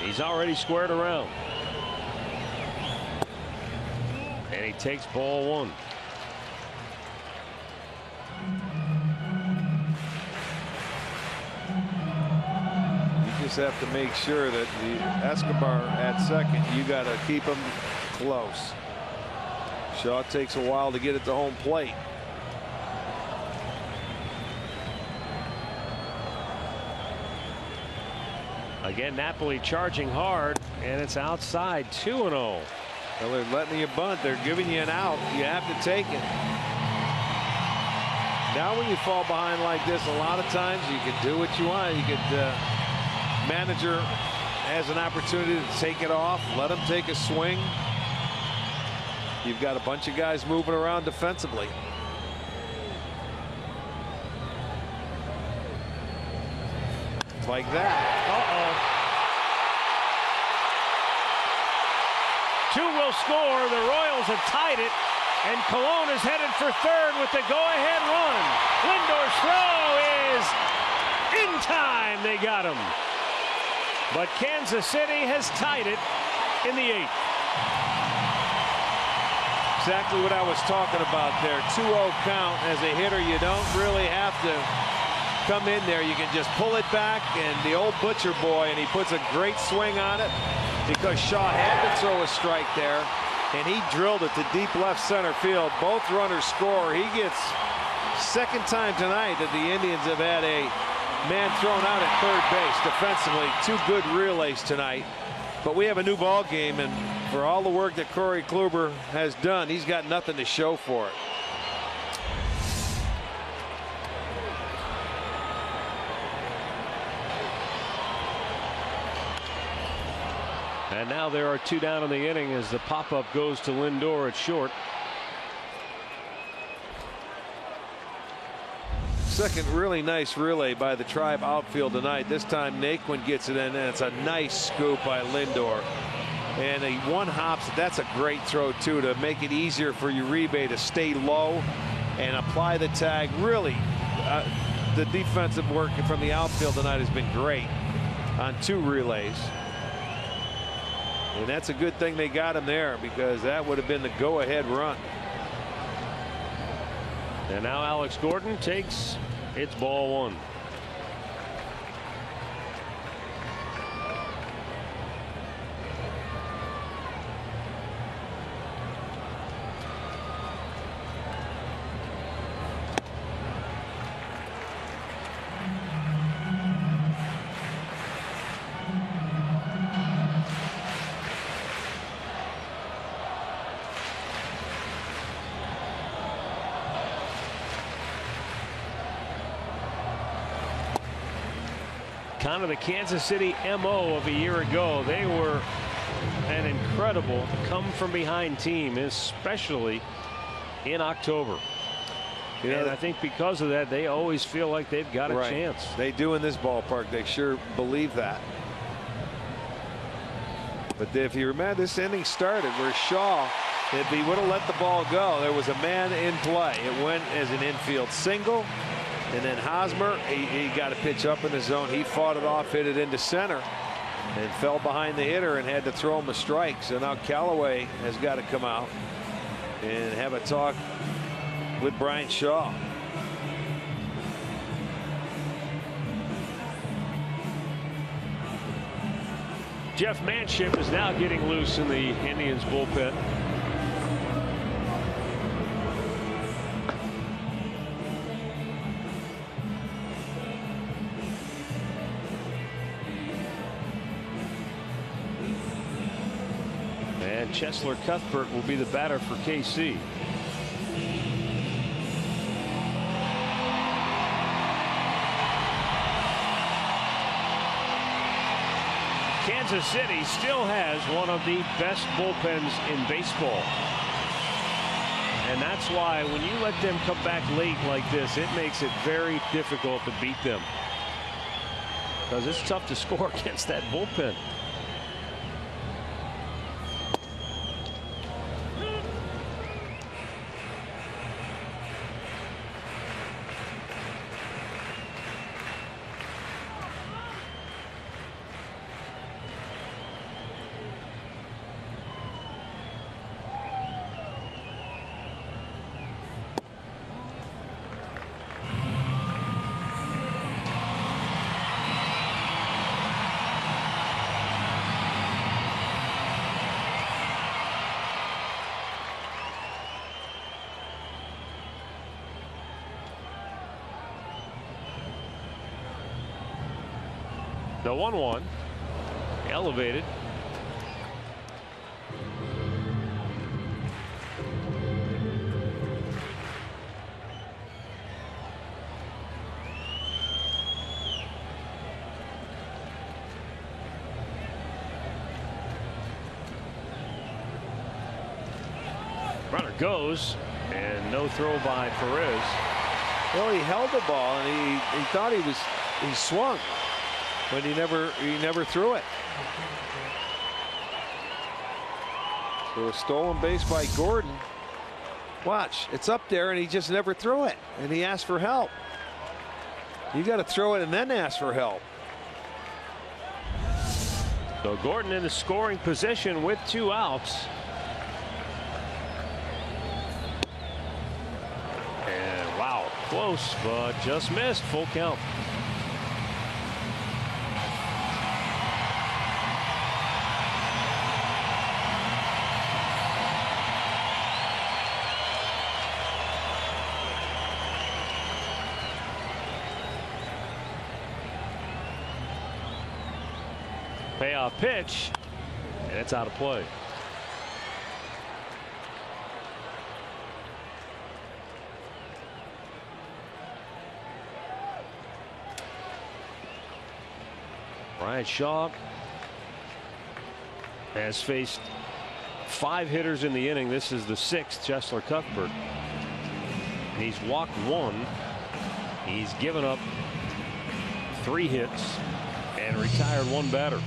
He's already squared around. And he takes ball 1. You just have to make sure that the Escobar at second, you got to keep him close. Shaw takes a while to get it to home plate. Again, Napoli charging hard, and it's outside 2-0. Well, they're letting you bunt. They're giving you an out. You have to take it. Now when you fall behind like this, a lot of times you can do what you want. You could, manager has an opportunity to take it off, let him take a swing. You've got a bunch of guys moving around defensively. Like that. Uh-oh. 2 will score. The Royals have tied it, and Colon is headed for third with the go-ahead run. Lindor's throw is in time. They got him. But Kansas City has tied it in the 8th. Exactly what I was talking about there. 2-0 count. As a hitter, you don't really have to come in there. You can just pull it back, and the old Butcher boy, and he puts a great swing on it because Shaw had to throw a strike there, and he drilled it to deep left center field. Both runners score. He gets second time tonight that the Indians have had a man thrown out at third base defensively. 2 good relays tonight. But we have a new ball game, and for all the work that Corey Kluber has done, he's got nothing to show for it. And now there are 2 down in the inning as the pop-up goes to Lindor at short. Second really nice relay by the Tribe outfield tonight. This time Naquin gets it in, and it's a nice scoop by Lindor. And a one hops. That's a great throw too, to make it easier for Uribe to stay low and apply the tag. Really, the defensive work from the outfield tonight has been great on 2 relays. And that's a good thing they got him there, because that would have been the go-ahead run. And now Alex Gordon takes it's ball 1. Kind of the Kansas City MO of a year ago. They were an incredible come from behind team, especially in October. You know, and I think because of that, they always feel like they've got a chance. They do in this ballpark. They sure believe that. But if you remember, this inning started where Shaw, if he would have let the ball go, there was a man in play. It went as an infield single. And then Hosmer, he got a pitch up in the zone. He fought it off, hit it into center, and fell behind the hitter and had to throw him a strike. So now Callaway has got to come out and have a talk with Brian Shaw. Jeff Manship is now getting loose in the Indians bullpen. And Cheslor Cuthbert will be the batter for KC. Kansas City still has one of the best bullpens in baseball. And that's why when you let them come back late like this, it makes it very difficult to beat them. Because it's tough to score against that bullpen. The 1-1 elevated. Runner goes, and no throw by Perez. Well, he held the ball and he thought he swung. But he never threw it. So a stolen base by Gordon. Watch, it's up there and he just never threw it. And he asked for help. You got to throw it and then ask for help. So Gordon in the scoring position with 2 outs. And wow, close, but just missed. Full count. Payoff pitch, and it's out of play. Brian Shaw has faced 5 hitters in the inning. This is the 6th, Cheslor Cuthbert. And he's walked 1. He's given up 3 hits and retired 1 batter.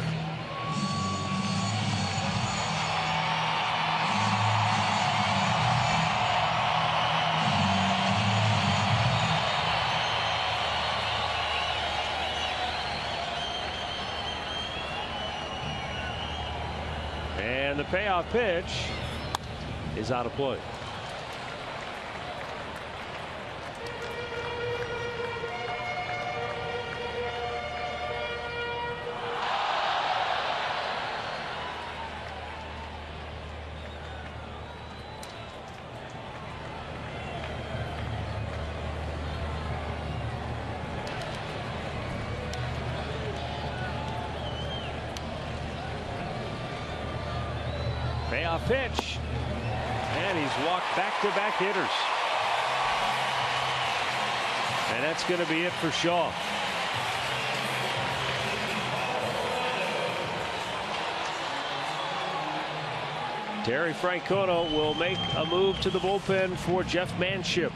And the payoff pitch is out of play. Payoff pitch, and he's walked back-to-back hitters, and that's going to be it for Shaw. Terry Francona will make a move to the bullpen for Jeff Manship.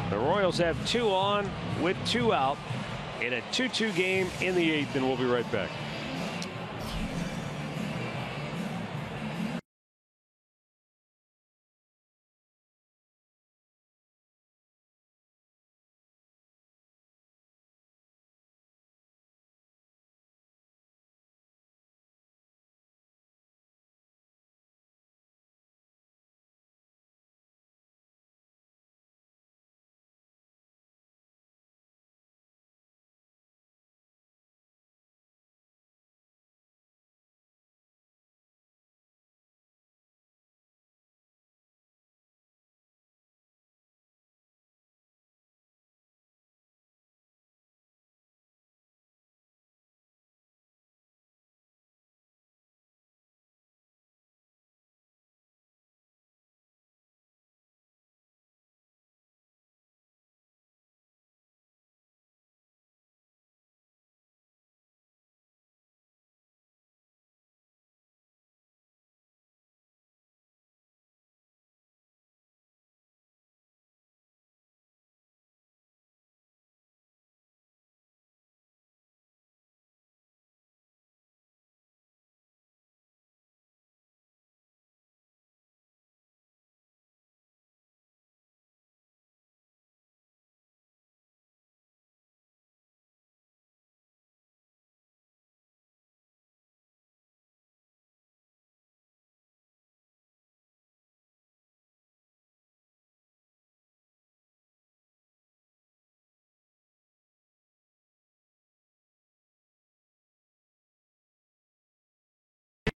The Royals have 2 on with 2 out in a 2-2 game in the 8th, and we'll be right back.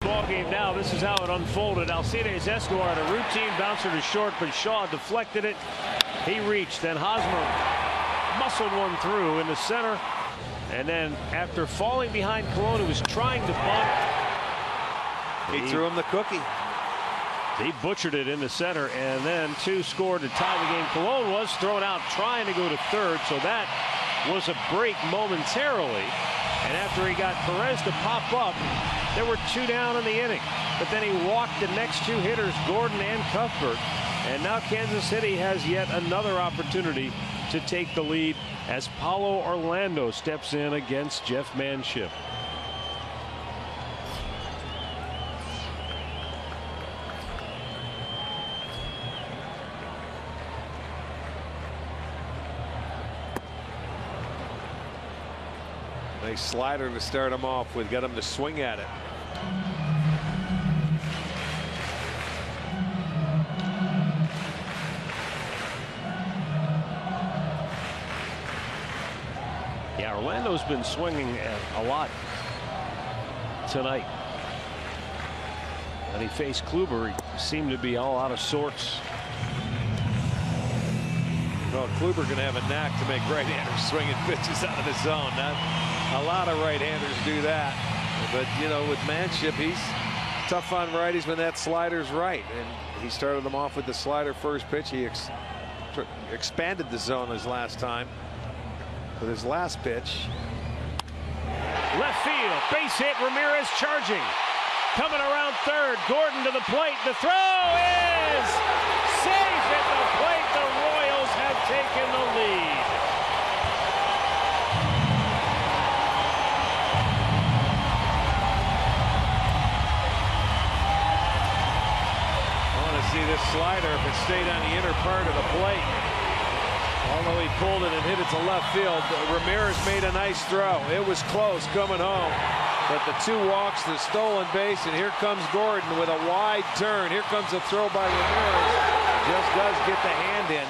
Ball game now. This is how it unfolded. Alcides Escobar had a routine bouncer to short, but Shaw deflected it. He reached, then Hosmer muscled one through in the center, and then after falling behind Colon, who was trying to bunt, he threw him the cookie. He butchered it in the center, and then 2 scored to tie the game. Colon was thrown out trying to go to third, so that was a break momentarily. And after he got Perez to pop up, there were 2 down in the inning. But then he walked the next 2 hitters, Gordon and Cuthbert. And now Kansas City has yet another opportunity to take the lead as Paulo Orlando steps in against Jeff Manship. Nice slider to start him off with, got him to swing at it. Yeah, Orlando's been swinging a lot tonight. When he faced Kluber, he seemed to be all out of sorts. Well, Kluber going to have a knack to make right-handers swinging pitches out of the zone. A lot of right-handers do that. But, you know, with Manship, he's tough on righties when that slider's right. And he started them off with the slider first pitch. He expanded the zone his last time with his last pitch. Left field, base hit, Ramirez charging. Coming around third, Gordon to the plate. The throw is safe at the plate. The Royals have taken the lead. See this slider if it stayed on the inner part of the plate. Although he pulled it and hit it to left field, Ramirez made a nice throw. It was close coming home. But the 2 walks, the stolen base, and here comes Gordon with a wide turn. Here comes a throw by Ramirez. Just does get the hand in.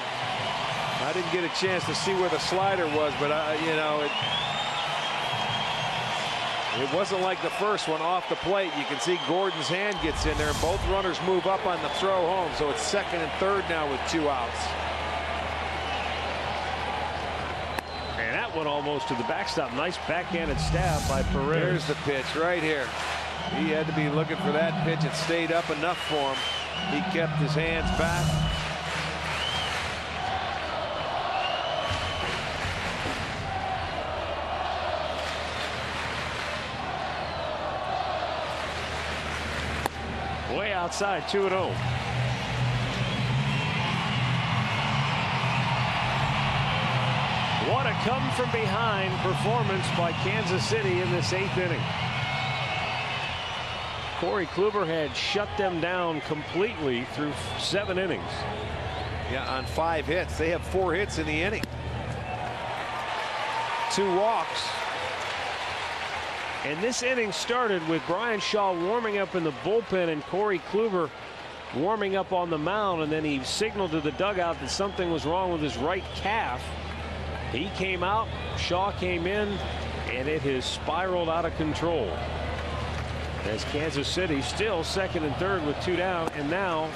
I didn't get a chance to see where the slider was, but you know, it wasn't like the first one off the plate. You can see Gordon's hand gets in there, and both runners move up on the throw home. So it's 2nd and 3rd now with 2 outs. And that one almost to the backstop. Nice backhanded stab by Perez. Here's the pitch right here. He had to be looking for that pitch. It stayed up enough for him. He kept his hands back. Way outside, 2-0. What a come from behind performance by Kansas City in this 8th inning. Corey Kluber had shut them down completely through 7 innings. Yeah, on 5 hits. They have 4 hits in the inning. 2 walks. And this inning started with Brian Shaw warming up in the bullpen and Corey Kluber warming up on the mound, and then he signaled to the dugout that something was wrong with his right calf. He came out, Shaw came in, and it has spiraled out of control. As Kansas City still 2nd and 3rd with 2 down, and now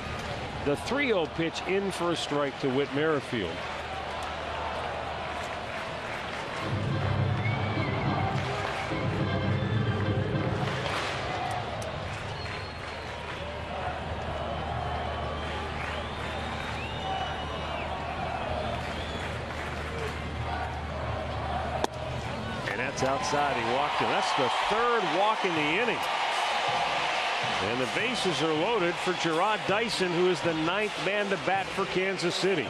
the 3-0 pitch in for a strike to Whit Merrifield. Outside, he walked him. That's the 3rd walk in the inning. And the bases are loaded for Jarrod Dyson, who is the 9th man to bat for Kansas City.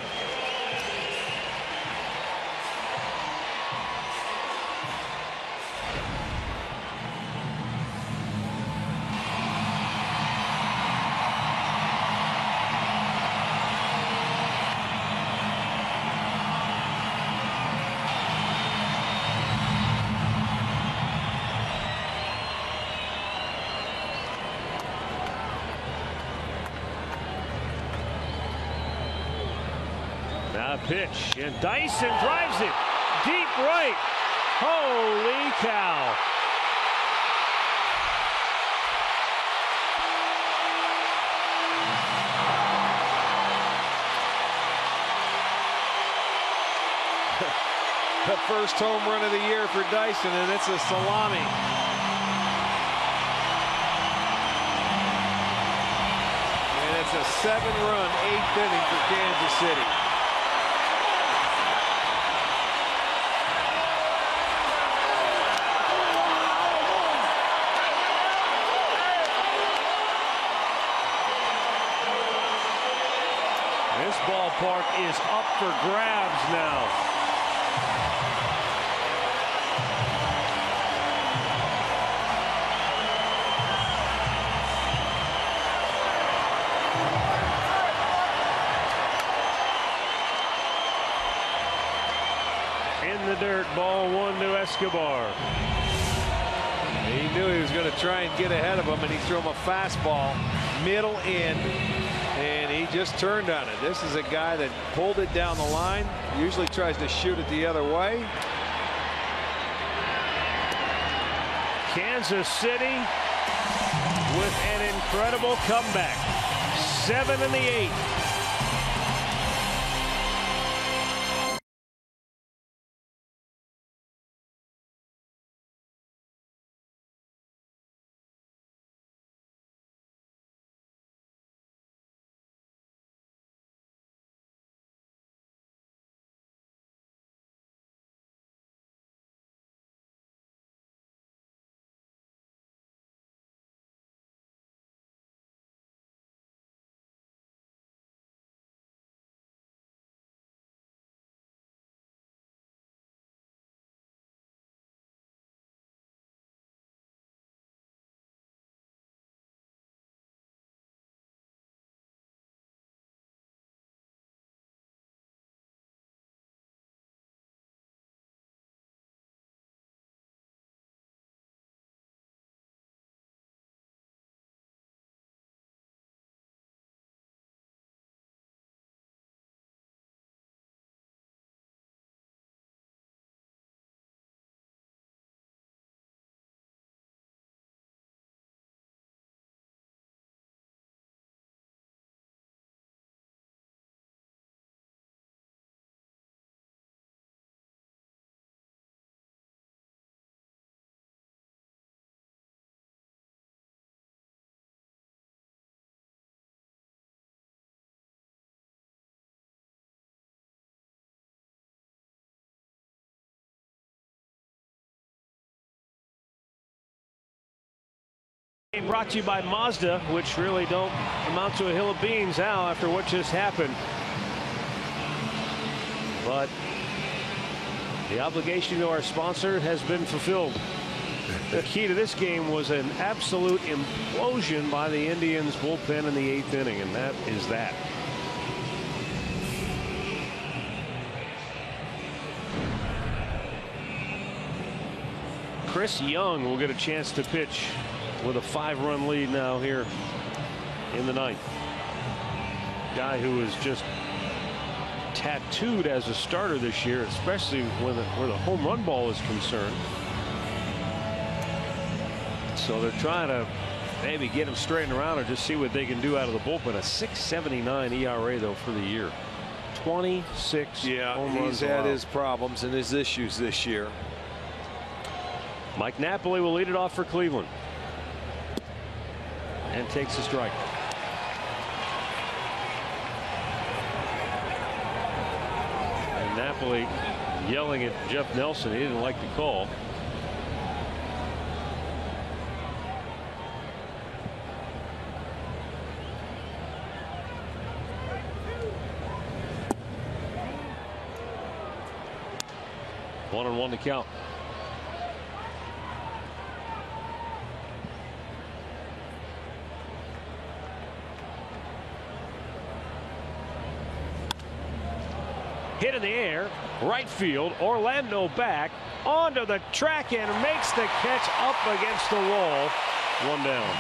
Pitch, and Dyson drives it deep right. Holy cow. The first home run of the year for Dyson, and it's a salami. And it's a 7-run 8th inning for Kansas City. This ballpark is up for grabs now. In the dirt, ball 1 to Escobar. He knew he was going to try and get ahead of him, and he threw him a fastball, middle in. And he just turned on it. This is a guy that pulled it down the line. Usually tries to shoot it the other way. Kansas City with an incredible comeback. 7 in the 8th. Brought to you by Mazda, which really don't amount to a hill of beans now after what just happened. But the obligation to our sponsor has been fulfilled. The key to this game was an absolute implosion by the Indians bullpen in the 8th inning, and that is that. Chris Young will get a chance to pitch with a 5-run lead now here in the 9th. Guy who is just tattooed as a starter this year, especially where the home run ball is concerned. So they're trying to maybe get him straightened around or just see what they can do out of the bullpen. A 6.79 ERA though for the year. 26 home runs he's had allowed. his problems and his issues this year. Mike Napoli will lead it off for Cleveland. And takes a strike. And Napoli yelling at Jeff Nelson. He didn't like the call. One and one to count. Hit in the air, right field. Orlando back onto the track and makes the catch up against the wall. One down.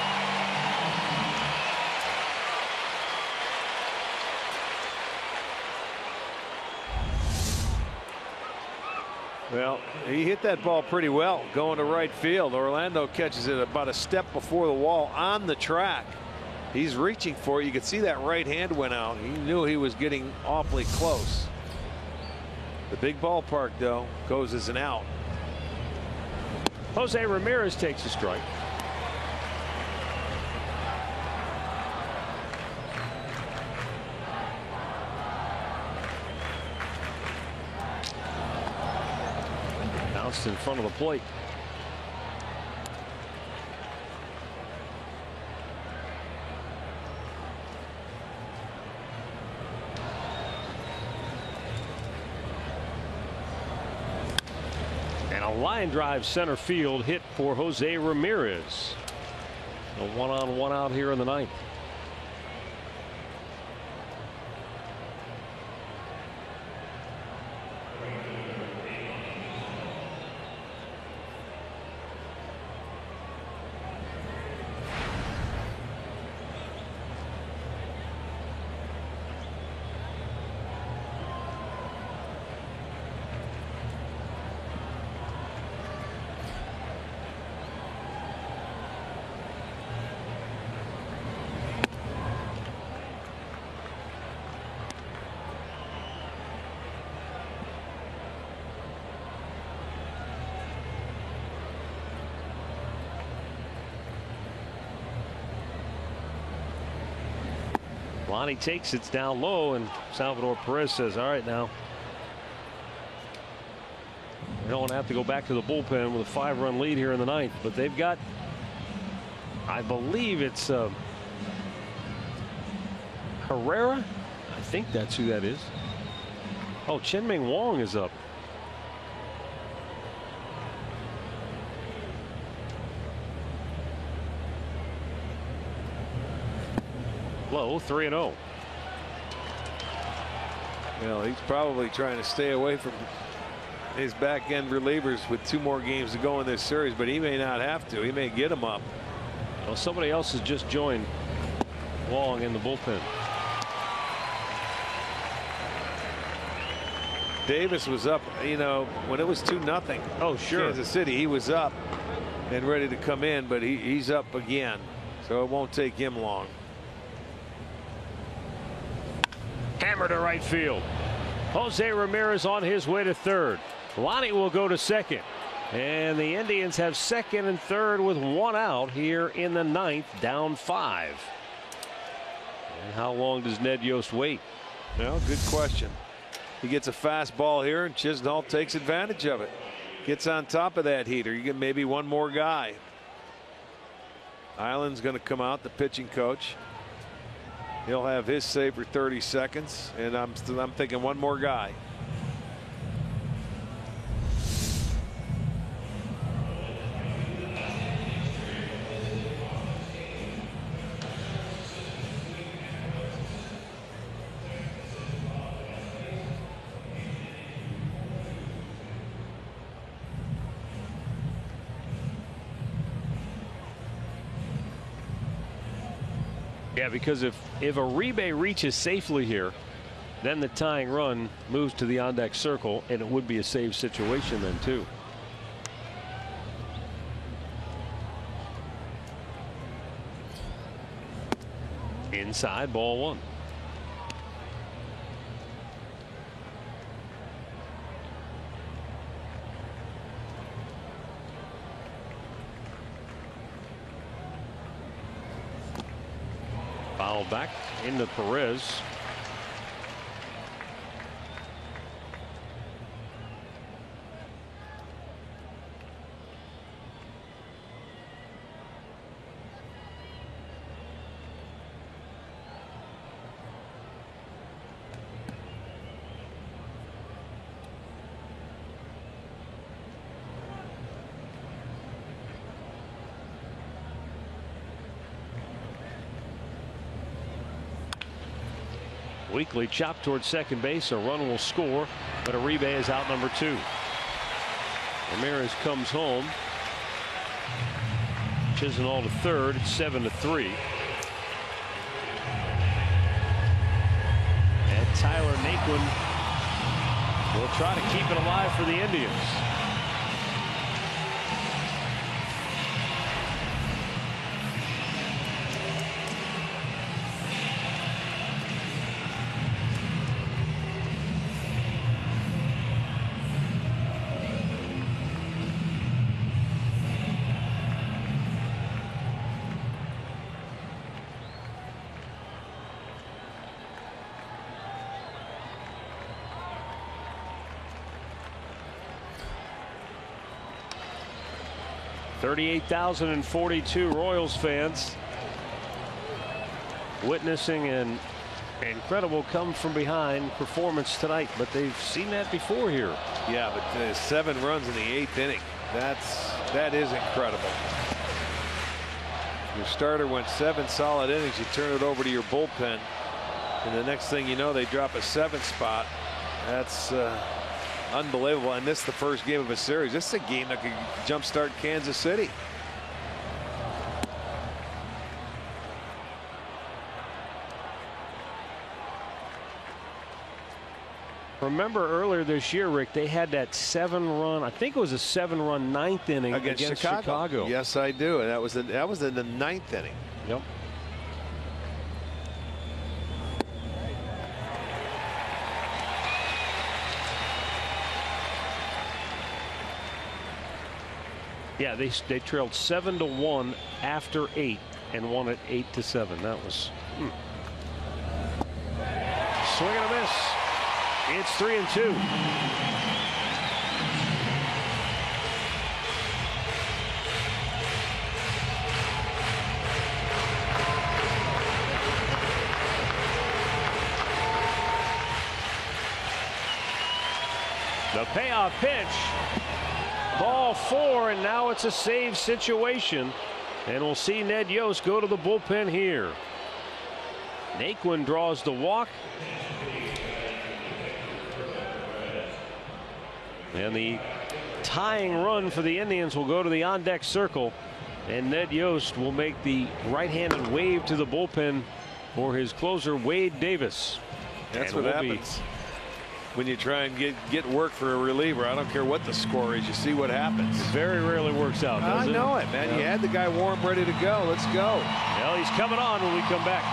Well, he hit that ball pretty well going to right field. Orlando catches it about a step before the wall on the track. He's reaching for it. You could see that right hand went out. He knew he was getting awfully close. The big ballpark, though, goes as an out. Jose Ramirez takes a strike. Bounced in front of the plate. Line drive center field hit for Jose Ramirez. A one-on, one-out here in the 9th. Lonnie takes it down low, and Salvador Perez says, all right, now we don't have to go back to the bullpen with a 5-run lead here in the 9th, but they've got, I believe it's Herrera. I think that's who that is. Oh, Chen-Ming Wong is up. Low, 3-0. Well, he's probably trying to stay away from his back end relievers with 2 more games to go in this series, but he may not have to. He may get him up. Well, somebody else has just joined Wong in the bullpen. Davis was up, you know, when it was 2-0. Oh, sure. Kansas City, he was up and ready to come in, but he's up again, so it won't take him long. Hammer to right field. Jose Ramirez on his way to third. Lonnie will go to second. And the Indians have second and third with 1 out here in the 9th, down 5. And how long does Ned Yost wait? Well, good question. He gets a fastball here, and Chisnall takes advantage of it. Gets on top of that heater. You get maybe one more guy. Island's going to come out, the pitching coach. He'll have his save for 30 seconds, and I'm thinking one more guy. Yeah, because if Uribe reaches safely here, then the tying run moves to the on-deck circle, and it would be a save situation then too. Inside, ball one. Foul back into Perez. Weekly chopped towards second base. A run will score, but Uribe is out number 2. Ramirez comes home. Chisenhall to third. It's 7-3. And Tyler Naquin will try to keep it alive for the Indians. $38,042 Royals fans witnessing an incredible come from behind performance tonight, but they've seen that before here. Yeah, but 7 runs in the 8th inning. That is incredible. Your starter went 7 solid innings. You turn it over to your bullpen, and the next thing you know, they drop a 7th spot. That's unbelievable. And this is the first game of a series. This is a game that could jumpstart Kansas City. Remember earlier this year, Rick, they had that 7-run, I think it was a 7-run 9th inning against Chicago. Yes, I do. And that was in the 9th inning. Yep. Yeah, they trailed 7-1 after 8 and won it 8-7. That was swing and a miss. It's 3-2. The payoff pitch. Ball 4, and now it's a save situation, and we'll see Ned Yost go to the bullpen here. Naquin draws the walk, and the tying run for the Indians will go to the on-deck circle, and Ned Yost will make the right-handed wave to the bullpen for his closer, Wade Davis. That's what happens when you try and get work for a reliever. I don't care what the score is. You see what happens. It very rarely works out, does it? I know it, man. Yeah. You had the guy warm, ready to go. Let's go. Well, he's coming on when we come back.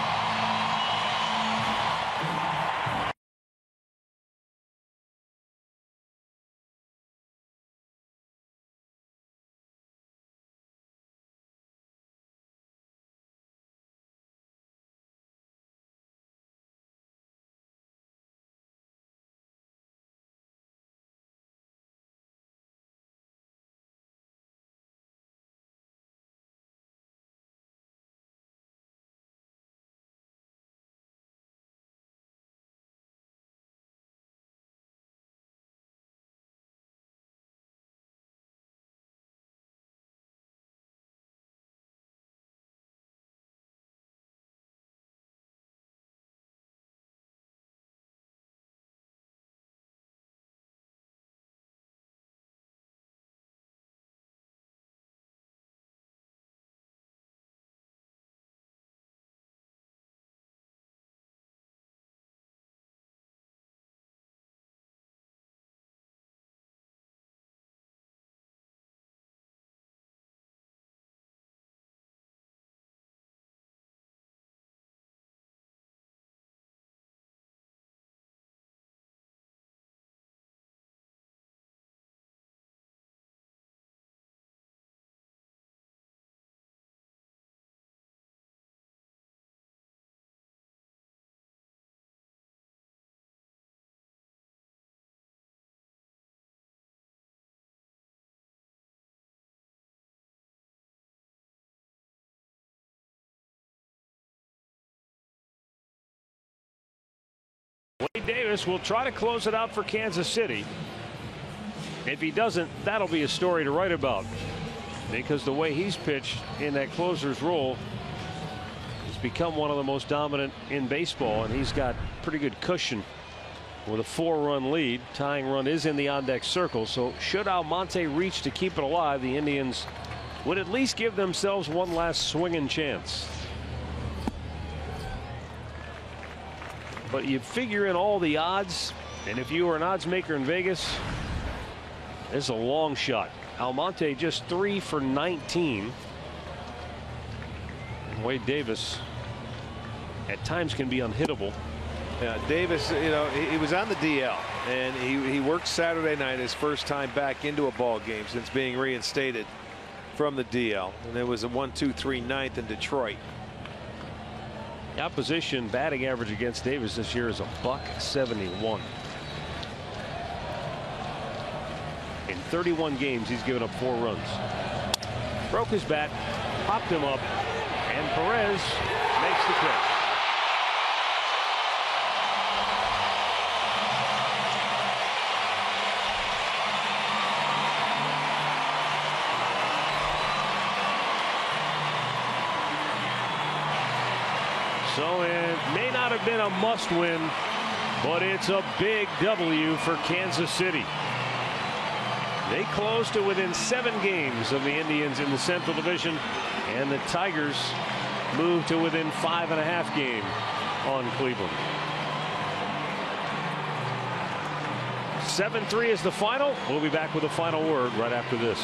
Wade Davis will try to close it out for Kansas City. If he doesn't, that'll be a story to write about, because the way he's pitched in that closer's role has become one of the most dominant in baseball, and he's got pretty good cushion with a 4-run lead. Tying run is in the on-deck circle, so should Almonte reach to keep it alive, the Indians would at least give themselves one last swinging chance. But you figure in all the odds, and if you were an odds maker in Vegas, this is a long shot. Almonte just 3 for 19. Wade Davis at times can be unhittable. Yeah, Davis, you know, he was on the DL, and he worked Saturday night, his first time back into a ball game since being reinstated from the DL, and it was a 1-2-3 ninth in Detroit. The opposition batting average against Davis this year is a .171. In 31 games, he's given up 4 runs. Broke his bat, popped him up, and Perez makes the catch. So it may not have been a must win, but it's a big W for Kansas City. They close to within 7 games of the Indians in the Central Division, and the Tigers move to within 5.5 games on Cleveland. 7-3 is the final. We'll be back with a final word right after this.